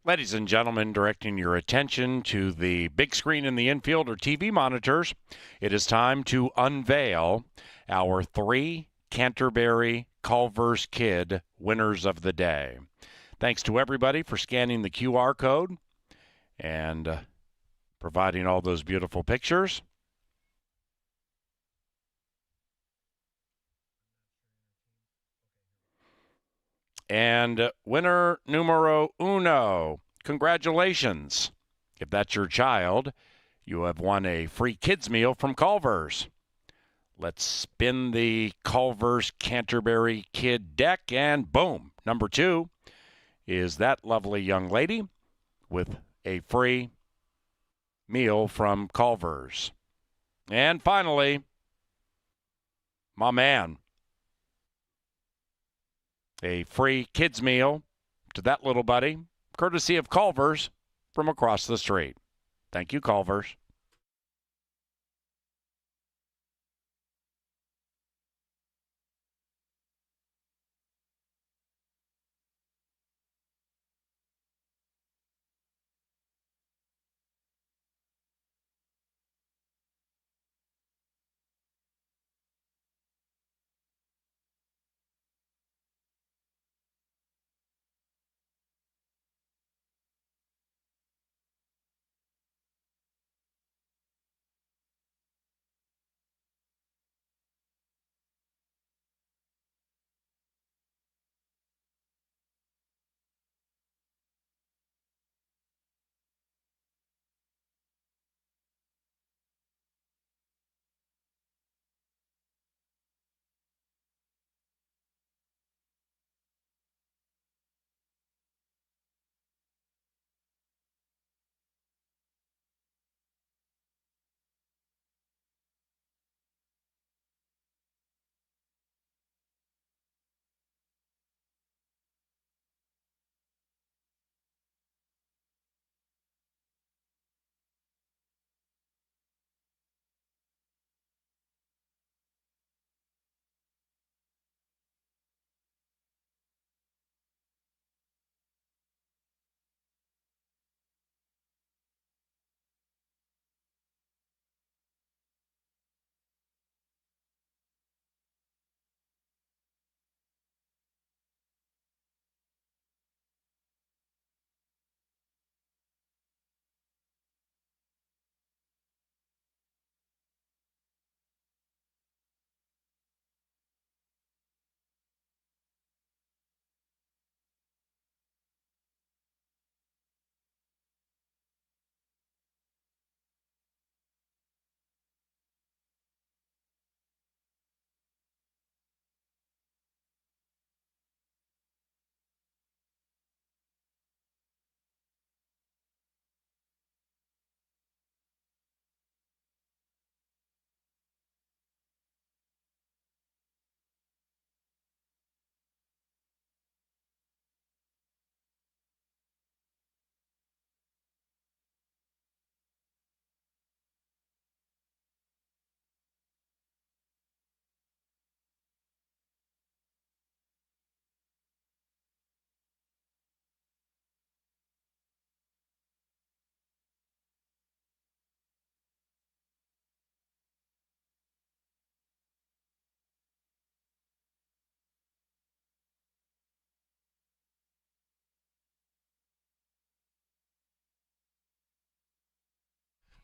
Ladies and gentlemen, directing your attention to the big screen in the infield or TV monitors, it is time to unveil our 3 Canterbury Culver's Kid winners of the day. Thanks to everybody for scanning the QR code and providing all those beautiful pictures. And winner numero uno, congratulations. If that's your child, you have won a free kids meal from Culver's. Let's spin the Culver's Canterbury Kid deck, and boom, number 2 is that lovely young lady with a free meal from Culver's. And finally, my man, a free kids meal to that little buddy, courtesy of Culver's from across the street. Thank you, Culver's.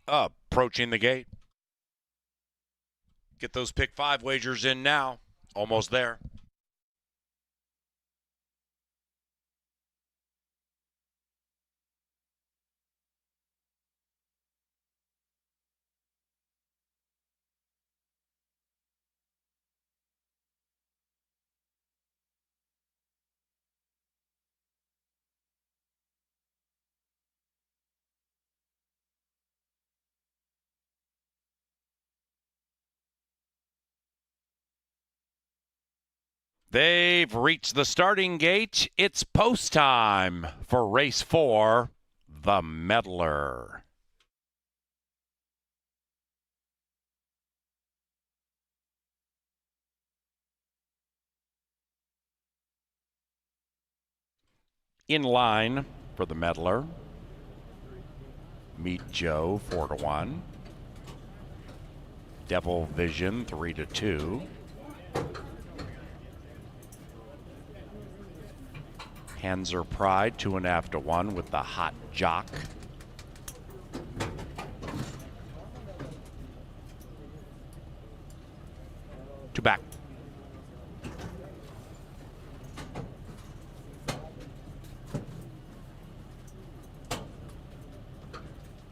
approaching the gate. Get those pick 5 wagers in now. Almost there. They've reached the starting gate. It's post time for race 4, the Meddler. In line for the Meddler, Meet Joe 4-1, Devil Vision 3-2. Panzer Pride 2.5-1 with the Hot Jock. Two back.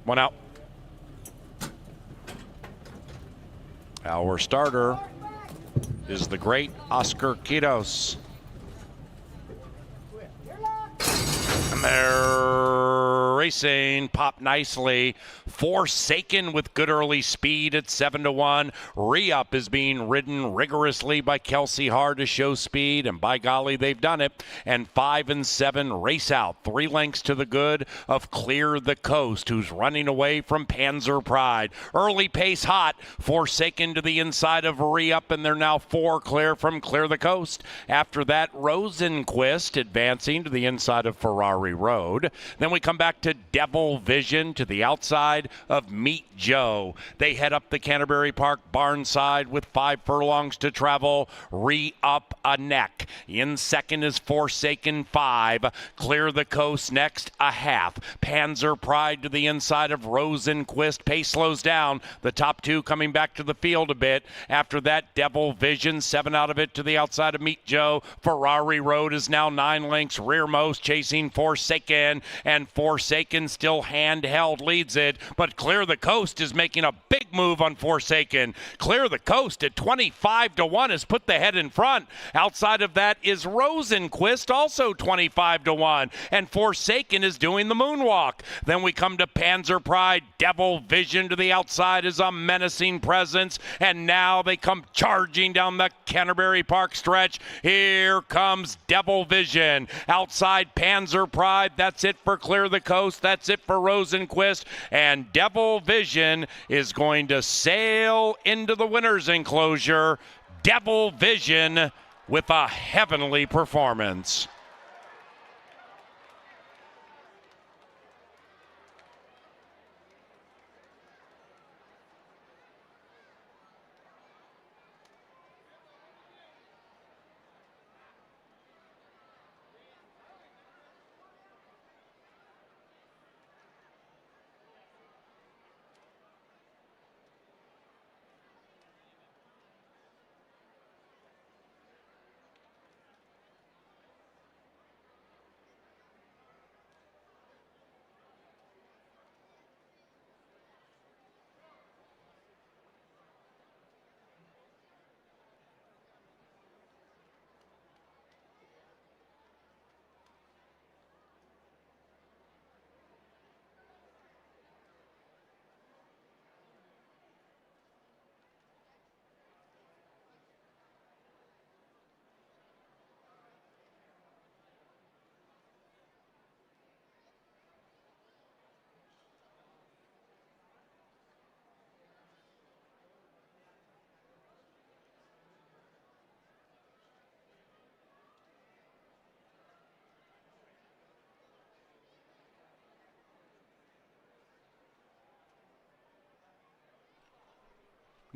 One out. Our starter is the great Oscar Quiros. And they're racing, pop nicely. Forsaken with good early speed at 7-1. Re-up is being ridden rigorously by Kelsey Hard to show speed, and by golly, they've done it. And 5 and 7 race out. 3 lengths to the good of Clear the Coast, who's running away from Panzer Pride. Early pace hot. Forsaken to the inside of Re-up, and they're now 4 clear from Clear the Coast. After that, Rosenquist advancing to the inside of Ferrari Road. Then we come back to Devil Vision to the outside of Meet Joe. They head up the Canterbury Park barn side with 5 furlongs to travel. Re-up a neck. In second is Forsaken 5. Clear the Coast next a half. Panzer Pride to the inside of Rosenquist. Pace slows down. The top 2 coming back to the field a bit. After that, Devil Vision 7 out of it to the outside of Meet Joe. Ferrari Road is now 9 lengths rearmost, chasing Forsaken, and Forsaken still handheld leads it, but Clear the Coast is making a big move on Forsaken. Clear the Coast at 25-1 has put the head in front. Outside of that is Rosenquist, also 25-1, and Forsaken is doing the moonwalk. Then we come to Panzer Pride. Devil Vision to the outside is a menacing presence, and now they come charging down the Canterbury Park stretch. Here comes Devil Vision. Outside Panzer Pride, that's it for Clear the Coast, that's it for Rosenquist, and Devil Vision is going to sail into the winner's enclosure. Devil Vision with a heavenly performance.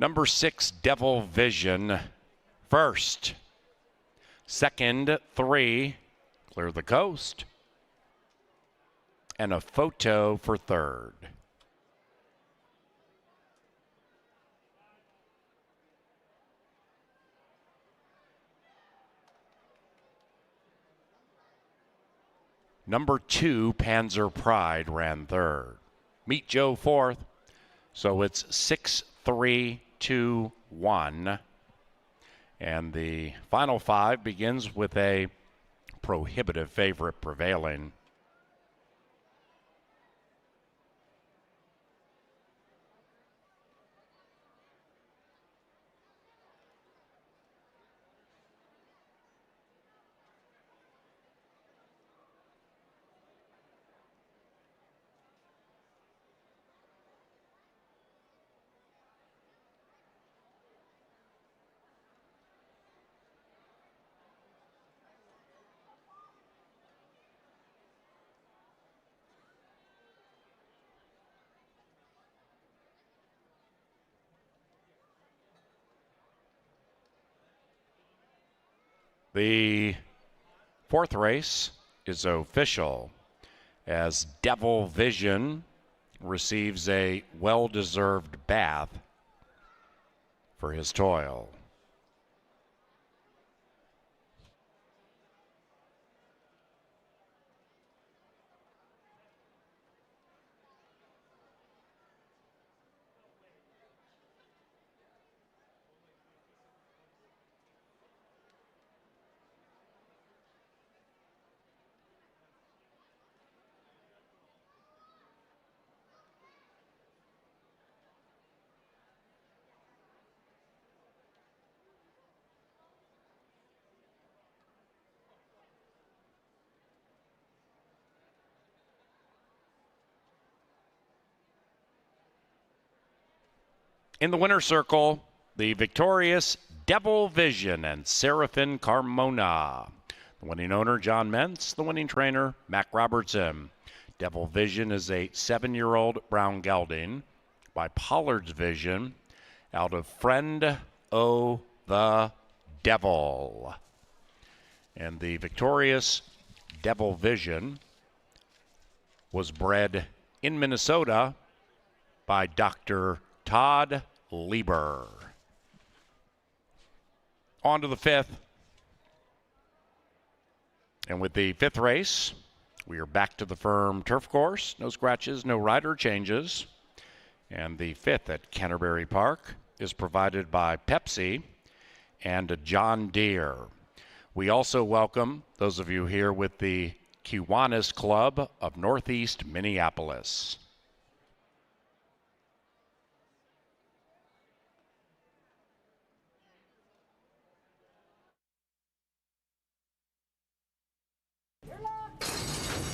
Number 6, Devil Vision, first. Second, 3, Clear the Coast. And a photo for third. Number 2, Panzer Pride, ran third. Meet Joe fourth. So it's 6-3-2-1. And the final 5 begins with a prohibitive favorite prevailing. The 4th race is official as Devil Vision receives a well-deserved bath for his toil. In the winner's circle, the victorious Devil Vision and Seraphin Carmona. The winning owner, John Mentz. The winning trainer, Mac Robertson. Devil Vision is a 7-year-old brown gelding by Pollard's Vision out of Friend o' the Devil. And the victorious Devil Vision was bred in Minnesota by Dr. Todd Lieber. On to the 5th. And with the 5th race, we are back to the firm turf course. No scratches, no rider changes. And the 5th at Canterbury Park is provided by Pepsi and John Deere. We also welcome those of you here with the Kiwanis Club of Northeast Minneapolis.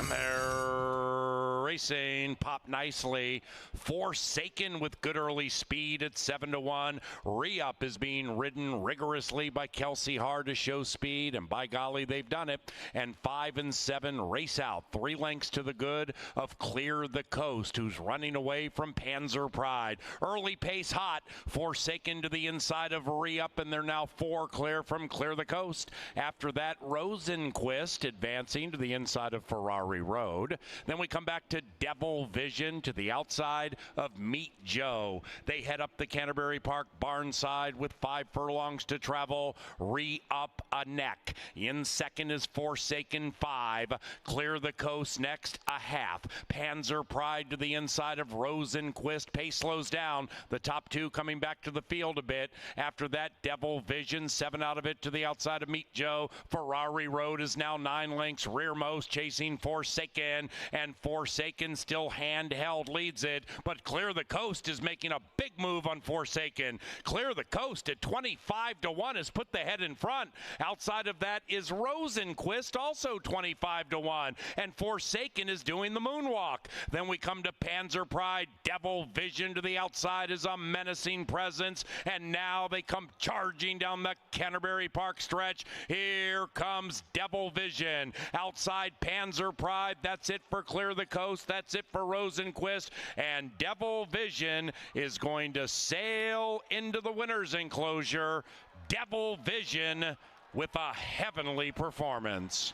And they're racing, pop nicely. Forsaken with good early speed at 7-1. Re-up is being ridden rigorously by Kelsey Hard to show speed, and by golly, they've done it. And 5 and 7 race out, 3 lengths to the good of Clear the Coast, who's running away from Panzer Pride. Early pace hot, Forsaken to the inside of Re-up, and they're now 4 clear from Clear the Coast. After that, Rosenquist advancing to the inside of Ferrari Road. Then we come back to Devil Vision to the outside of Meet Joe. They head up the Canterbury Park barn side with 5 furlongs to travel. Re-up a neck. In second is Forsaken 5. Clear the Coast next a half. Panzer Pride to the inside of Rosenquist. Pace slows down. The top 2 coming back to the field a bit. After that, Devil Vision, 7 out of it to the outside of Meet Joe. Ferrari Road is now 9 lengths rearmost, chasing Forsaken, and Forsaken still handheld leads it, but Clear the Coast is making a big move on Forsaken. Clear the Coast at 25-1 has put the head in front. Outside of that is Rosenquist, also 25-1, and Forsaken is doing the moonwalk. Then we come to Panzer Pride. Devil Vision to the outside is a menacing presence, and now they come charging down the Canterbury Park stretch. Here comes Devil Vision. Outside Panzer Pride, that's it for Clear the Coast, that's it for Rosenquist, and Devil Vision is going to sail into the winner's enclosure. Devil Vision with a heavenly performance.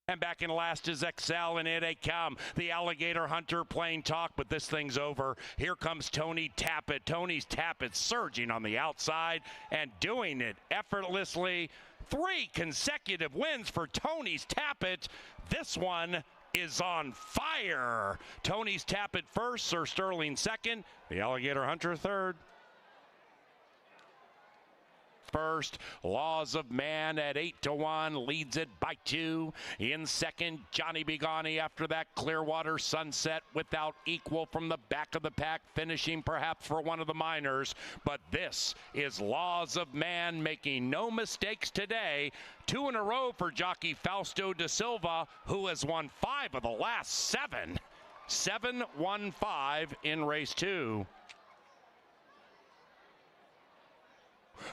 And back in last is Excel, and here they come. The Alligator Hunter playing talk, but this thing's over. Here comes Tony Tappett. Tony's Tappett surging on the outside and doing it effortlessly. 3 consecutive wins for Tony's Tappett. This one is on fire. Tony's Tappett first, Sir Sterling second, the Alligator Hunter third. First, Laws of Man at 8-1, leads it by 2. In second, Johnny Begani. After that, Clearwater Sunset without equal from the back of the pack, finishing perhaps for one of the minors. But this is Laws of Man making no mistakes today. 2 in a row for jockey Fausto da Silva, who has won 5 of the last 7. 7-1-5 in race 2.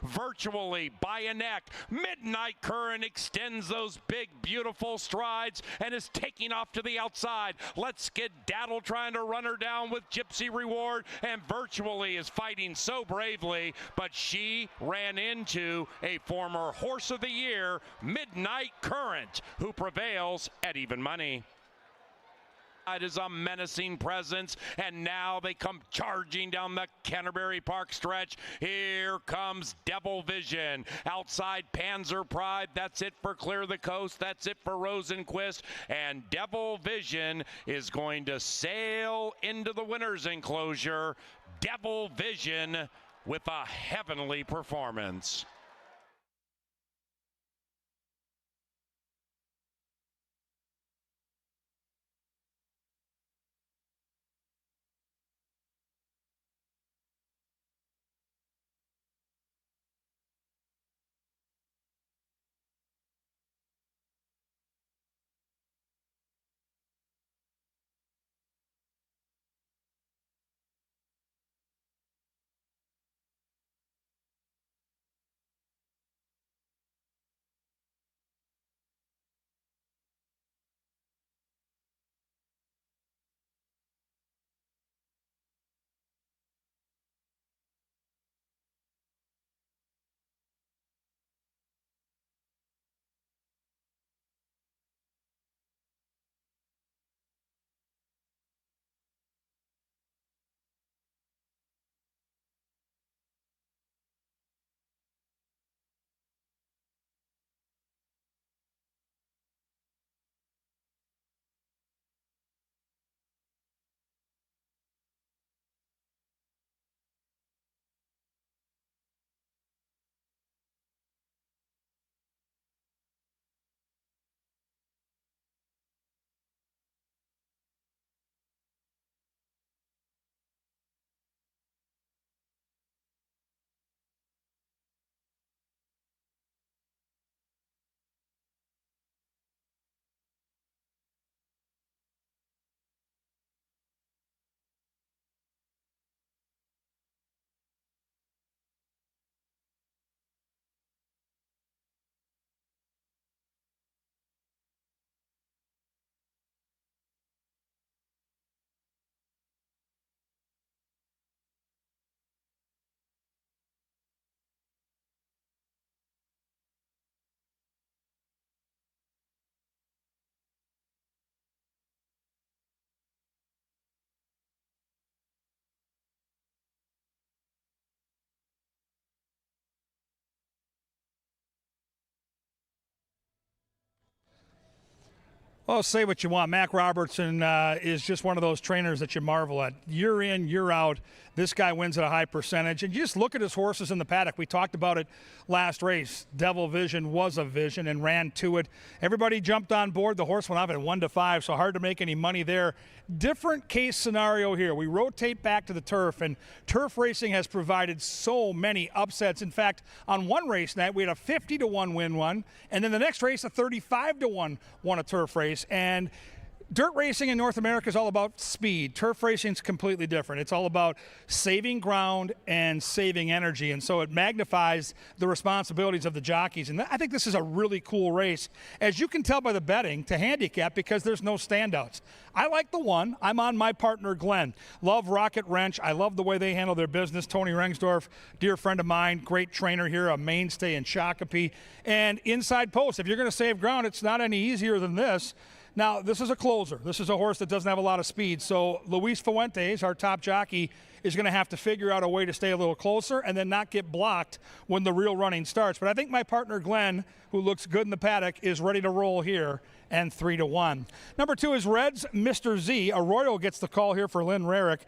Virtually by a neck, Midnight Current extends those big, beautiful strides and is taking off to the outside. Let's Skedaddle trying to run her down with Gypsy Reward, and Virtually is fighting so bravely, but she ran into a former Horse of the Year, Midnight Current, who prevails at even money. It is a menacing presence, and now they come charging down the Canterbury Park stretch. Here comes Devil Vision. Outside Panzer Pride. That's it for Clear the Coast. That's it for Rosenquist. And Devil Vision is going to sail into the winner's enclosure. Devil Vision with a heavenly performance.
Well, say what you want. Mac Robertson is just one of those trainers that you marvel at. Year in, year out, this guy wins at a high percentage. And you just look at his horses in the paddock. We talked about it last race. Devil Vision was a vision and ran to it. Everybody jumped on board. The horse went off at 1-5, so hard to make any money there. Different case scenario here. We rotate back to the turf, and turf racing has provided so many upsets. In fact, on one race night, we had a 50-1 win one, and then the next race, a 35-1 won a turf race. And dirt racing in North America is all about speed. Turf racing is completely different. It's all about saving ground and saving energy, and so it magnifies the responsibilities of the jockeys. And I think this is a really cool race, as you can tell by the betting, to handicap because there's no standouts. I like the one. I'm on my partner, Glenn. Love Rocket Wrench. I love the way they handle their business. Tony Rengsdorf, dear friend of mine, great trainer here, a mainstay in Shakopee. And Inside Post, if you're going to save ground, it's not any easier than this. Now, this is a closer. This is a horse that doesn't have a lot of speed. So Luis Fuentes, our top jockey, is going to have to figure out a way to stay a little closer and then not get blocked when the real running starts. But I think my partner, Glenn, who looks good in the paddock, is ready to roll here, and 3-1. Number 2 is Red's Mr. Z. Arroyo gets the call here for Lynn Rarick.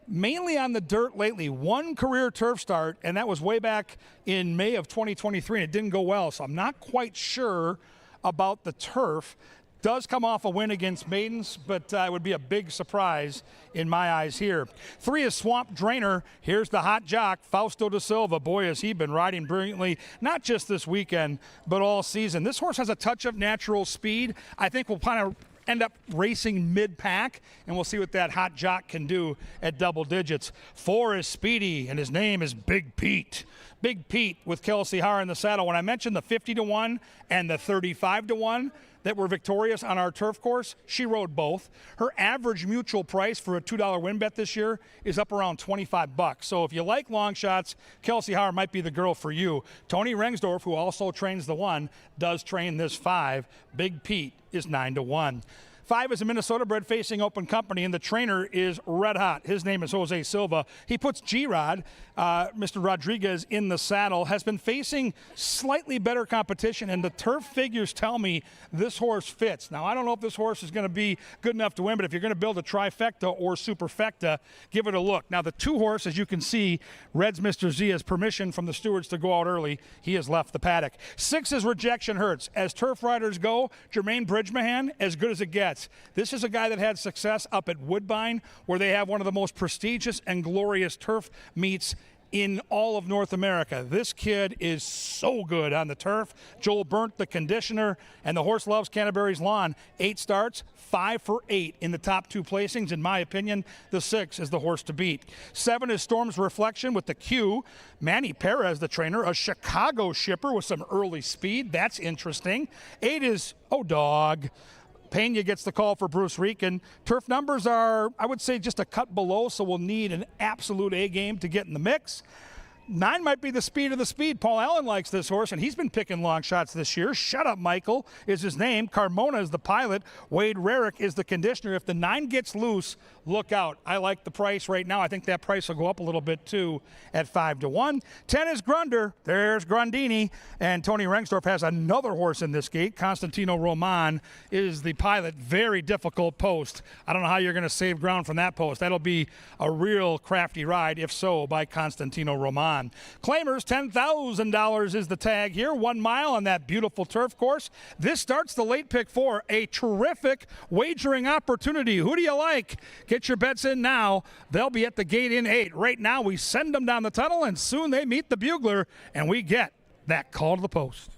Mainly on the dirt lately. One career turf start, and that was way back in May of 2023, and it didn't go well. So I'm not quite sure about the turf. Does come off a win against Maidens, but it would be a big surprise in my eyes here. 3 is Swamp Drainer. Here's the hot jock, Fausto da Silva. Boy, has he been riding brilliantly, not just this weekend, but all season. This horse has a touch of natural speed. I think we'll kind of end up racing mid-pack, and we'll see what that hot jock can do at double digits. 4 is Speedy, and his name is Big Pete. Big Pete with Kelsey Haar in the saddle. When I mentioned the 50-1 and the 35-1 that were victorious on our turf course, she rode both. Her average mutual price for a $2 win bet this year is up around $25. So if you like long shots, Kelsey Haar might be the girl for you. Tony Rengsdorf, who also trains the 1, does train this 5. Big Pete is 9-1. 5 is a Minnesota bred facing Open Company, and the trainer is red hot. His name is Jose Silva. He puts G-Rod, Mr. Rodriguez, in the saddle, has been facing slightly better competition, and the turf figures tell me this horse fits. Now, I don't know if this horse is going to be good enough to win, but if you're going to build a trifecta or superfecta, give it a look. Now, the 2 horse, as you can see, Red's Mr. Z has permission from the stewards to go out early. He has left the paddock. 6 is Rejection Hurts. As turf riders go, Jermaine Bridgemahan, as good as it gets. This is a guy that had success up at Woodbine, where they have one of the most prestigious and glorious turf meets in all of North America. This kid is so good on the turf. Joel Burnt, the conditioner, and the horse loves Canterbury's lawn. 8 starts, 5 for 8 in the top 2 placings. In my opinion, the 6 is the horse to beat. 7 is Storm's Reflection with the Q. Manny Perez, the trainer, a Chicago shipper with some early speed. That's interesting. 8 is Dog. Pena gets the call for Bruce Rieken. Turf numbers are, I would say, just a cut below, so we'll need an absolute A game to get in the mix. 9 might be the speed of the speed. Paul Allen likes this horse, and he's been picking long shots this year. Shut Up Michael is his name. Carmona is the pilot. Wade Rarick is the conditioner. If the 9 gets loose, look out. I like the price right now. I think that price will go up a little bit, too, at 5-1. 10 is Grunder. There's Grandini. And Tony Rengsdorf has another horse in this gate. Constantino Roman is the pilot. Very difficult post. I don't know how you're going to save ground from that post. That'll be a real crafty ride, if so, by Constantino Roman. Claimers, $10,000 is the tag here. 1 mile on that beautiful turf course. This starts the late pick 4. A terrific wagering opportunity. Who do you like? Get your bets in now. They'll be at the gate in 8. Right now, we send them down the tunnel, and soon they meet the bugler, and we get that call to the post.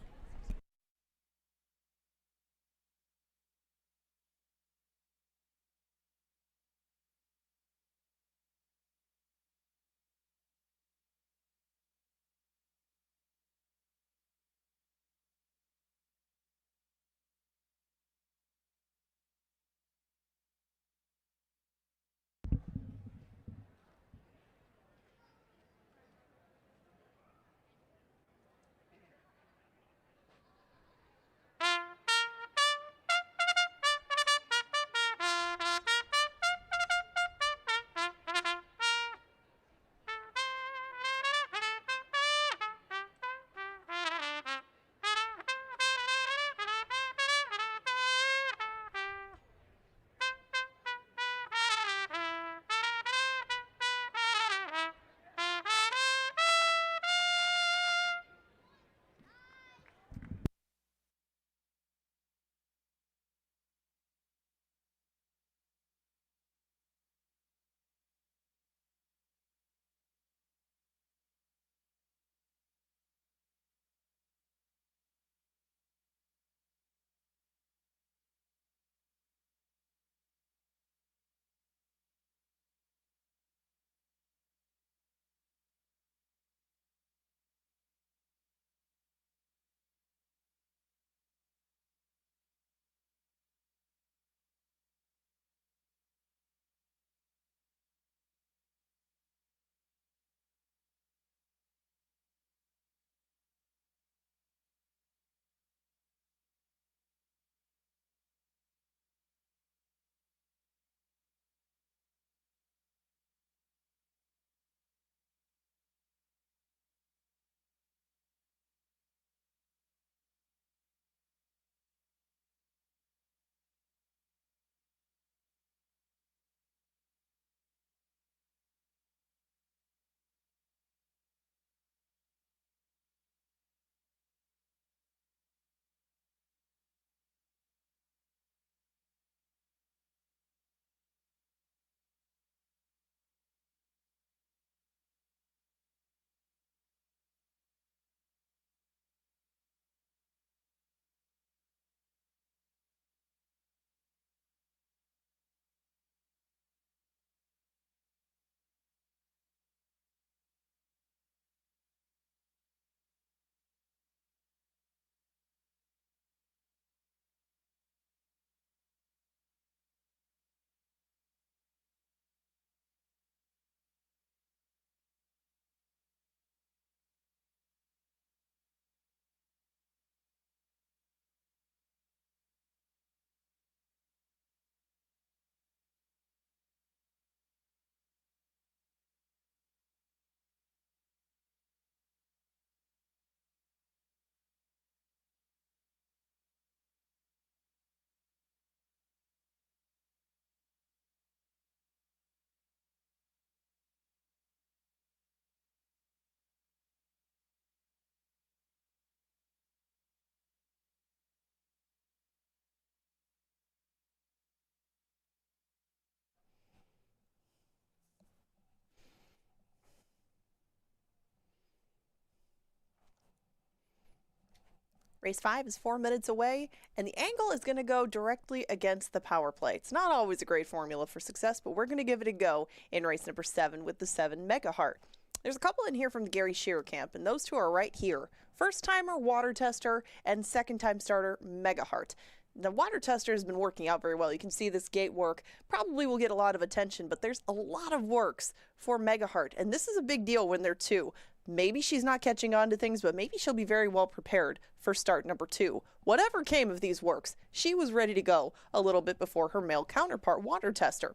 Race 5 is 4 minutes away, and the angle is going to go directly against the power play. It's not always a great formula for success, but we're going to give it a go in race number 7 with the 7 Mega Heart. There's a couple in here from the Gary Shearer camp, and those two are right here. First-timer Water Tester and second-time starter Mega Heart. The Water Tester has been working out very well. You can see this gate work probably will get a lot of attention, but there's a lot of works for Mega Heart, and this is a big deal when they're two. Maybe she's not catching on to things, but maybe she'll be very well prepared for start number 2. Whatever came of these works, she was ready to go a little bit before her male counterpart, Water Tester.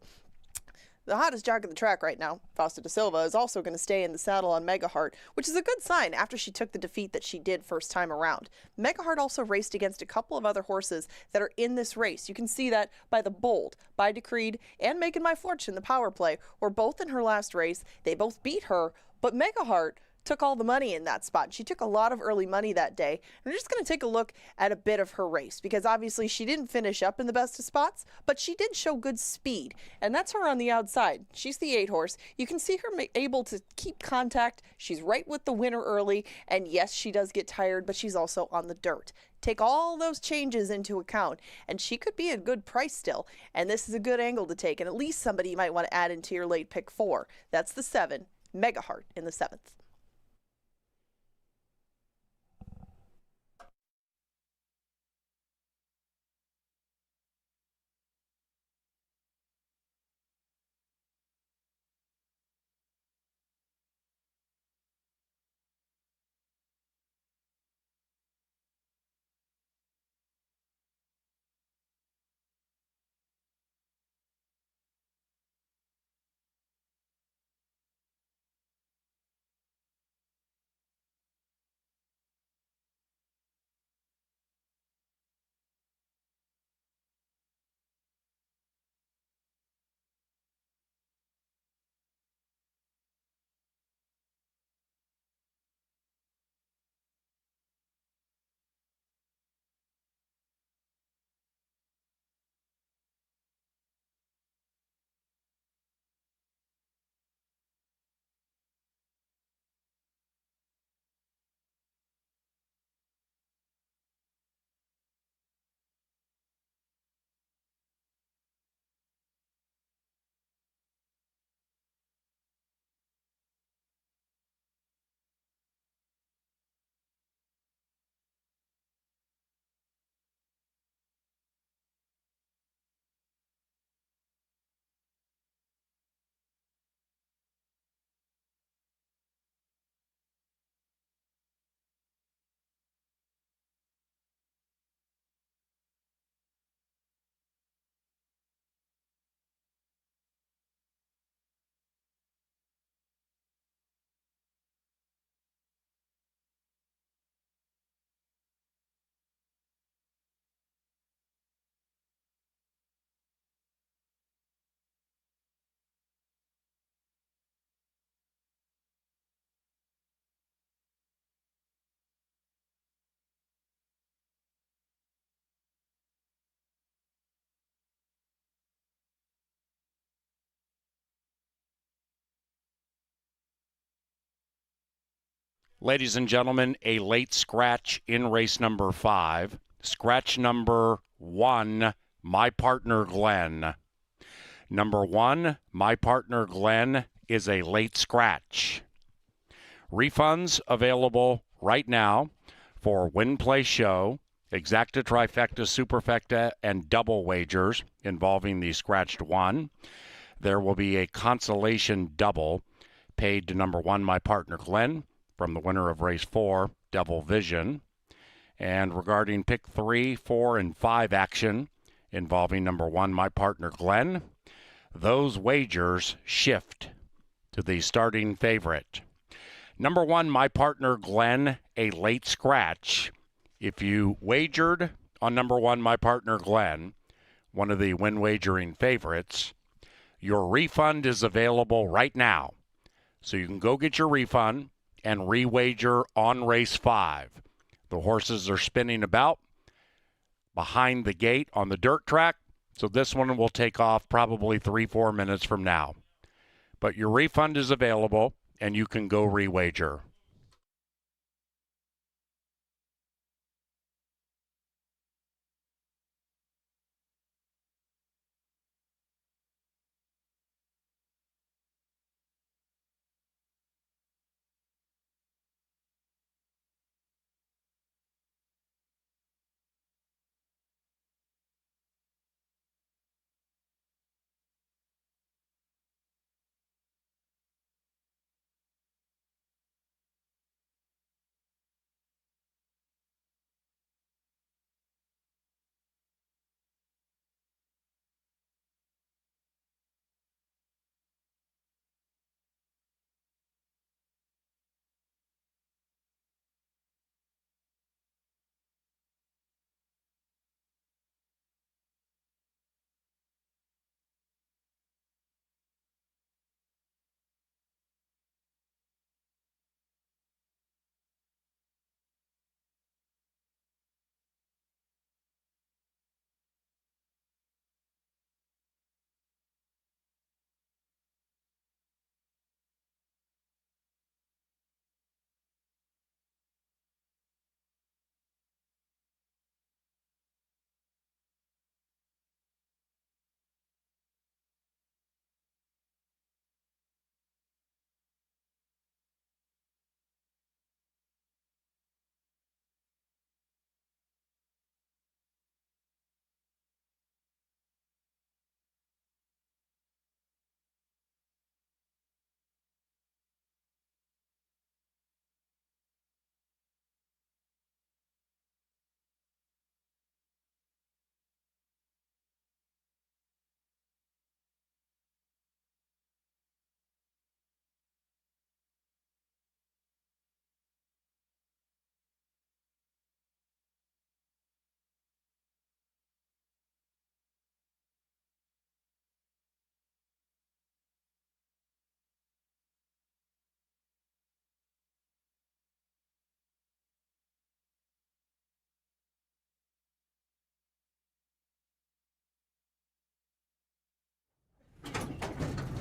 The hottest jock on the track right now, Fausta da Silva, is also going to stay in the saddle on Mega Heart, which is a good sign after she took the defeat that she did first time around. Mega Heart also raced against a couple of other horses that are in this race. You can see that by the Bold, by Decreed, and Making My Fortune, the power play, were both in her last race. They both beat her, but Mega Heart took all the money in that spot. She took a lot of early money that day. And we're just going to take a look at a bit of her race because obviously she didn't finish up in the best of spots, but she did show good speed. And that's her on the outside. She's the 8 horse. You can see her able to keep contact. She's right with the winner early. And yes, she does get tired, but she's also on the dirt. Take all those changes into account, and she could be a good price still. And this is a good angle to take, and at least somebody you might want to add into your late pick 4. That's the 7, Mega Heart in the 7th.
Ladies and gentlemen, a late scratch in race number 5. Scratch number 1, My Partner Glenn. Number 1, My Partner Glenn, is a late scratch. Refunds available right now for Win, Play, Show, Exacta, Trifecta, Superfecta, and double wagers involving the scratched 1. There will be a consolation double paid to number 1, My Partner Glenn, from the winner of race 4, Devil Vision. And regarding pick 3, 4, and 5 action involving number 1, My Partner Glenn, those wagers shift to the starting favorite. Number 1, My Partner Glenn, a late scratch. If you wagered on number 1, My Partner Glenn, one of the win wagering favorites, your refund is available right now. So you can go get your refund and re-wager on race 5. The horses are spinning about behind the gate on the dirt track, so this one will take off probably 3-4 minutes from now. But your refund is available, and you can go re-wager.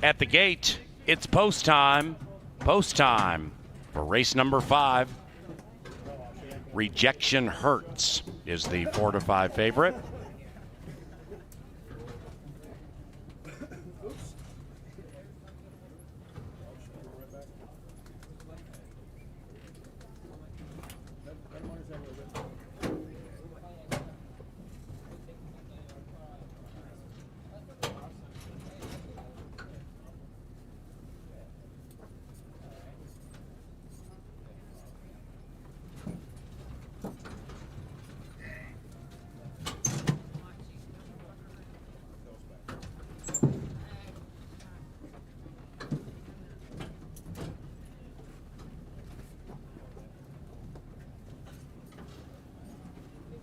At the gate, it's post time. Post time for race number 5. Rejection Hurts is the 4 to 5 favorite.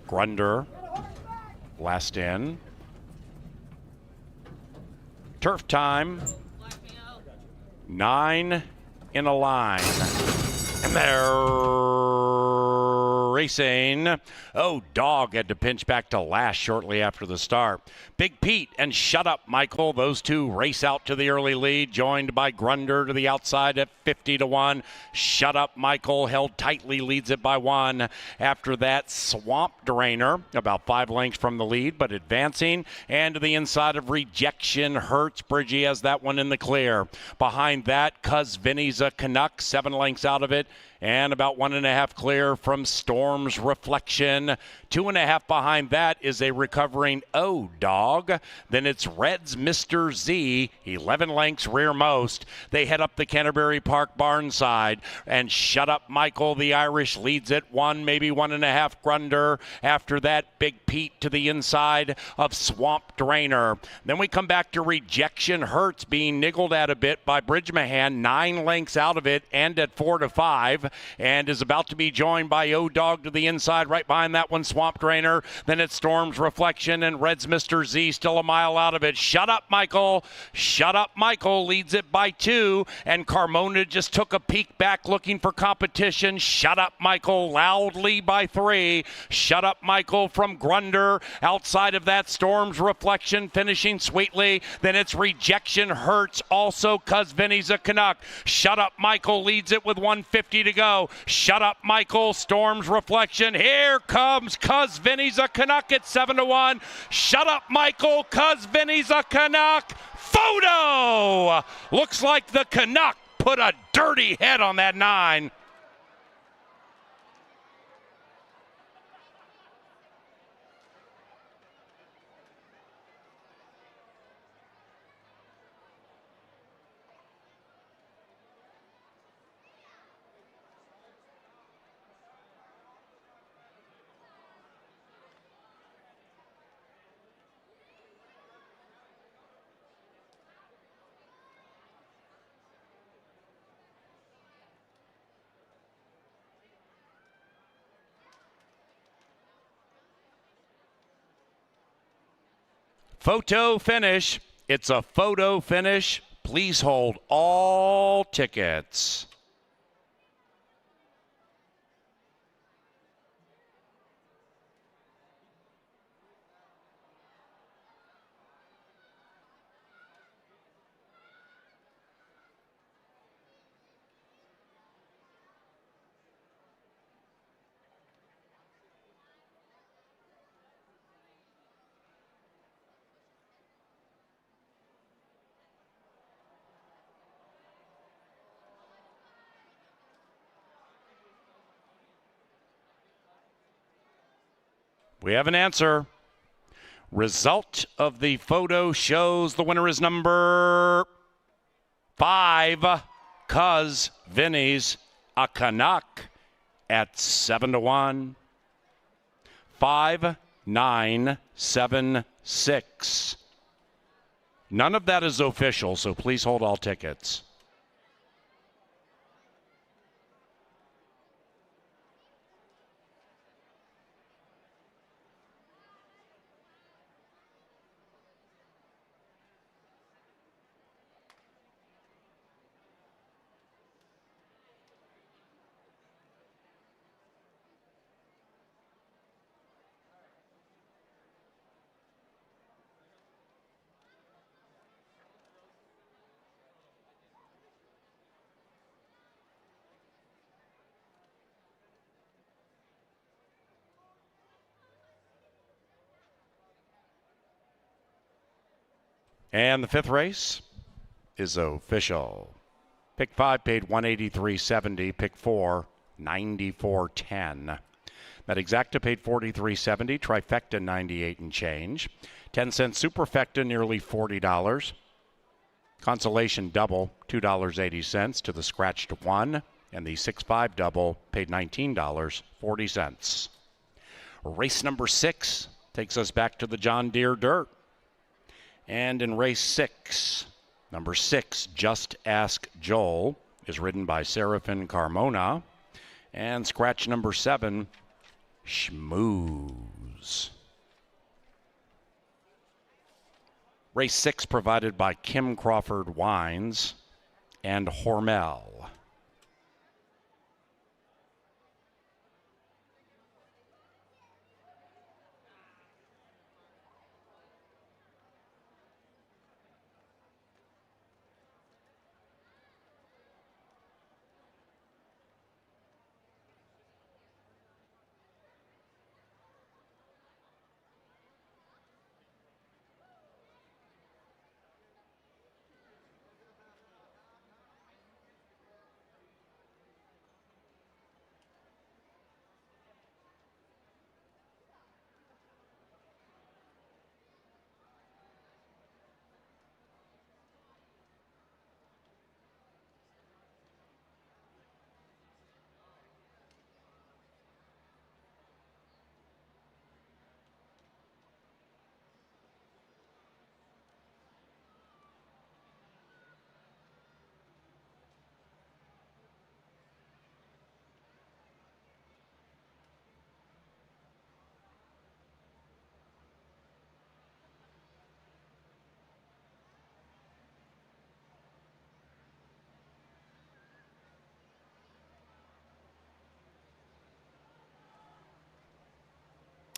Grunder, last in. Turf time. 9 in a line. And they're racing. Oh, Dog had to pinch back to last shortly after the start. Big Pete and Shut Up Michael, those two race out to the early lead, joined by Grunder to the outside at 50 to 1. Shut Up Michael held tightly, leads it by 1. After that, Swamp Drainer, about 5 lengths from the lead, but advancing. And to the inside of Rejection Hurts. Bridgie has that one in the clear. Behind that, Cuz Vinny's a Canuck, 7 lengths out of it. And about 1.5 clear from Storm's Reflection. 2.5 behind that is a recovering Oh Dog. Then it's Red's Mr. Z, 11 lengths rearmost. They head up the Canterbury Park barn side. And Shut Up Michael, the Irish, leads it 1, maybe 1.5 Grunder. After that, Big Pete to the inside of Swamp Drainer. Then we come back to Rejection Hurts being niggled at a bit by Bridgemahan, 9 lengths out of it and at 4 to 5. And is about to be joined by O-Dog to the inside. Right behind that one, Swamp Drainer. Then it's Storm's Reflection and Red's Mr. Z still a mile out of it. Shut Up Michael. Shut Up Michael leads it by 2. And Carmona just took a peek back looking for competition. Shut Up Michael loudly by 3. Shut Up Michael from Grunder. Outside of that, Storm's Reflection finishing sweetly. Then it's Rejection Hurts. Also, Cuz Vinny's a Canuck. Shut Up Michael leads it with 150 to go. Shut Up Michael, Storm's Reflection. Here comes Cuz Vinny's a Canuck at 7 to 1. Shut Up Michael, Cuz Vinny's a Canuck. Photo! Looks like the Canuck put a dirty head on that 9. Photo finish. It's a photo finish. Please hold all tickets. We have an answer. Result of the photo shows the winner is number 5, Cuz Vinny's a Canuck at 7 to 1. 5, 9, 7, 6. None of that is official, so please hold all tickets. And the fifth race is official. Pick 5 paid $183.70. Pick 4, $94.10. That exacta paid $43.70. Trifecta, $98 and change. 10-cent superfecta, nearly $40. Consolation double, $2.80 to the scratched 1. And the 6-5 double paid $19.40. Race number 6 takes us back to the John Deere Dirt. And in race 6, number 6, Just Ask Joel, is ridden by Serafin Carmona. And scratch number 7, Schmooze. Race 6 provided by Kim Crawford Wines and Hormel.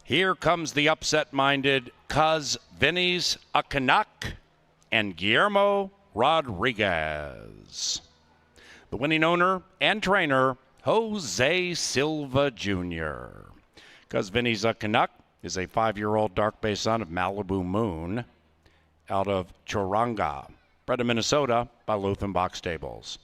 Here comes the upset-minded Cuz Vinny's a Canuck and Guillermo Rodriguez. The winning owner and trainer, Jose Silva Jr. Cuz Vinny's a Canuck is a 5-year-old dark bay son of Malibu Moon out of Choranga, bred in Minnesota by Luthenbach Stables.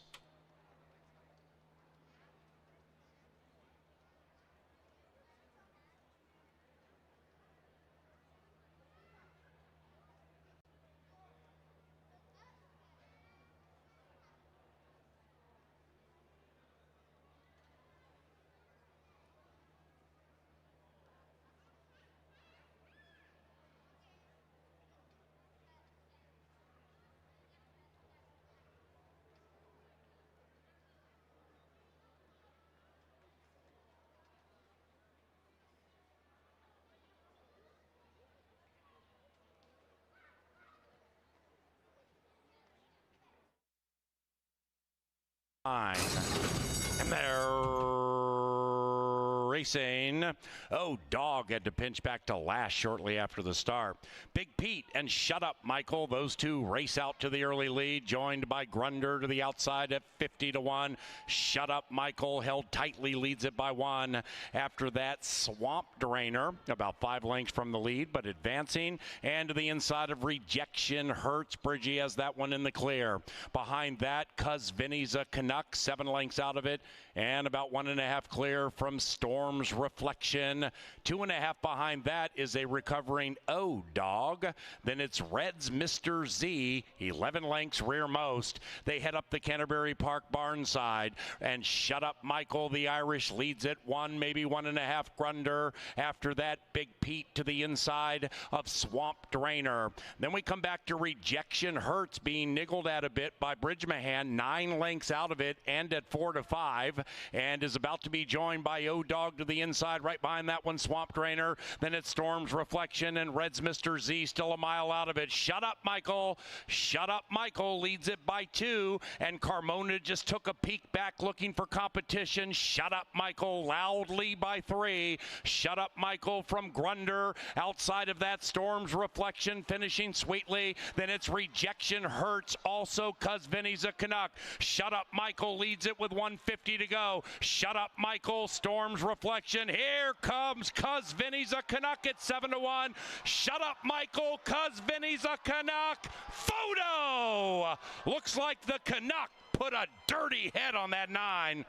And they're racing. Oh, Dog had to pinch back to last shortly after the start. Big Pete and Shut Up Michael, those two race out to the early lead, joined by Grunder to the outside at 50-1. Shut Up Michael held tightly, leads it by 1. After that, Swamp Drainer, about 5 lengths from the lead, but advancing. And to the inside of Rejection Hurts. Bridgie has that one in the clear. Behind that, Cuz Vinny's a Canuck, 7 lengths out of it, and about 1.5 clear from Storm's Reflection. 2.5 behind that is a recovering O Dog. Then it's Red's Mr. Z, 11 lengths rearmost. They head up the Canterbury Park barn side, and Shut Up Michael, the Irish, leads it 1, maybe 1.5 Grunder. After that, Big Pete to the inside of Swamp Drainer. Then we come back to Rejection Hurts, being niggled at a bit by Bridgemahan, 9 lengths out of it and at 4-5, and is about to be joined by O Dog to the inside. Right behind that one, Swamp Drainer. Then it's Storm's Reflection and Red's Mr. Z, still a mile out of it. Shut Up Michael. Shut Up Michael leads it by 2, and Carmona just took a peek back looking for competition. Shut Up Michael loudly by 3. Shut Up Michael from Grunder. Outside of that, Storm's Reflection finishing sweetly. Then it's Rejection Hurts, also Cuz Vinny's a Canuck. Shut Up Michael leads it with 150 to go. Shut Up Michael, Storm's Reflection
deflection. Here comes Cuz Vinny's a Canuck at 7-1. Shut up, Michael. Cuz Vinny's a Canuck. Photo! Looks like the Canuck put a dirty head on that 9.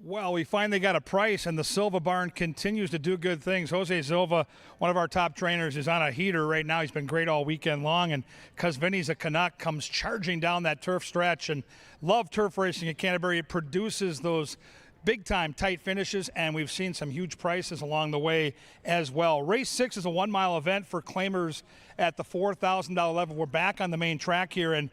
Well, we finally got a price, and the Silva barn continues to do good things. Jose Silva, one of our top trainers, is on a heater right now. He's been great all weekend long, and Vinny's a Canuck, comes charging down that turf stretch. And love turf racing at Canterbury. It produces those big-time tight finishes, and we've seen some huge prices along the way as well. Race 6 is a 1-mile event for claimers at the $4,000 level. We're back on the main track here, and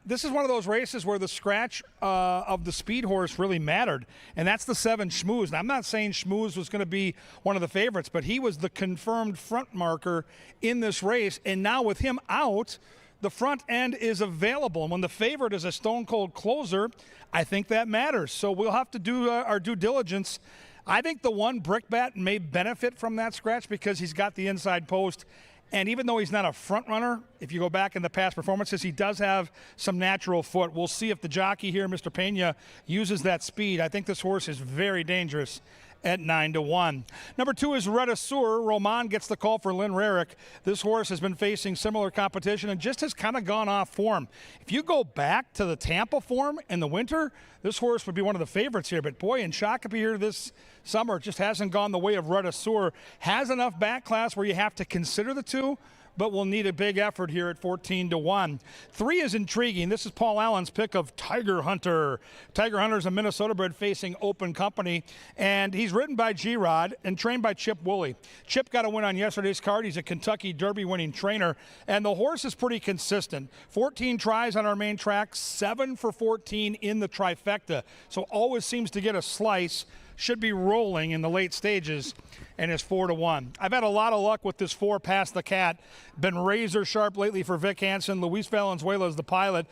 this is one of those races where the scratch of the speed horse really mattered, and that's the 7 Schmooze. And I'm not saying Schmooze was going to be one of the favorites, but he was the confirmed front marker in this race, and now with him out, the front end is available. And when the favorite is a stone-cold closer, I think that matters. So we'll have to do our due diligence. I think the 1 Brickbat may benefit from that scratch because he's got the inside post. And even though he's not a front runner, if you go back in the past performances, he does have some natural foot. We'll see if the jockey here, Mr. Pena, uses that speed. I think this horse is very dangerous at 9-1. Number 2 is Redasur. Roman gets the call for Lynn Rarick. This horse has been facing similar competition and just has kind of gone off form. If you go back to the Tampa form in the winter, this horse would be one of the favorites here. But boy, in Shakopee here this summer, it just hasn't gone the way of Redasur. Has enough back class where you have to consider the two, but we'll need a big effort here at 14-1. 3 is intriguing. This is Paul Allen's pick of Tiger Hunter. Tiger Hunter is a Minnesota bred facing Open Company, and he's ridden by G-Rod and trained by Chip Woolley. Chip got a win on yesterday's card. He's a Kentucky Derby winning trainer, and the horse is pretty consistent. 14 tries on our main track, 7 for 14 in the trifecta, so always seems to get a slice. Should be rolling in the late stages, and is 4-1. I've had a lot of luck with this 4 Past the Cat. Been razor sharp lately for Vic Hansen. Luis Valenzuela is the pilot.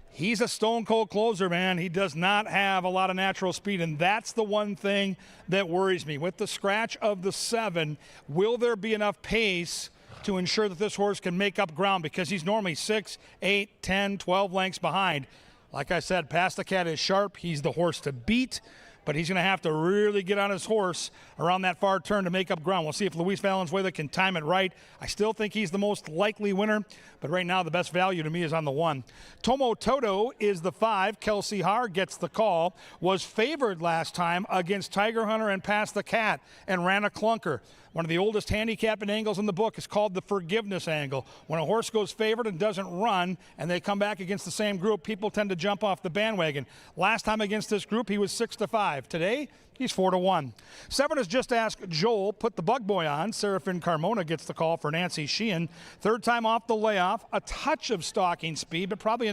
He's a stone-cold closer, man. He does not have a lot of natural speed, and that's the one thing that worries me. With the scratch of the 7, will there be enough pace to ensure that this horse can make up ground? Because he's normally 6, 8, 10, 12 lengths behind. Like I said, Past the Cat is sharp. He's the horse to beat, but he's going to have to really get on his horse around that far turn to make up ground. We'll see if Luis Valenzuela can time it right. I still think he's the most likely winner, but right now the best value to me is on the 1. Tomo Toto is the 5. Kelsey Haar gets the call. Was favored last time against Tiger Hunter and Past the Cat and ran a clunker. One of the oldest handicapping angles in the book is called the forgiveness angle. When a horse goes favored and doesn't run and they come back against the same group, people tend to jump off the bandwagon. Last time against this group, he was 6-5. Today, he's 4-1. 7 is Just Ask Joel. Put the bug boy on. Serafin Carmona gets the call for Nancy Sheehan. 3rd time off the layoff. A touch of stalking speed, but probably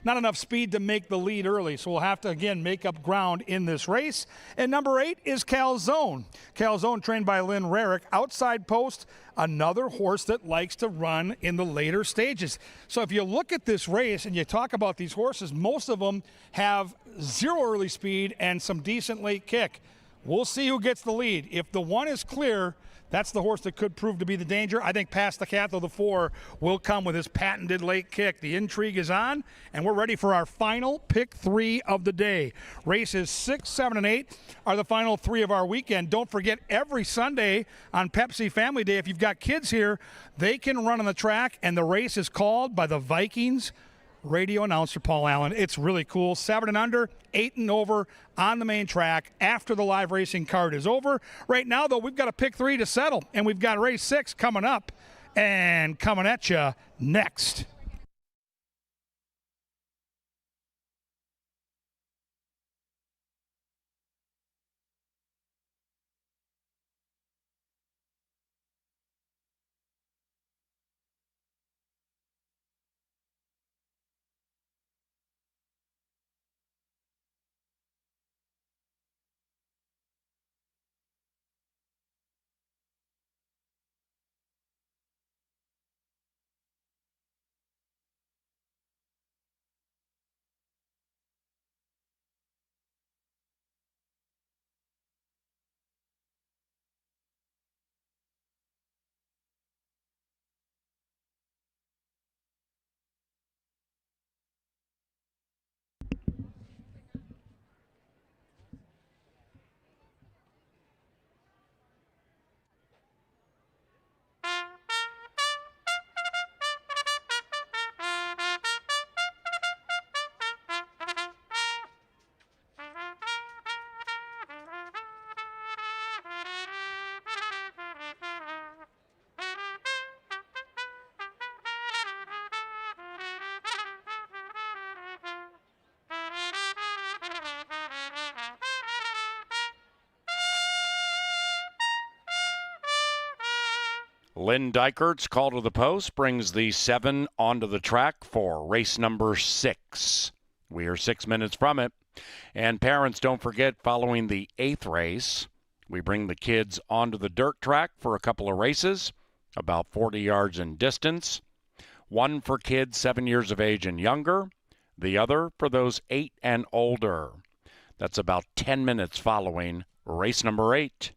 not enough speed to make the lead early, so we'll have to, again, make up ground in this race. And number 8 is Calzone. Calzone, trained by Lynn Rarick. Outside post, another horse that likes to run in the later stages. So if you look at this race and you talk about these horses, most of them have 0 early speed and some decent late kick. We'll see who gets the lead. If the 1 is clear, that's the horse that could prove to be the danger. I think Past the Cat, though, the 4 will come with his patented late kick. The intrigue is on, and we're ready for our final pick 3 of the day. Races 6, 7, and 8 are the final 3 of our weekend. Don't forget, every Sunday on Pepsi Family Day, if you've got kids here, they can run on the track, and the race is called by the Vikings radio announcer Paul Allen. It's really cool. 7 and under, 8 and over on the main track after the live racing card is over. Right now, though, we've got a pick 3 to settle, and we've got race 6 coming up and coming at you next.
Lynn Dykert's call to the post brings the 7 onto the track for race number 6. We are 6 minutes from it. And parents, don't forget, following the 8th race, we bring the kids onto the dirt track for a couple of races, about 40 yards in distance. One for kids 7 years of age and younger, the other for those 8 and older. That's about 10 minutes following race number 8.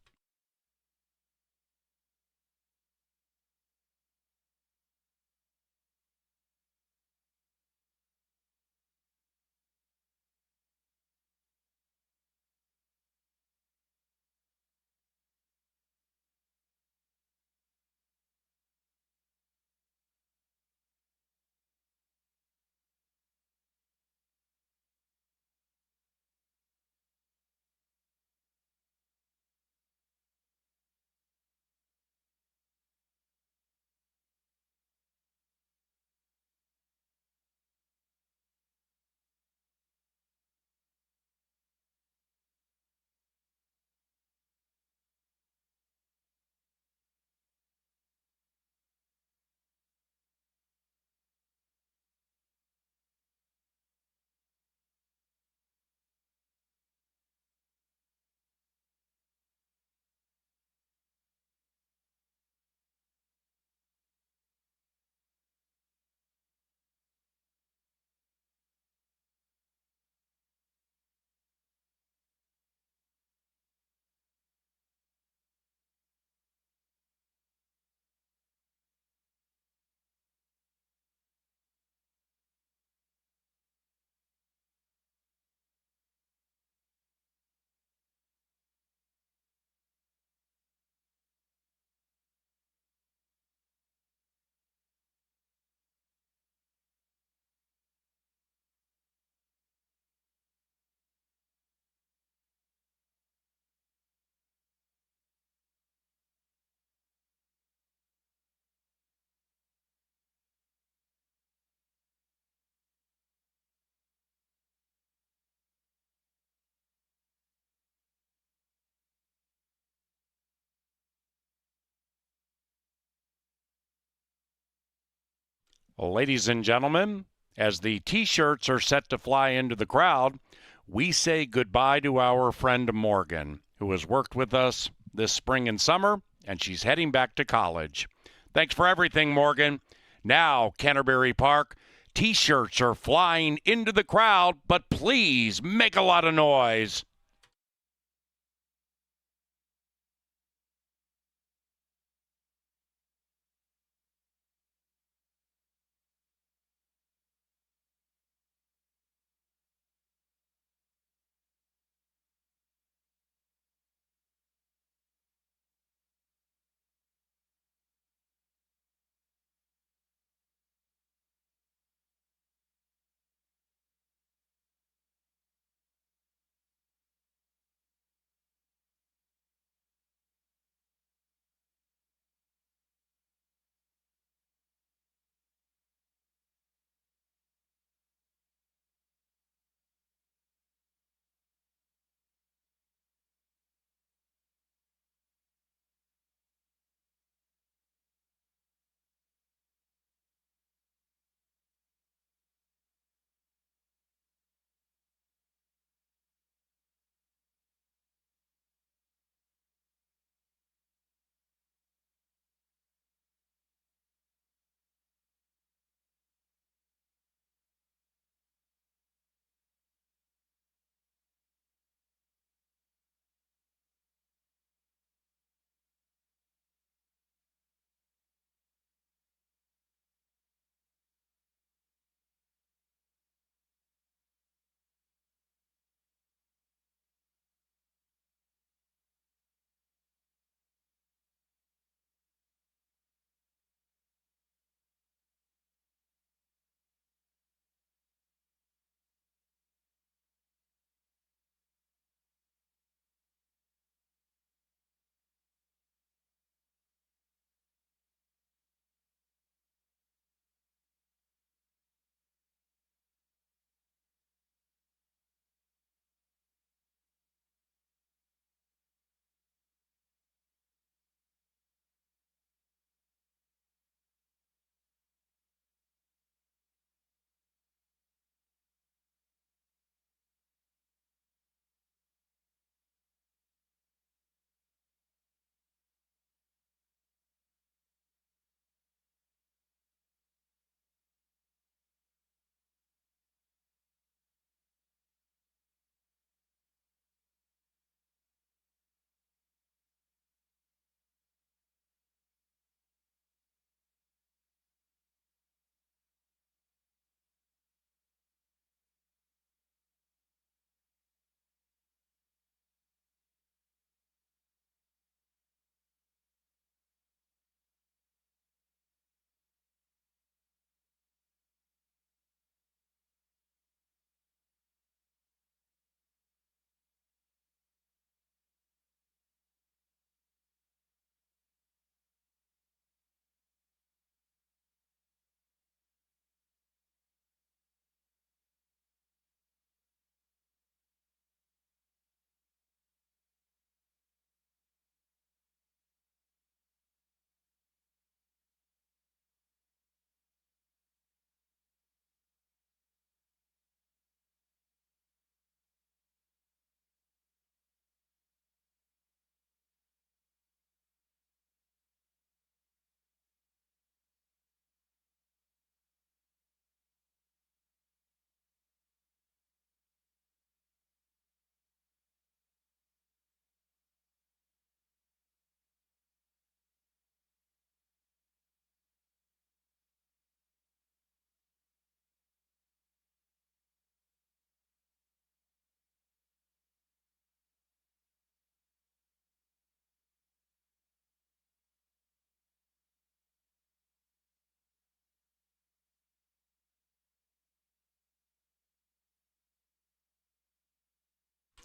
Well, ladies and gentlemen, as the T-shirts are set to fly into the crowd, we say goodbye to our friend Morgan, who has worked with us this spring and summer, and she's heading back to college. Thanks for everything, Morgan. Now, Canterbury Park, T-shirts are flying into the crowd, but please make a lot of noise.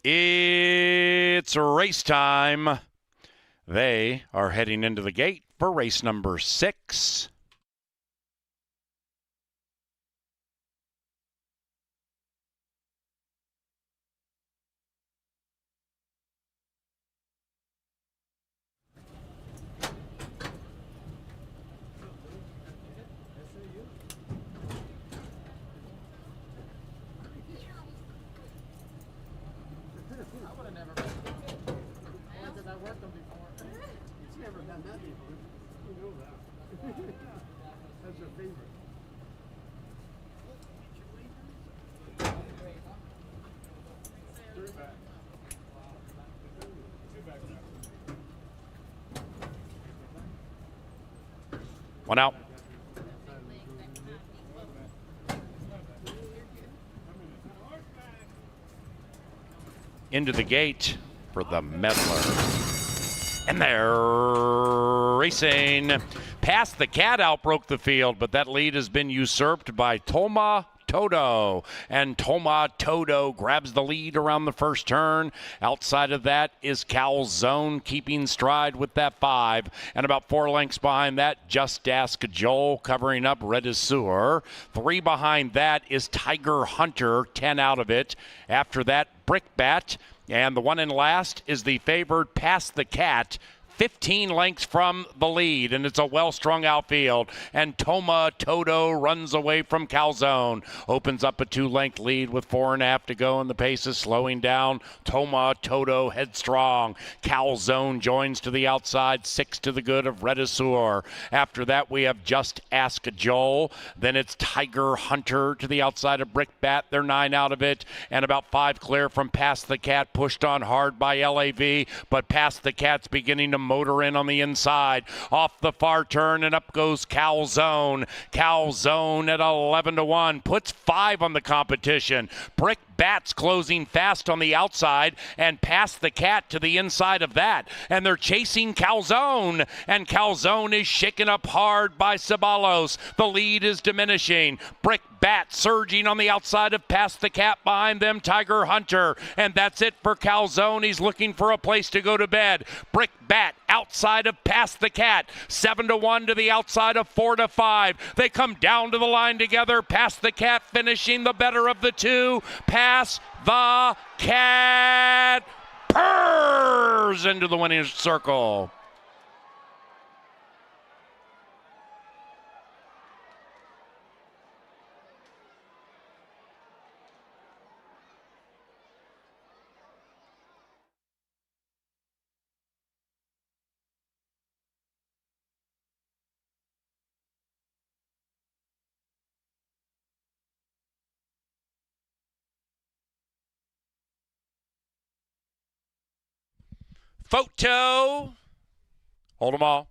It's race time. They are heading into the gate for race number 6. One out. Into the gate for the Meddler. And they're racing. Past the Cat outbroke the field, but that lead has been usurped by Toma Todo. And Toma Todo grabs the lead around the first turn. Outside of that is Calzone keeping stride with that 5. And about 4 lengths behind that, Just Ask Joel covering up Red as Sewer. 3 behind that is Tiger Hunter, 10 out of it. After that, Brickbat. And the one in last is the favored Past the Cat, 15 lengths from the lead, and it's a well-strung outfield. And Toma Todo runs away from Calzone. Opens up a 2-length lead with 4.5 to go, and the pace is slowing down. Toma Todo headstrong. Calzone joins to the outside, 6 to the good of Redisur. After that, we have Just Ask Joel. Then it's Tiger Hunter to the outside of Brickbat. They're 9 out of it, and about 5 clear from Past the Cat, pushed on hard by LAV, but Past the Cat's beginning to motor in on the inside. Off the far turn, and up goes Calzone. Calzone at 11-1 puts 5 on the competition. Brickbat's closing fast on the outside, and Past the Cat to the inside of that. And they're chasing Calzone, and Calzone is shaken up hard by Ceballos. The lead is diminishing. Brickbat surging on the outside of Past the Cat, behind them Tiger Hunter. And that's it for Calzone. He's looking for a place to go to bed. Brickbat outside of Past the Cat, 7-1 to the outside of 4-5. They come down to the line together. Past the Cat finishing the better of the two. Past the Cat purrs into the winning circle. Photo. Hold them all.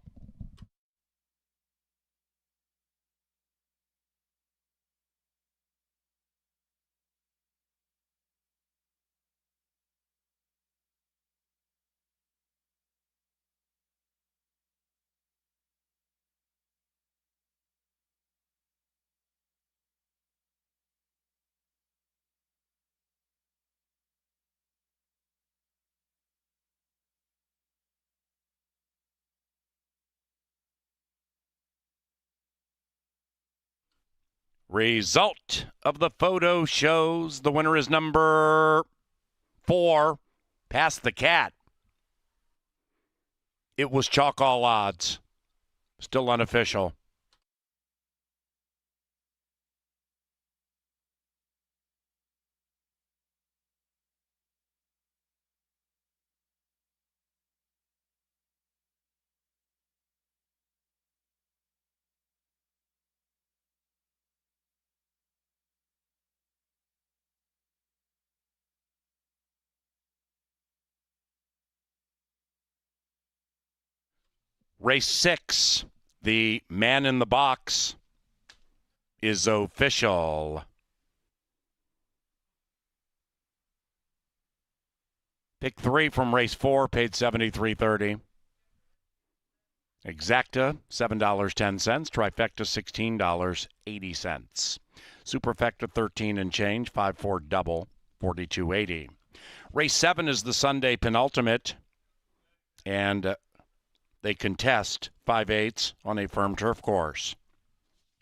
Result of the photo shows the winner is number 4, Past the Cat. It was chalk all odds. Still unofficial. Race 6, the man in the box is official. Pick 3 from race 4 paid $73.30. Exacta, $7.10. Trifecta, $16.80. Superfecta, $13 and change. 5-4 double, $42.80. Race 7 is the Sunday penultimate, and they contest 5/8 on a firm turf course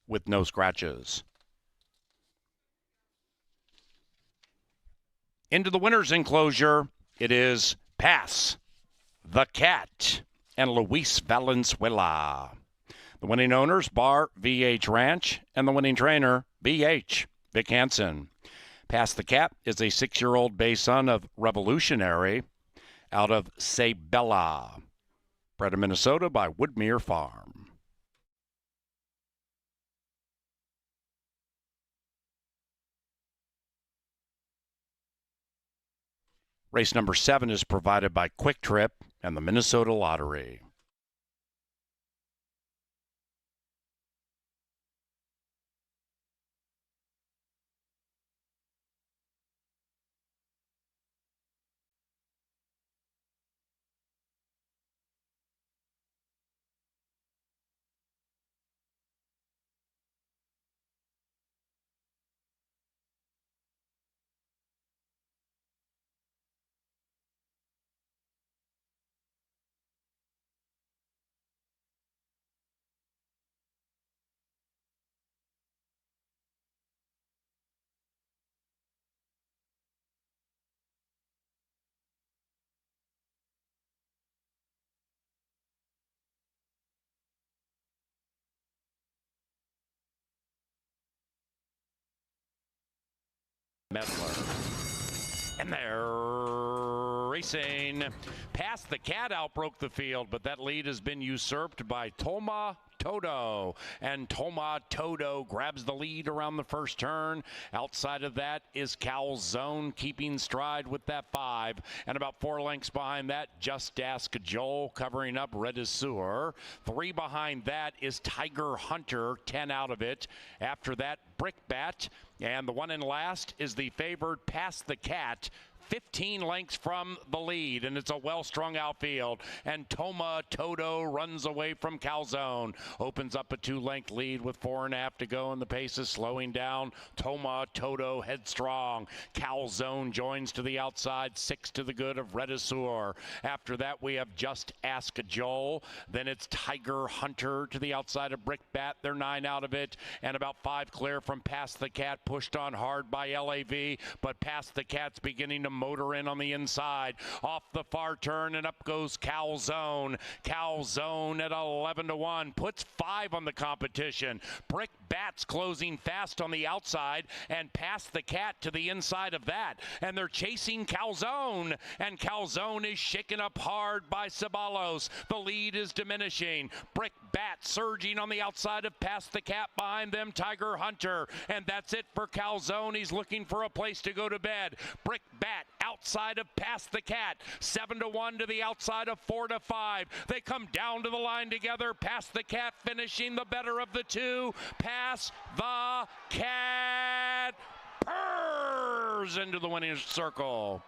with no scratches. Into the winner's enclosure, it is Pass the Cat and Luis Valenzuela. The winning owners, Bar VH Ranch, and the winning trainer, VH Vic Hansen. Pass the Cat is a 6-year-old bay son of Revolutionary out of Sabella, bred in Minnesota by Woodmere Farm. Race number 7 is provided by Quick Trip and the Minnesota Lottery. Medler. And they're racing. Past the Cat outbroke the field, but that lead has been usurped by Toma Todo. And Toma Todo grabs the lead around the first turn. Outside of that is Calzone keeping stride with that 5. And about 4 lengths behind that, Just Ask Joel covering up Redisseur. 3 behind that is Tiger Hunter, 10 out of it. After that, Brickbat. And the one in last is the favored Past the Cat, 15 lengths from the lead, and it's a well-strung outfield. And Toma Todo runs away from Calzone. Opens up a 2-length lead with 4.5 to go, and the pace is slowing down. Toma Todo headstrong. Calzone joins to the outside, 6 to the good of Redisseur. After that, we have Just Ask Joel. Then it's Tiger Hunter to the outside of Brickbat. They're 9 out of it, and about 5 clear from Past the Cat, pushed on hard by LAV, but Past the Cat's beginning to motor in on the inside. Off the far turn, and up goes Calzone. Calzone at 11-1 puts 5 on the competition. Brickbat's closing fast on the outside, and Past the Cat to the inside of that. And they're chasing Calzone, and Calzone is shaken up hard by Ceballos. The lead is diminishing. Brickbat surging on the outside of Past the Cat. Behind them, Tiger Hunter. And that's it for Calzone. He's looking for a place to go to bed. Brickbat outside of Past the Cat. 7-1 to the outside of 4-5. They come down to the line together. Past the Cat finishing the better of the two. Past the Cat purrs into the winning circle.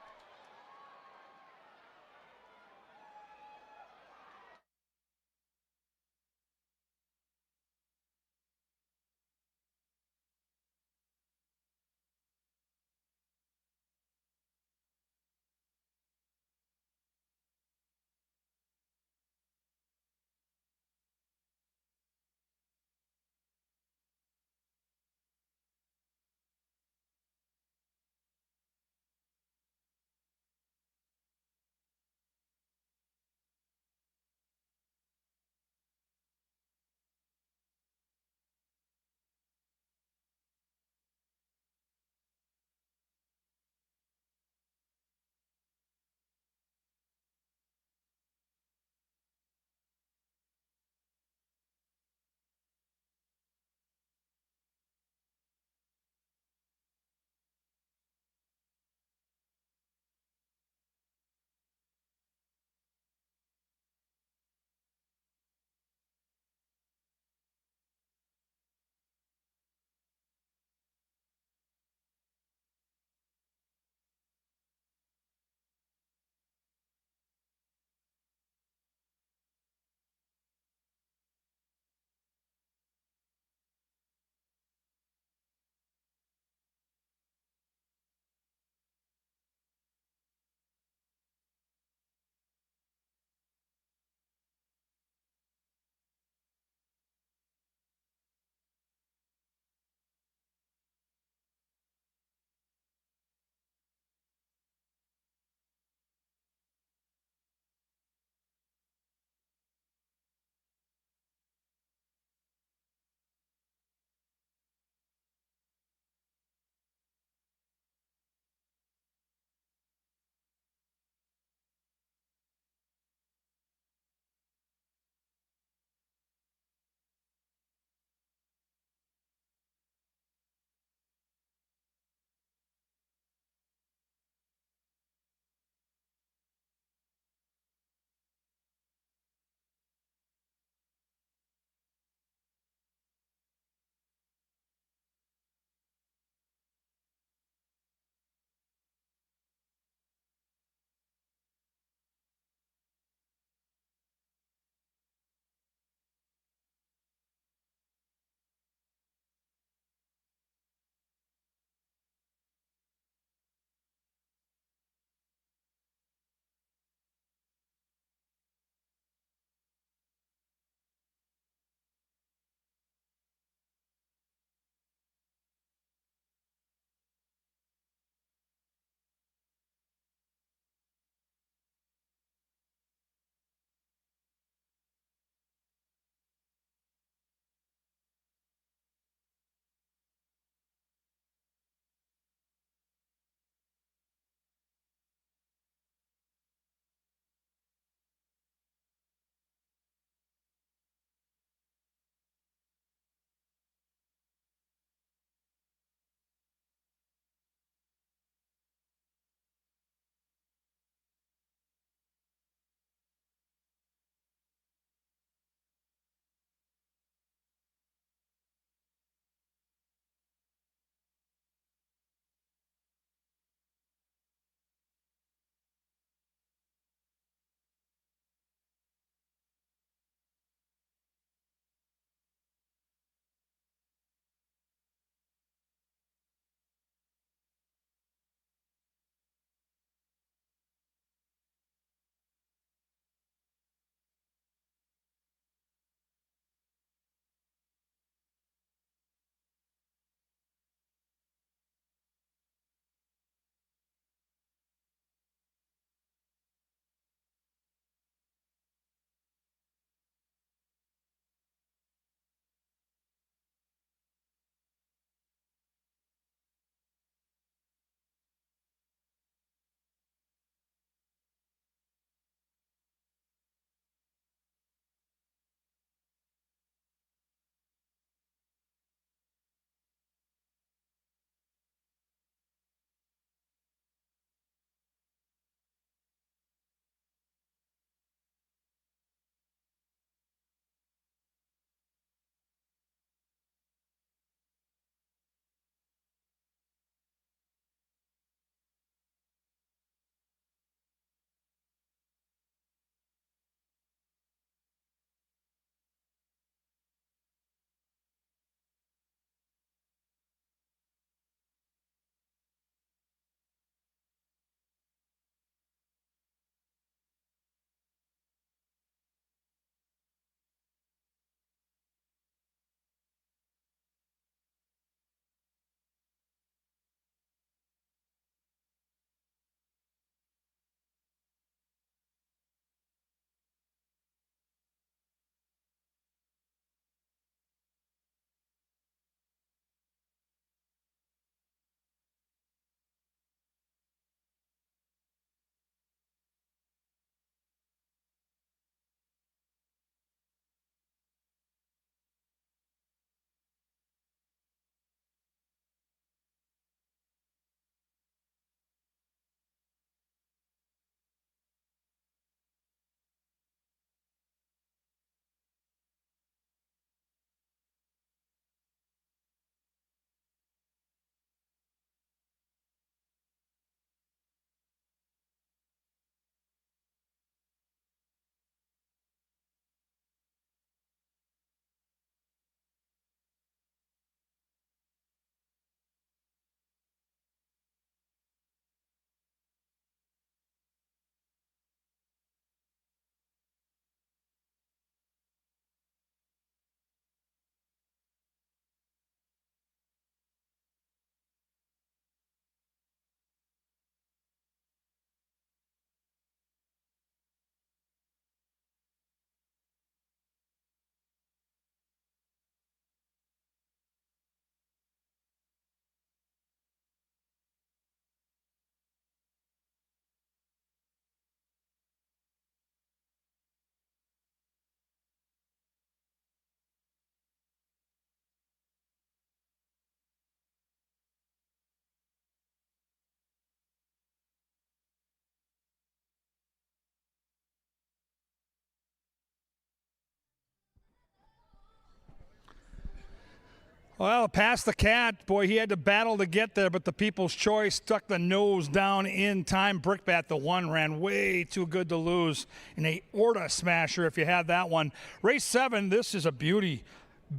Well, past the cat, boy, he had to battle to get there, but the People's Choice stuck the nose down in time. Brickbat, the one, ran way too good to lose in a Orta smasher if you had that one. Race 7, this is a beauty.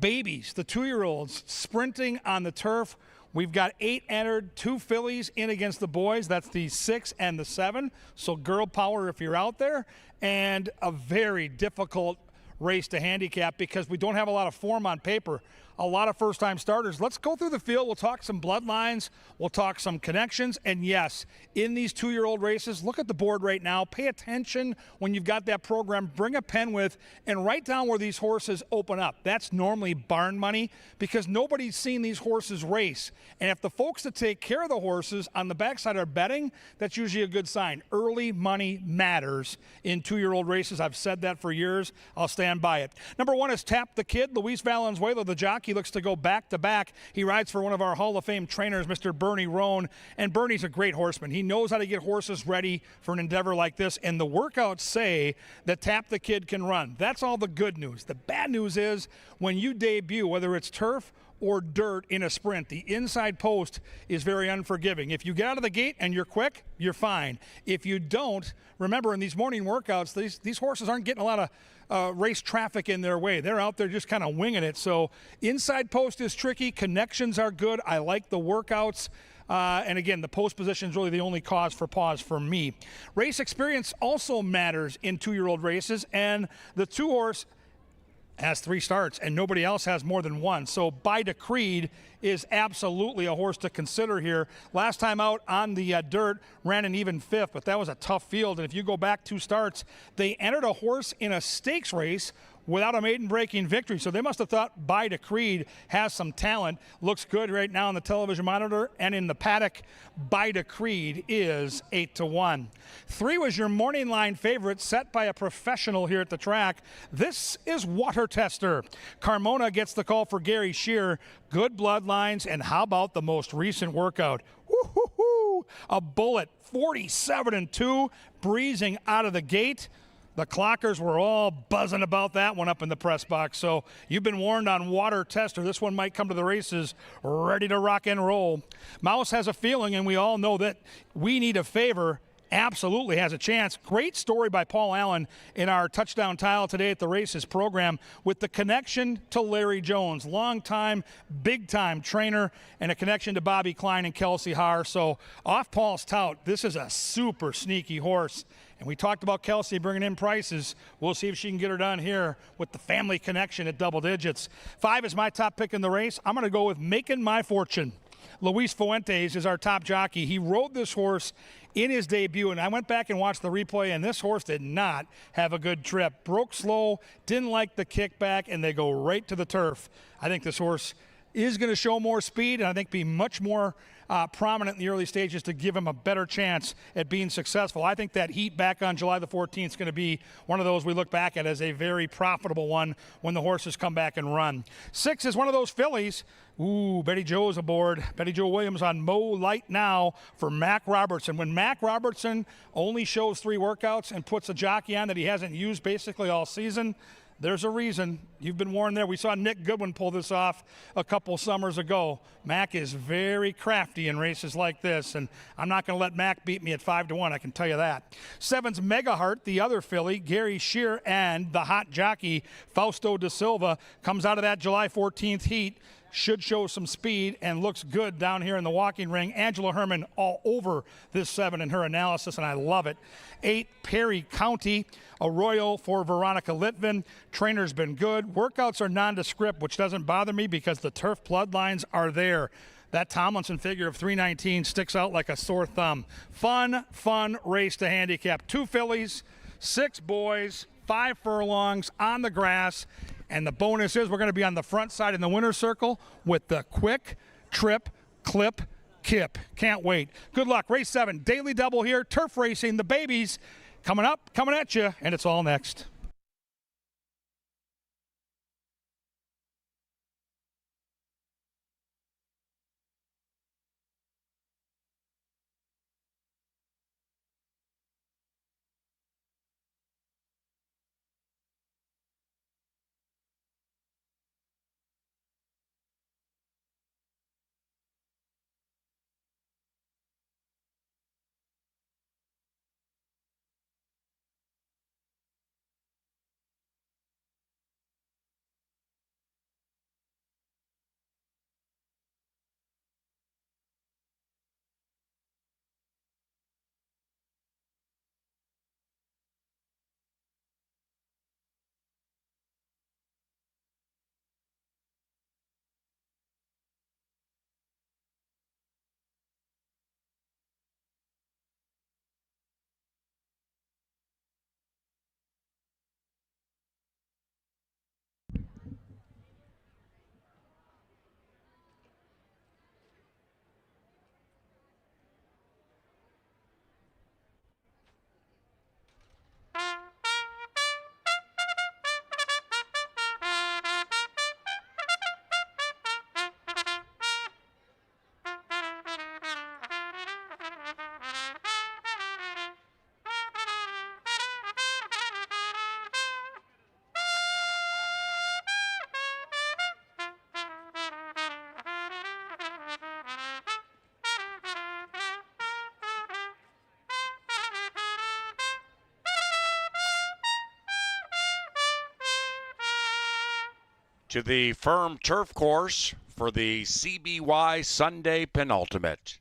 Babies, the 2-year-olds, sprinting on the turf. We've got 8 entered, 2 fillies in against the boys. That's the 6 and the 7. So girl power if you're out there. And a very difficult race to handicap because we don't have a lot of form on paper. A lot of first-time starters. Let's go through the field. We'll talk some bloodlines. We'll talk some connections. And yes, in these 2-year-old races, look at the board right now. Pay attention when you've got that program. Bring a pen with and write down where these horses open up. That's normally barn money because nobody's seen these horses race. And if the folks that take care of the horses on the backside are betting, that's usually a good sign. Early money matters in 2-year-old races. I've said that for years. I'll stand by it. Number 1 is Tap the Kid. Luis Valenzuela, the jockey, looks to go back-to-back. He rides for one of our Hall of Fame trainers, Mr. Bernie Roan, and Bernie's a great horseman. He knows how to get horses ready for an endeavor like this, and the workouts say that Tap the Kid can run. That's all the good news. The bad news is when you debut, whether it's turf or dirt in a sprint, the inside post is very unforgiving. If you get out of the gate and you're quick, you're fine. If you don't, remember in these morning workouts, these horses aren't getting a lot of race traffic in their way. They're out there just kind of winging it. So inside post is tricky. Connections are good. I like the workouts. And again, the post position is really the only cause for pause for me. Race experience also matters in 2-year-old races, and the 2-horse has 3 starts, and nobody else has more than 1. So By Decreed is absolutely a horse to consider here. Last time out on the dirt, ran an even 5th, but that was a tough field. And if you go back 2 starts, they entered a horse in a stakes race without a maiden-breaking victory. So they must have thought By Decreed has some talent. Looks good right now on the television monitor. And in the paddock, By Decreed is 8-1. 3 was your morning line favorite, set by a professional here at the track. This is Water Tester. Carmona gets the call for Gary Shearer. Good bloodlines, and how about the most recent workout? Woo-hoo-hoo! A bullet, 47-2, breezing out of the gate. The clockers were all buzzing about that one up in the press box. So you've been warned on Water Tester. This one might come to the races ready to rock and roll. Mouse has a feeling, and we all know that We Need a Favor absolutely has a chance. Great story by Paul Allen in our Touchdown Tile today at the races program with the connection to Larry Jones, long-time, big-time trainer, and a connection to Bobby Klein and Kelsey Haar. So off Paul's tout, this is a super sneaky horse. And we talked about Kelsey bringing in prices. We'll see if she can get her done here with the family connection at double digits. 5 is my top pick in the race. I'm going to go with Making My Fortune. Luis Fuentes is our top jockey. He rode this horse in his debut, and I went back and watched the replay, and this horse did not have a good trip. Broke slow, didn't like the kickback, and they go right to the turf. I think this horse is going to show more speed, and I think be much more prominent in the early stages to give him a better chance at being successful. I think that heat back on July the 14th is going to be one of those we look back at as a very profitable one when the horses come back and run. 6 is one of those fillies. Ooh, Betty Joe's aboard. Betty Joe Williams on Mo Light now for Mac Robertson. When Mac Robertson only shows 3 workouts and puts a jockey on that he hasn't used basically all season, there's a reason. You've been warned there. We saw Nick Goodwin pull this off a couple summers ago. Mac is very crafty in races like this, and I'm not going to let Mac beat me at 5-1, I can tell you that. 7's Mega Heart, the other filly, Gary Shearer, and the hot jockey, Fausto da Silva, comes out of that July 14th heat. Should show some speed and looks good down here in the walking ring. Angela Herman all over this 7 in her analysis, and I love it. 8, Perry County, a royal for Veronica Litvin. Trainer's been good. Workouts are nondescript, which doesn't bother me because the turf bloodlines are there. That Tomlinson figure of 319 sticks out like a sore thumb. Fun race to handicap. 2 fillies, 6 boys, 5 furlongs on the grass. And the bonus is we're going to be on the front side in the winner's circle with the quick trip, clip, kip. Can't wait. Good luck. Race 7, daily double here. Turf racing, the babies coming up, coming at you, and it's all next.
to the Firm Turf Course for the CBY Sunday Penultimate.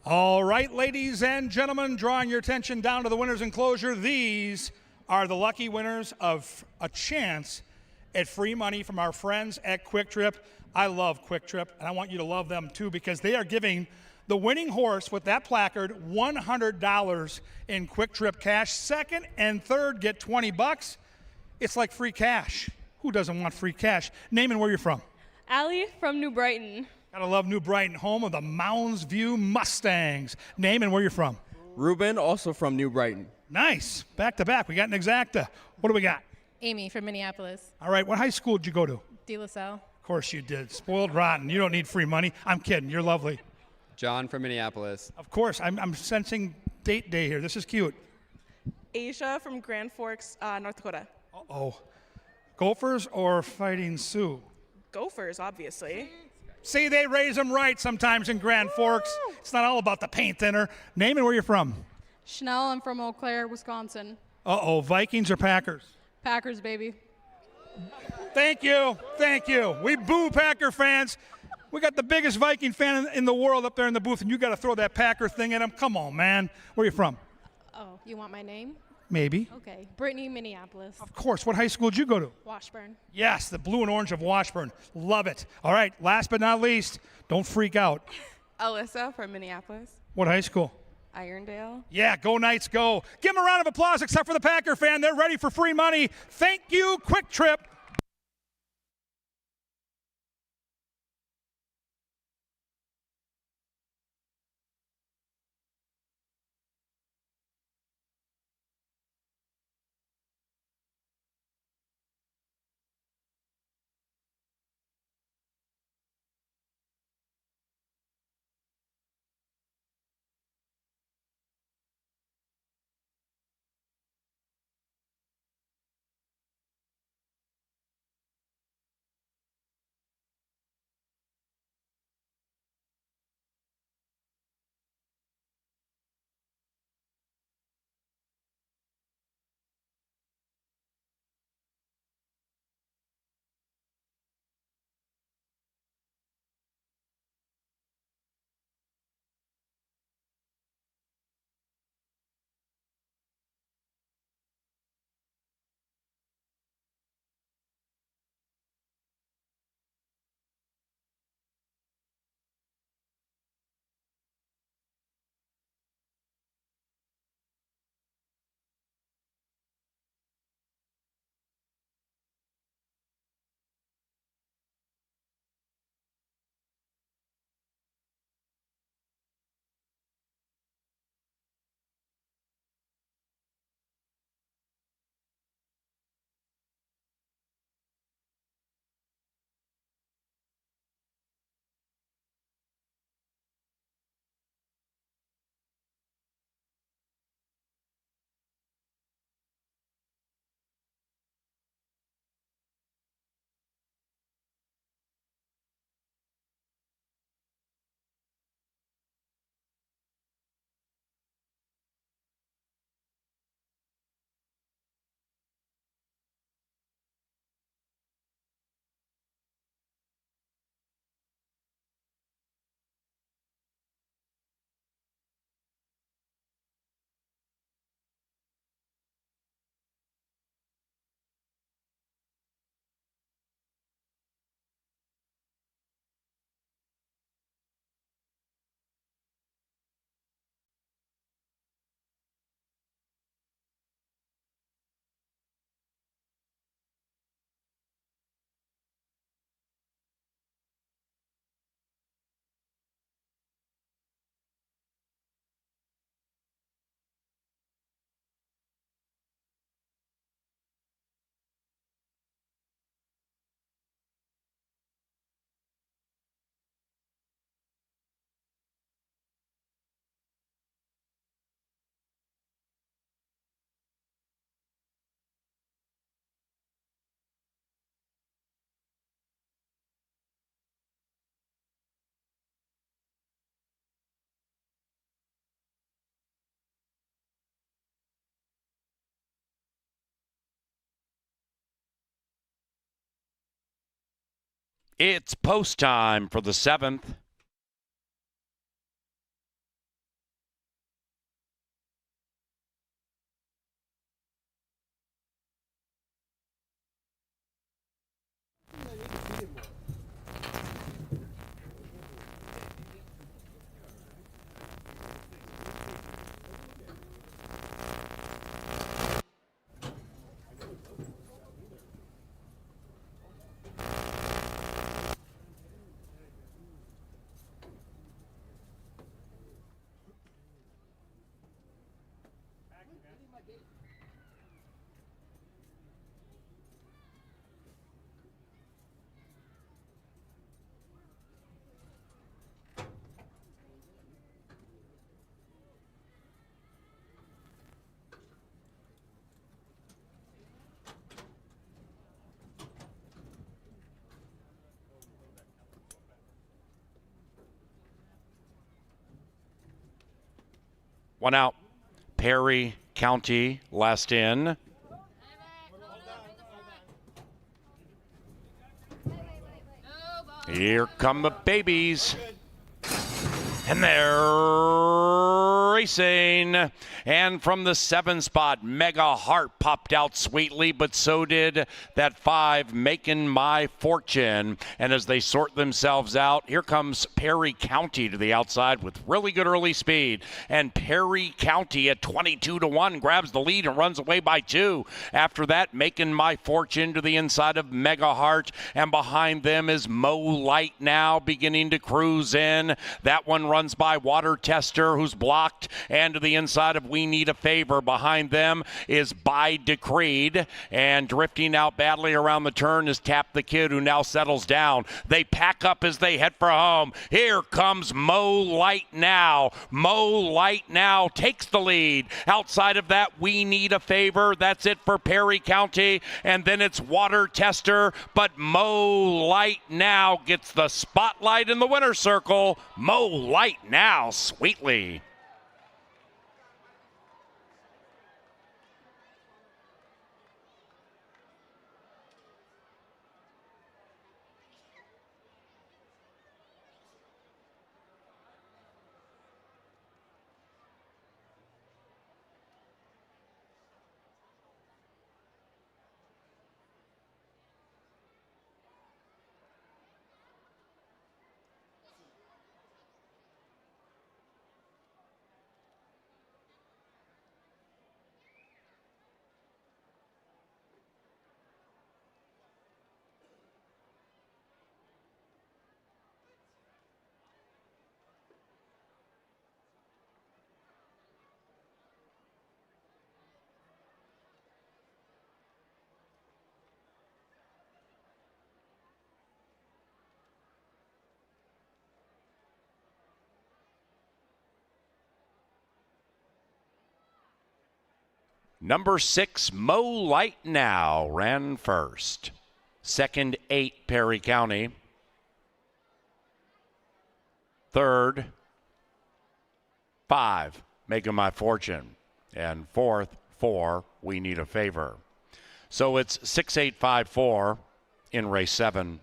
All right, ladies and gentlemen, drawing your attention down to the winner's enclosure. These are the lucky winners of a chance at free money from our friends at Quick Trip. I love Quick Trip, and I want you to love them too, because they are giving the winning horse with that placard $100 in Quick Trip cash. Second and third get $20. It's like free cash. Who doesn't want free cash? Name and where you're from.
Allie from New Brighton.
Gotta love New Brighton, home of the Mounds View Mustangs. Name and where you're from.
Ruben, also from New Brighton.
Nice. Back to back. We got an exacta. What do we got?
Amy from Minneapolis.
All right. What high school did you go to?
De La Salle.
Of course you did. Spoiled rotten. You don't need free money. I'm kidding. You're lovely.
John from Minneapolis.
Of course. I'm sensing date day here. This is cute.
Asia from Grand Forks, North Dakota.
Uh-oh. Gophers or Fighting Sioux?
Gophers, obviously.
See, they raise them right sometimes in Grand Forks. It's not all about the paint thinner. Name and where you're from.
Chanel, I'm from Eau Claire, Wisconsin.
Uh-oh. Vikings or Packers?
Packers, baby.
Thank you. Thank you. We boo Packer fans. We got the biggest Viking fan in the world up there in the booth, and you got to throw that Packer thing at him. Come on, man. Where you from?
Oh, you want my name?
Maybe.
Okay. Brittany, Minneapolis.
Of course. What high school did you go to?
Washburn.
Yes, the blue and orange of Washburn. Love it. All right. Last but not least, don't freak out.
Alyssa from Minneapolis.
What high school?
Irondale.
Yeah, go Knights, go. Give them a round of applause, except for the Packer fan. They're ready for free money. Thank you, Quick Trip.
It's post time for the 7th. One out. Perry County last in. Here come the babies. And they're racing. And from the 7 spot, Mega Heart popped out sweetly, but so did that 5, Making My Fortune. And as they sort themselves out, here comes Perry County to the outside with really good early speed. And Perry County at 22-1 grabs the lead and runs away by 2. After that, Making My Fortune to the inside of Mega Heart. And behind them is Mo Light now beginning to cruise in. That one runs by Water Tester, who's blocked, and to the inside of We Need a Favor. Behind them is By Decreed, and drifting out badly around the turn is Tap the Kid, who now settles down. They pack up as they head for home. Here comes Mo Light now. Mo Light now takes the lead. Outside of that, We Need a Favor. That's it for Perry County, and then it's Water Tester, but Mo Light now gets the spotlight in the winner's circle. Mo Light now, sweetly. Number 6, Mo Light now ran first. Second, 8, Perry County. Third, 5, Making My Fortune. And fourth, 4, We Need a Favor. So it's 6, 8, 5, 4 in race 7.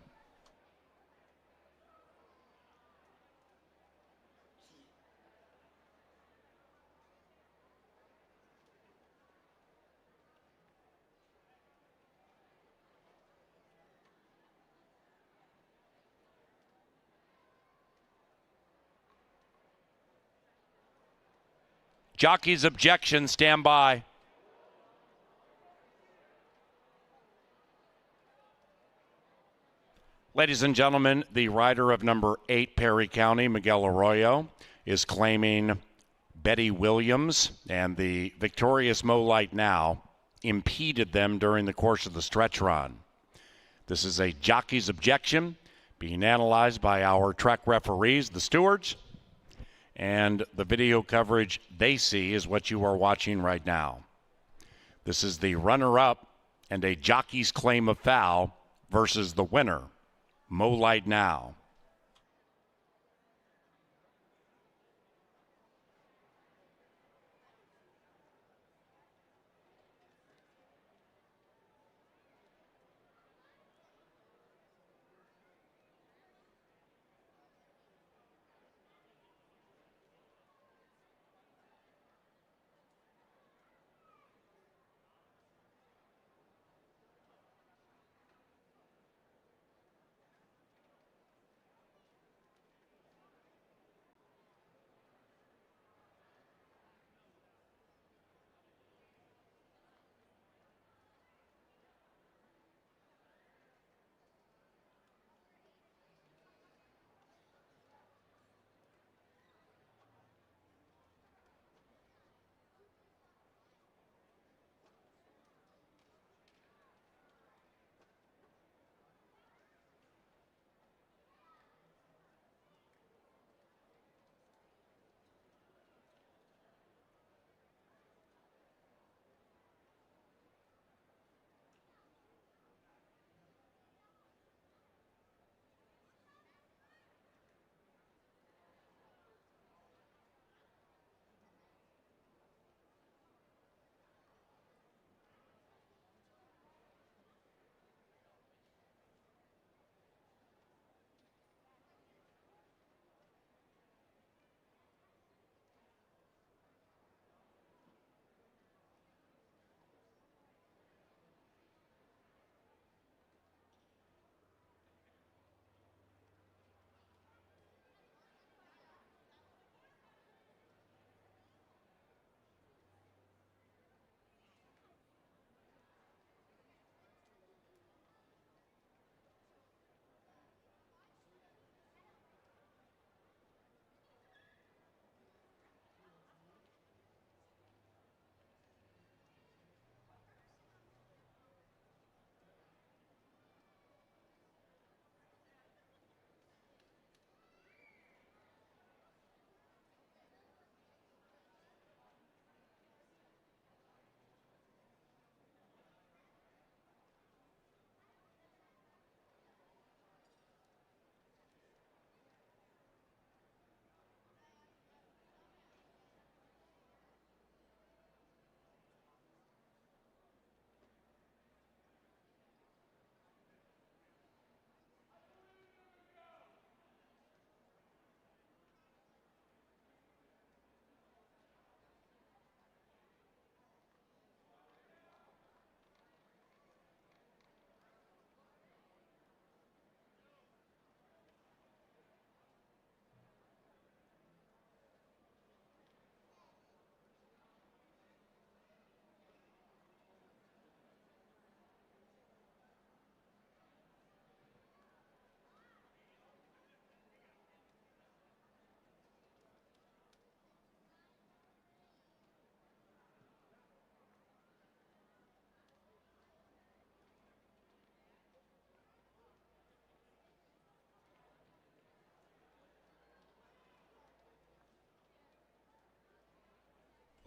Jockey's objection, stand by. Ladies and gentlemen, the rider of number 8, Perry County, Miguel Arroyo, is claiming Betty Williams, and the victorious Mo Light now impeded them during the course of the stretch run. This is a jockey's objection being analyzed by our track referees, the stewards, and the video coverage they see is what you are watching right now. This is the runner-up and a jockey's claim of foul versus the winner, Mo Light now.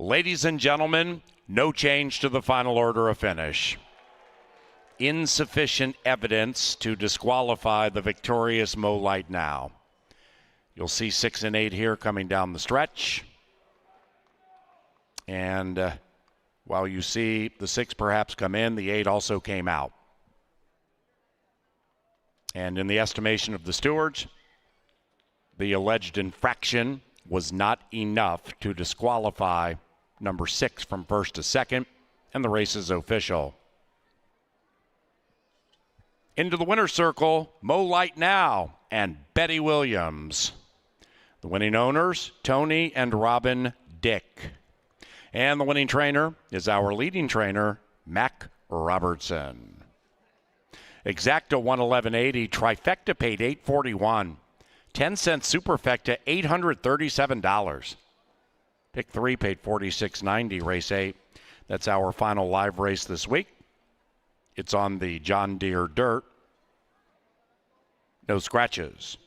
Ladies and gentlemen, no change to the final order of finish. Insufficient evidence to disqualify the victorious Mo Light Now. You'll see 6 and 8 here coming down the stretch. And while you see the 6 perhaps come in, the 8 also came out. And in the estimation of the stewards, the alleged infraction was not enough to disqualify number 6 from first to second, and the race is official. Into the winner's circle, Mo Light Now and Betty Williams. The winning owners, Tony and Robin Dick. And the winning trainer is our leading trainer, Mac Robertson. Exacta 111.80, trifecta paid $841. 10-cent superfecta $837. Pick 3 paid $46.90, race 8. That's our final live race this week. It's on the John Deere dirt. No scratches.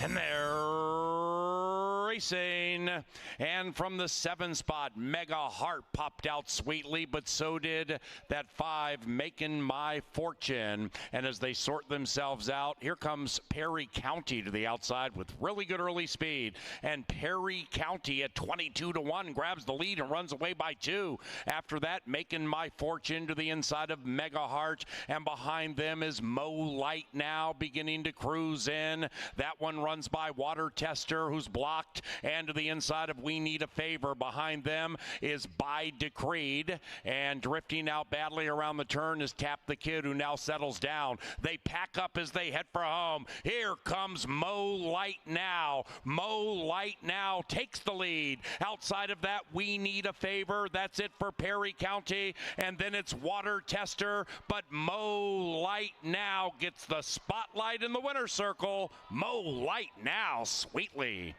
And they're racing. And from the 7 spot, Mega Heart popped out sweetly, but so did that 5, Making My Fortune. And as they sort themselves out, here comes Perry County to the outside with really good early speed. And Perry County at 22-1 grabs the lead and runs away by 2. After that, Making My Fortune to the inside of Mega Heart. And behind them is Mo Light Now beginning to cruise in. That one runs by Water Tester, who's blocked, and to the inside of We Need a Favor. Behind them is By Decreed, and drifting out badly around the turn is Tap the Kid, who now settles down. They pack up as they head for home. Here comes Mo Light Now. Mo Light Now takes the lead. Outside of that, We Need a Favor. That's it for Perry County, and then it's Water Tester, but Mo Light Now gets the spotlight in the winner's circle. Mo Light Now sweetly.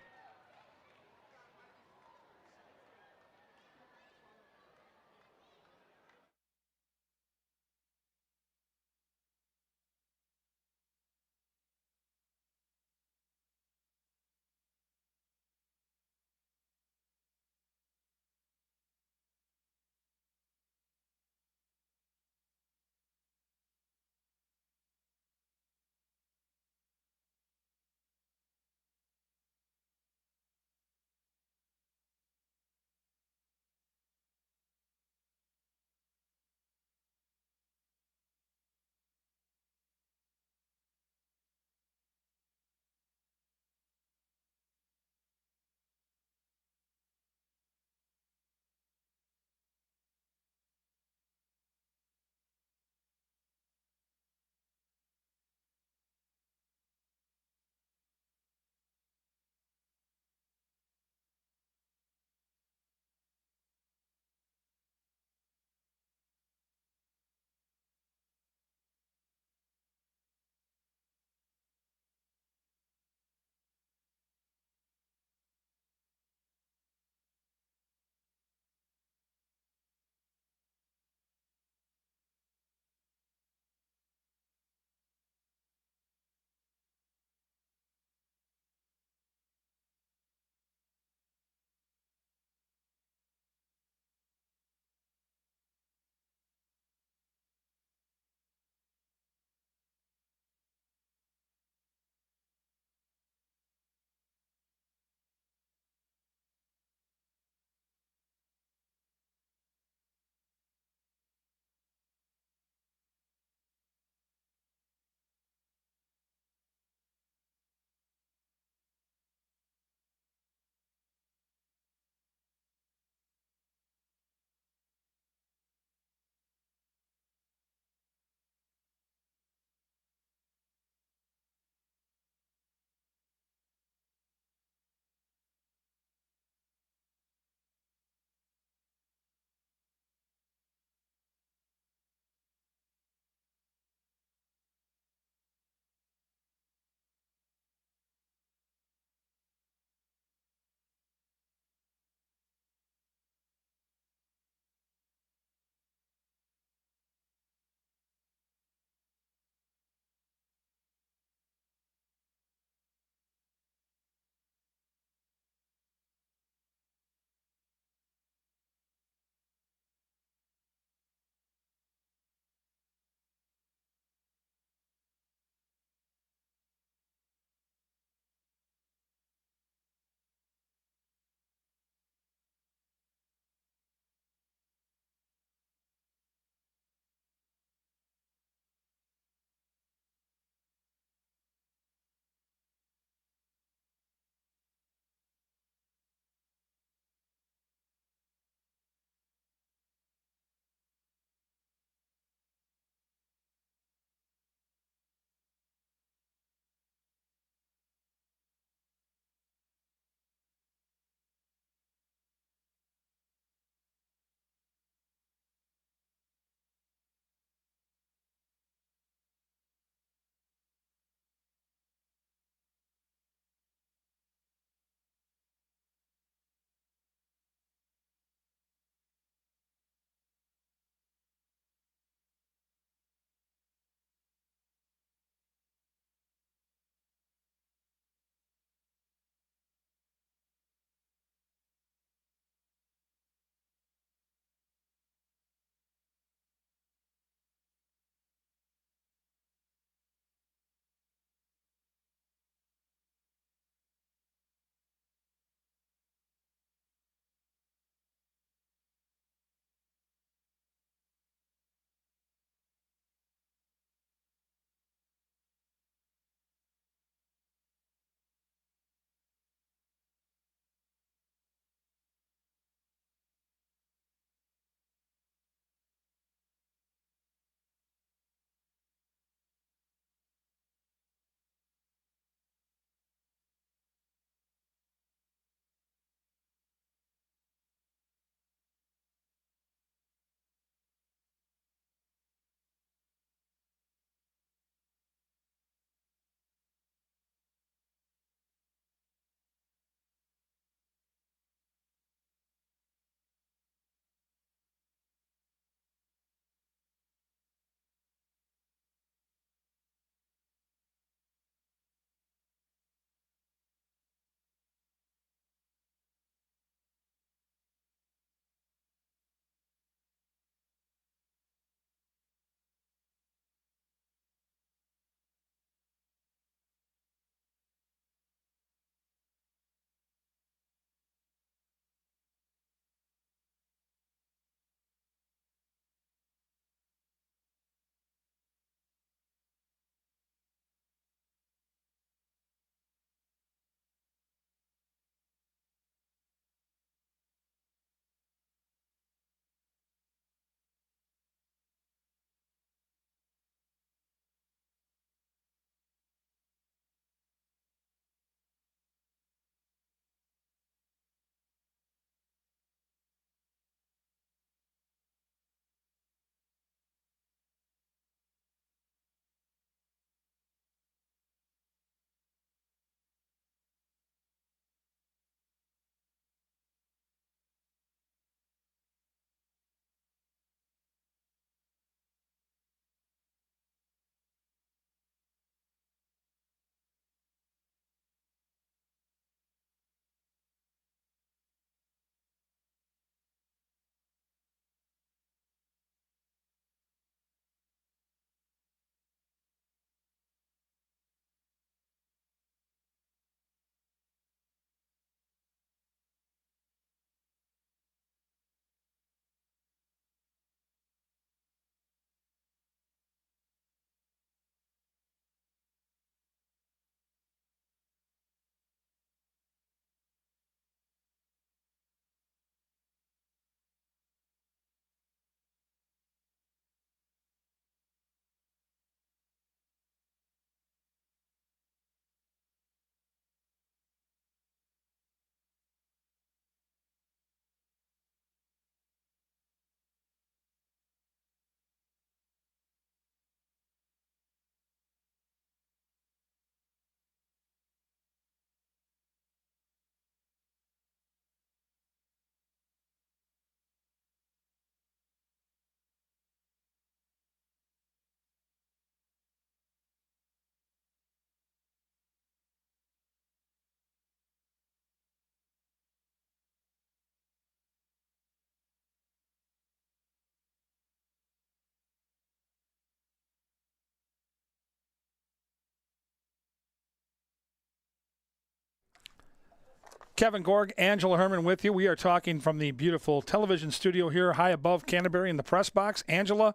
Kevin Gorg, Angela Herman with you. We are talking from the beautiful television studio here high above Canterbury in the press box. Angela,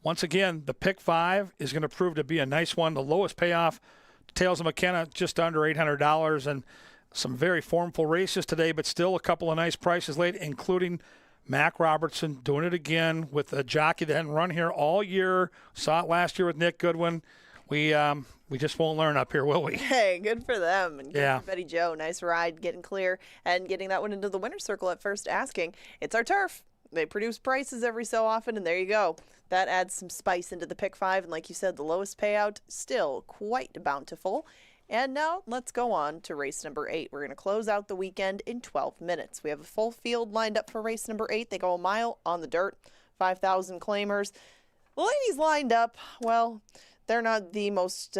once again, the pick 5 is going to prove to be a nice one. The lowest payoff, Tales of McKenna, just under $800, and some very formful races today, but still a couple of nice prices late, including Mac Robertson doing it again with a jockey that hadn't run here all year. Saw it last year with Nick Goodwin. We just won't learn up here, will we?
Hey, good for them. And good
Yeah.
for Betty Joe. Nice ride, getting clear and getting that one into the winner's circle at first asking. It's our turf. They produce prices every so often, and there you go. That adds some spice into the pick 5. And like you said, the lowest payout, still quite bountiful. And now let's go on to race number 8. We're going to close out the weekend in 12 minutes. We have a full field lined up for race number 8. They go a mile on the dirt, 5,000 claimers. The ladies lined up, well, they're not the most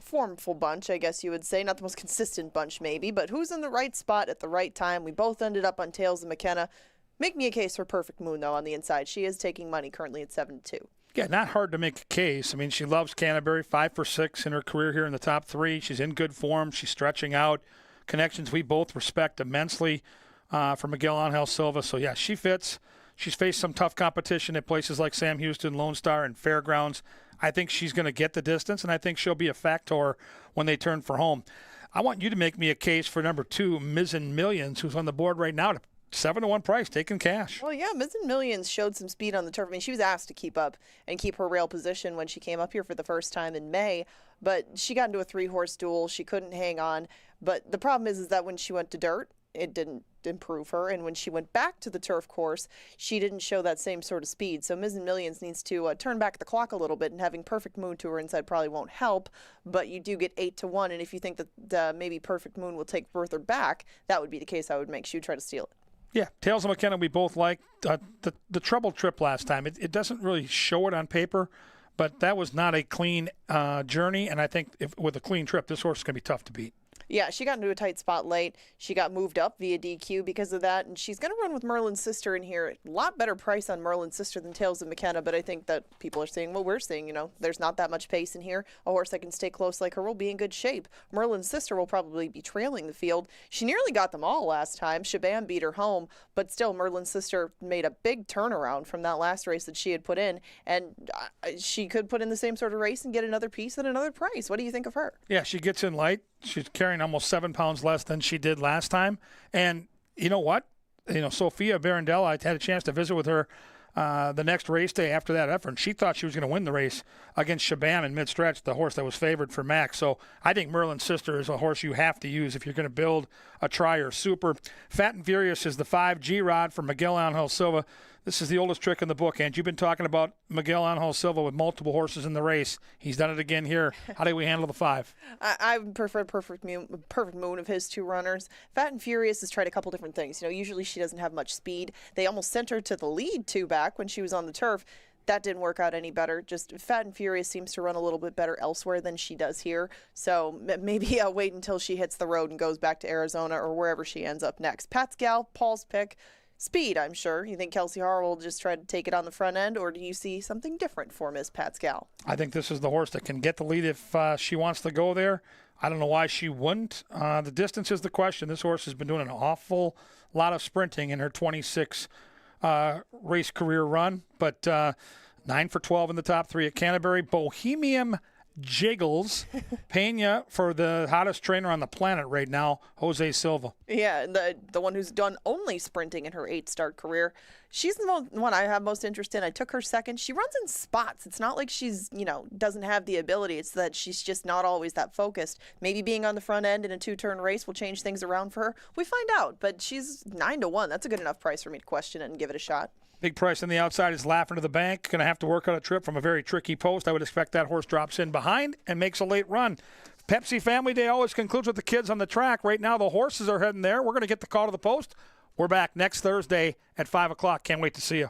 formful bunch, I guess you would say. Not the most consistent bunch, maybe. But who's in the right spot at the right time? We both ended up on Tales of McKenna. Make me a case for Perfect Moon, though, on the inside. She is taking money currently at 7-2.
Yeah, not hard to make a case. I mean, she loves Canterbury, 5 for 6 in her career here in the top 3. She's in good form. She's stretching out. Connections we both respect immensely for Miguel Angel Silva. So, yeah, she fits. She's faced some tough competition at places like Sam Houston, Lone Star, and Fairgrounds. I think she's going to get the distance, and I think she'll be a factor when they turn for home. I want you to make me a case for number 2, Mizzen Millions, who's on the board right now, 7-1 price, taking cash.
Well, yeah, Mizzen Millions showed some speed on the turf. I mean, she was asked to keep up and keep her rail position when she came up here for the first time in May, but she got into a 3-horse duel. She couldn't hang on. But the problem is that when she went to dirt, it didn't improve her. And when she went back to the turf course, she didn't show that same sort of speed. So Mizzen Millions needs to turn back the clock a little bit, and having Perfect Moon to her inside probably won't help. But you do get 8-1. And if you think that maybe Perfect Moon will take further back, that would be the case I would make. She would try to steal it.
Yeah, Tales of McKenna we both like. The trouble trip last time, it doesn't really show it on paper, but that was not a clean journey, and I think with a clean trip, this horse is going to be tough to beat.
Yeah, she got into a tight spot late. She got moved up via DQ because of that, and she's going to run with Merlin's Sister in here. A lot better price on Merlin's Sister than Tales of McKenna, but I think that people are saying, well, we're saying, there's not that much pace in here. A horse that can stay close like her will be in good shape. Merlin's Sister will probably be trailing the field. She nearly got them all last time. Shabam beat her home, but still Merlin's Sister made a big turnaround from that last race that she had put in, and she could put in the same sort of race and get another piece at another price. What do you think of her?
Yeah, she gets in light. She's carrying almost 7 pounds less than she did last time. And you know what? Sophia Barandella, I had a chance to visit with her the next race day after that effort. And she thought she was going to win the race against Shabam in mid-stretch, the horse that was favored for Max. So I think Merlin's Sister is a horse you have to use if you're going to build a tri or super. Fat and Furious is the 5 G-Rod for Miguel Angel Silva. This is the oldest trick in the book, and you've been talking about Miguel Angel Silva with multiple horses in the race. He's done it again here. How do we handle the 5?
I prefer Perfect Moon of his 2 runners. Fat and Furious has tried a couple different things. Usually she doesn't have much speed. They almost sent her to the lead 2 back when she was on the turf. That didn't work out any better. Just Fat and Furious seems to run a little bit better elsewhere than she does here. So maybe I'll wait until she hits the road and goes back to Arizona or wherever she ends up next. Pascal, Paul's pick. Speed, I'm sure. You think Kelsey Harr will just try to take it on the front end, or do you see something different for Miss Pascal?
I think this is the horse that can get the lead if she wants to go there. I don't know why she wouldn't. The distance is the question. This horse has been doing an awful lot of sprinting in her 26 race career run, but 9 for 12 in the top 3 at Canterbury. Bohemian Jiggles Pena for the hottest trainer on the planet right now, Jose Silva.
Yeah, the one who's done only sprinting in her 8-start career. She's the one I have most interest in. I took her second. She runs in spots. It's not like she's, doesn't have the ability. It's that she's just not always that focused. Maybe being on the front end in a 2-turn race will change things around for her. We find out, but she's 9-1. That's a good enough price for me to question it and give it a shot.
Big price on the outside is Laughing to the Bank. Going to have to work on a trip from a very tricky post. I would expect that horse drops in behind and makes a late run. Pepsi Family Day always concludes with the kids on the track. Right now, the horses are heading there. We're going to get the call to the post. We're back next Thursday at 5 o'clock. Can't wait to see you.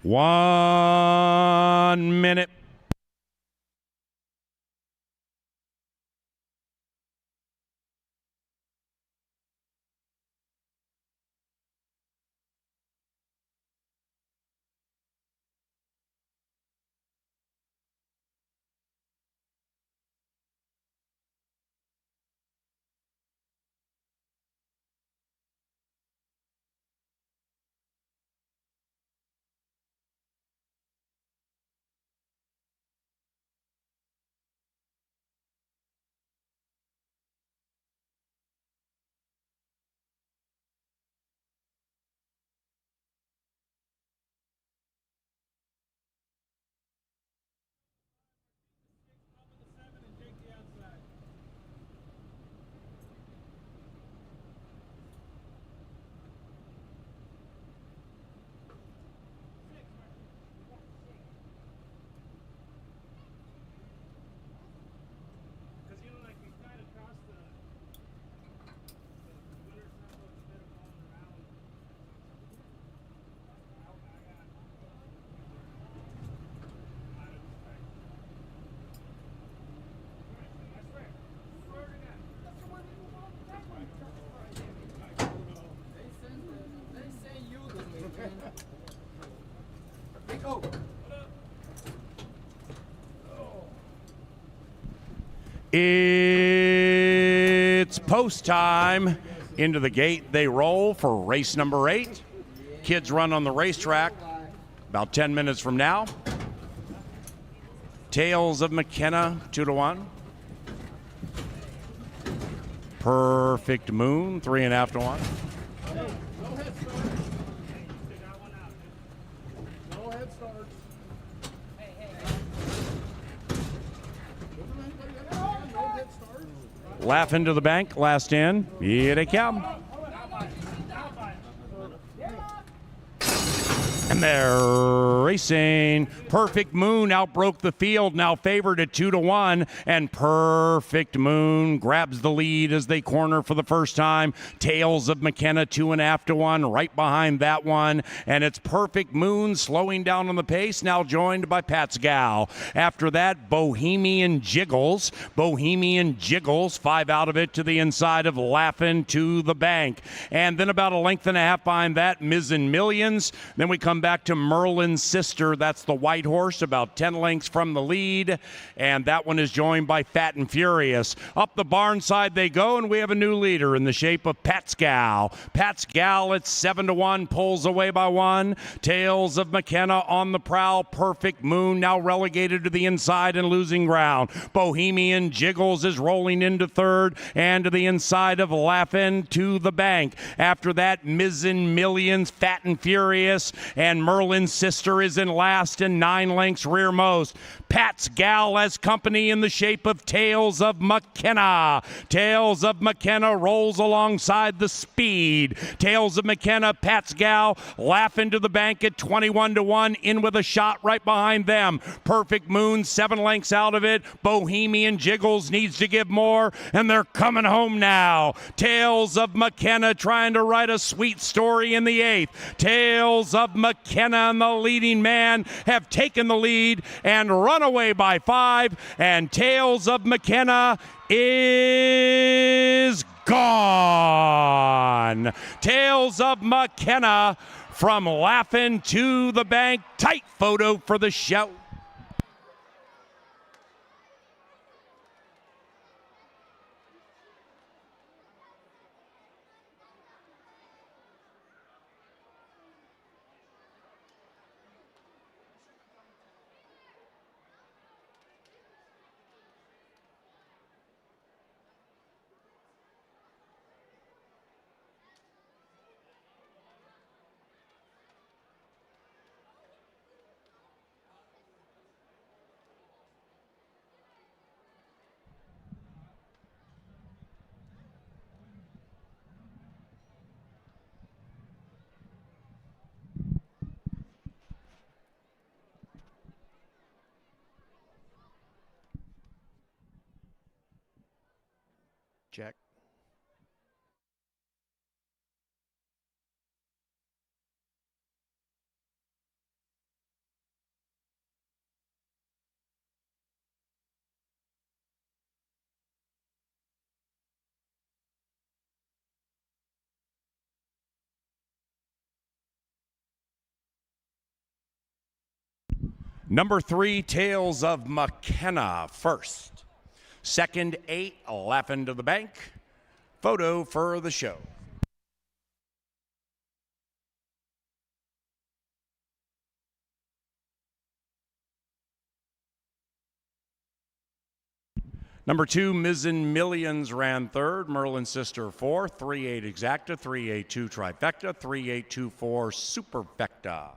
1 minute. It's post time. Into the gate they roll for race number 8. Kids run on the racetrack about 10 minutes from now. Tales of McKenna, 2-1. Perfect Moon, 3.5-1. Laughing to the bank, last in. Here they come. And they're racing. Perfect Moon outbroke the field, now favored at 2-1. And Perfect Moon grabs the lead as they corner for the first time. Tales of McKenna, 2.5-1, right behind that one. And it's Perfect Moon slowing down on the pace, now joined by Pat's Gal. After that, Bohemian Jiggles. Bohemian Jiggles, 5 out of it to the inside of Laughin' to the Bank. And then about a length and a half behind that, Mizzen Millions. Then we come back to Merlin's Sister. That's the white horse, about 10 lengths from the lead. And that one is joined by Fat and Furious. Up the barn side they go, and we have a new leader in the shape of Pat's Gal. Pat's Gal at 7-1, pulls away by 1. Tales of McKenna on the prowl. Perfect Moon now relegated to the inside and losing ground. Bohemian Jiggles is rolling into third and to the inside of Laughin' to the Bank. After that, Mizzen Millions, Fat and Furious, and Merlin's Sister is in last and 9 lengths rearmost. Pat's Gal has company in the shape of Tales of McKenna. Tales of McKenna rolls alongside the speed. Tales of McKenna, Pat's Gal, Laughin' to the Bank at 21-1, in with a shot right behind them. Perfect Moon, 7 lengths out of it. Bohemian Jiggles needs to give more, and they're coming home now. Tales of McKenna trying to write a sweet story in the 8th. Tales of McKenna and the leading man have taken the lead and run away by 5, and Tales of McKenna is gone. Tales of McKenna from Laughin' to the Bank. Tight photo for the show. Number 3, Tales of McKenna first. Second, 8, Laughing to the Bank. Photo for the show. Number 2, Mizzen Millions ran third. Merlin Sister 4, 3-8 Exacta, 3-8-2 Trifecta, 3-8-2-4 Superfecta.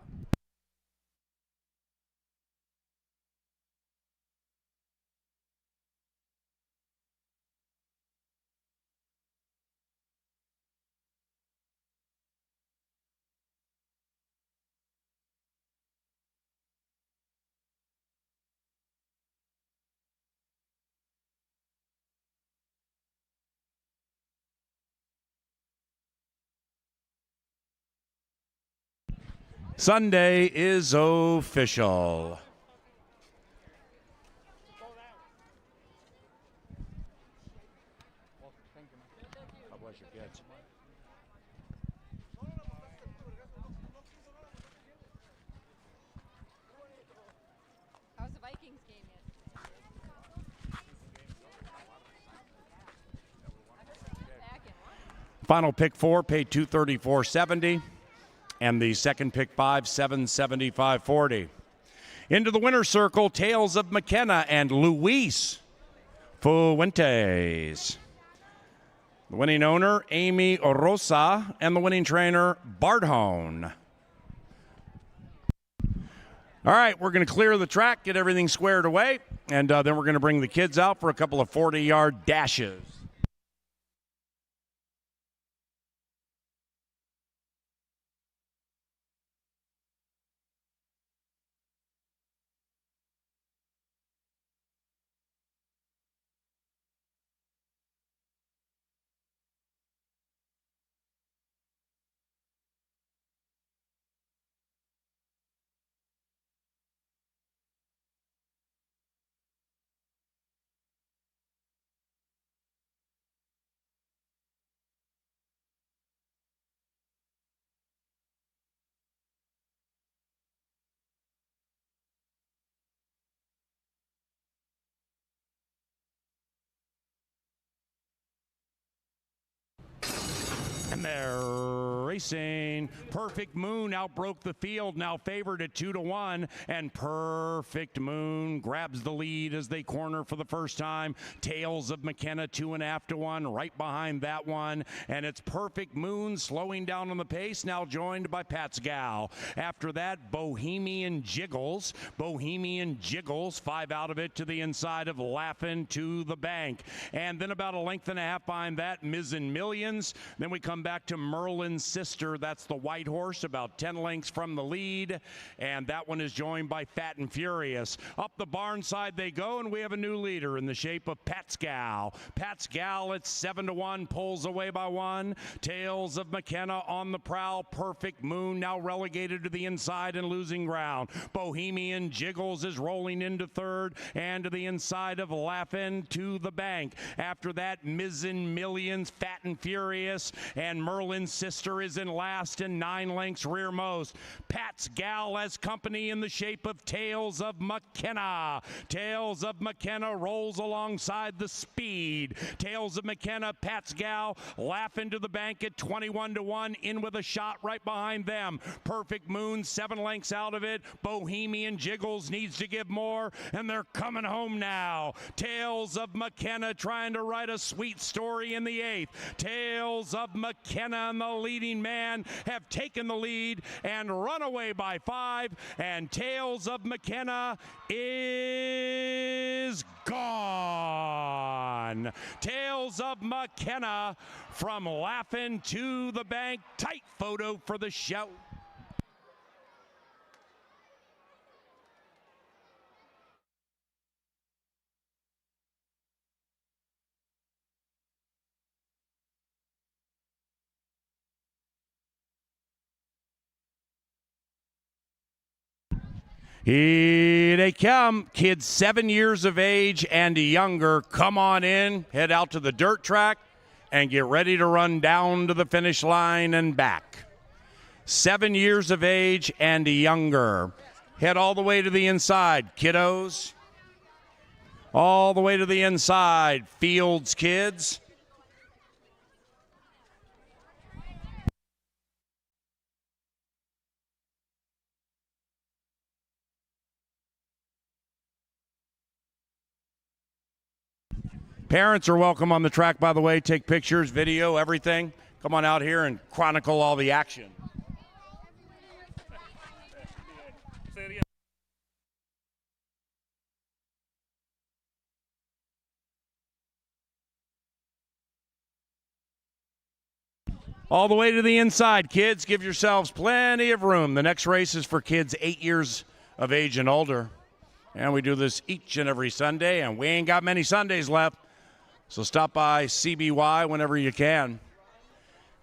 Sunday is official. God bless your kids.
How's the Vikings game yesterday?
Final pick 4 paid $234.70. And the second pick 5, $775.40. Into the winner's circle, Tales of McKenna and Luis Fuentes. The winning owner, Amy Rosa, and the winning trainer, Bardhone. All right, we're going to clear the track, get everything squared away, and then we're going to bring the kids out for a couple of 40-yard dashes. And they're racing. Perfect Moon outbroke the field, now favored at 2-1. And Perfect Moon grabs the lead as they corner for the first time. Tales of McKenna 2.5-1, right behind that one. And it's Perfect Moon slowing down on the pace, now joined by Pat's Gal. After that, Bohemian Jiggles. Bohemian Jiggles, 5 out of it to the inside of Laughing to the Bank. And then about a length and a half behind that, Mizzen Millions. Then we come back to Merlin's Sister. That's the white horse, about 10 lengths from the lead. And that one is joined by Fat and Furious. Up the barn side they go, and we have a new leader in the shape of Pat's Gal. Pat's Gal at 7-1, pulls away by 1. Tales of McKenna on the prowl. Perfect Moon now relegated to the inside and losing ground. Bohemian Jiggles is rolling into third and to the inside of Laughing to the Bank. After that, Mizzen Millions, Fat and Furious, and Merlin's Sister is in last and 9 lengths rearmost. Pat's Gal has company in the shape of Tales of McKenna. Tales of McKenna rolls alongside the speed. Tales of McKenna, Pat's Gal, Laughing to the Bank at 21-1, in with a shot right behind them. Perfect Moon 7 lengths out of it. Bohemian Jiggles needs to give more, and they're coming home now. Tales of McKenna trying to write a sweet story in the 8th. Tales of McKenna and the leading man have taken the lead and run away by 5, and Tales of McKenna is gone. Tales of McKenna from Laughing to the Bank. Tight photo for the show. Here they come, kids 7 years of age and younger. Come on in, head out to the dirt track, and get ready to run down to the finish line and back. 7 years of age and younger. Head all the way to the inside, kiddos. All the way to the inside, Fields kids. Parents are welcome on the track, by the way. Take pictures, video, everything. Come on out here and chronicle all the action. All the way to the inside, kids. Give yourselves plenty of room. The next race is for kids 8 years of age and older. And we do this each and every Sunday, and we ain't got many Sundays left. So stop by CBY whenever you can.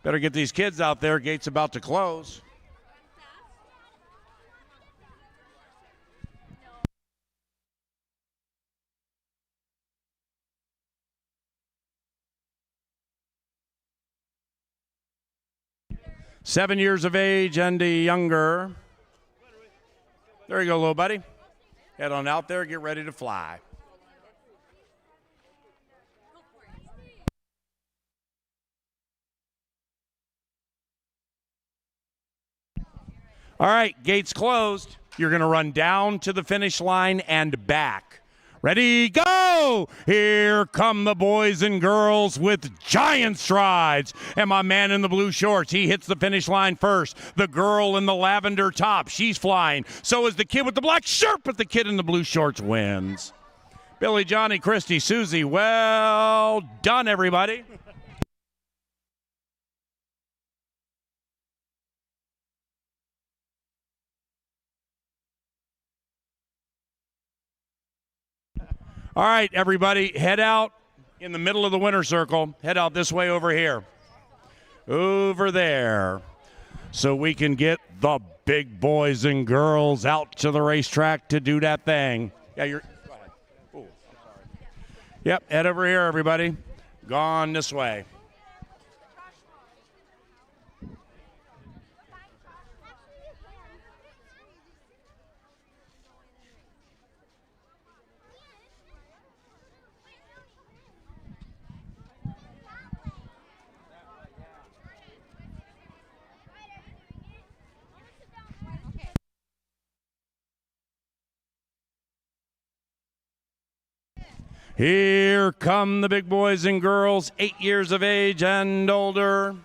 Better get these kids out there. Gate's about to close. Seven years of age and younger. There you go, little buddy. Head on out there, get ready to fly. All right, gates closed. You're going to run down to the finish line and back. Ready, go! Here come the boys and girls with giant strides. And my man in the blue shorts, he hits the finish line first. The girl in the lavender top, she's flying. So is the kid with the black shirt, but the kid in the blue shorts wins. Billy, Johnny, Christy, Susie, well done, everybody. All right, everybody, head out in the middle of the winner circle. Head out this way over here. Over there. So we can get the big boys and girls out to the racetrack to do that thing. Yeah, you're. Go ahead. Ooh, I'm sorry. Yep, head over here, everybody. Gone this way. Here come the big boys and girls, 8 years of age and older.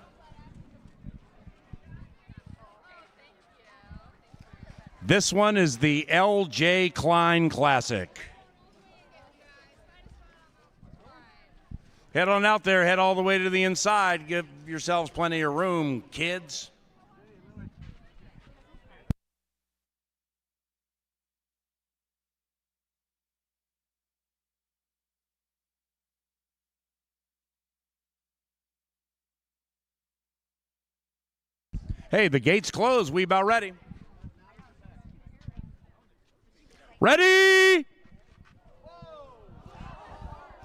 This one is the L.J. Klein Classic. Head on out there, head all the way to the inside. Give yourselves plenty of room, kids. Hey, the gate's closed. We about ready. Ready?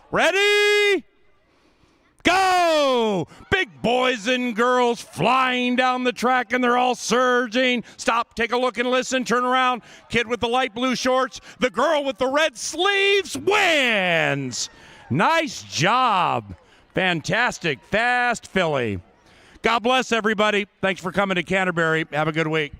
Ready? Go! Big boys and girls flying down the track, and they're all surging. Stop, take a look and listen, turn around. Kid with the light blue shorts, the girl with the red sleeves wins. Nice job. Fantastic. Fast filly. God bless everybody. Thanks for coming to Canterbury. Have a good week.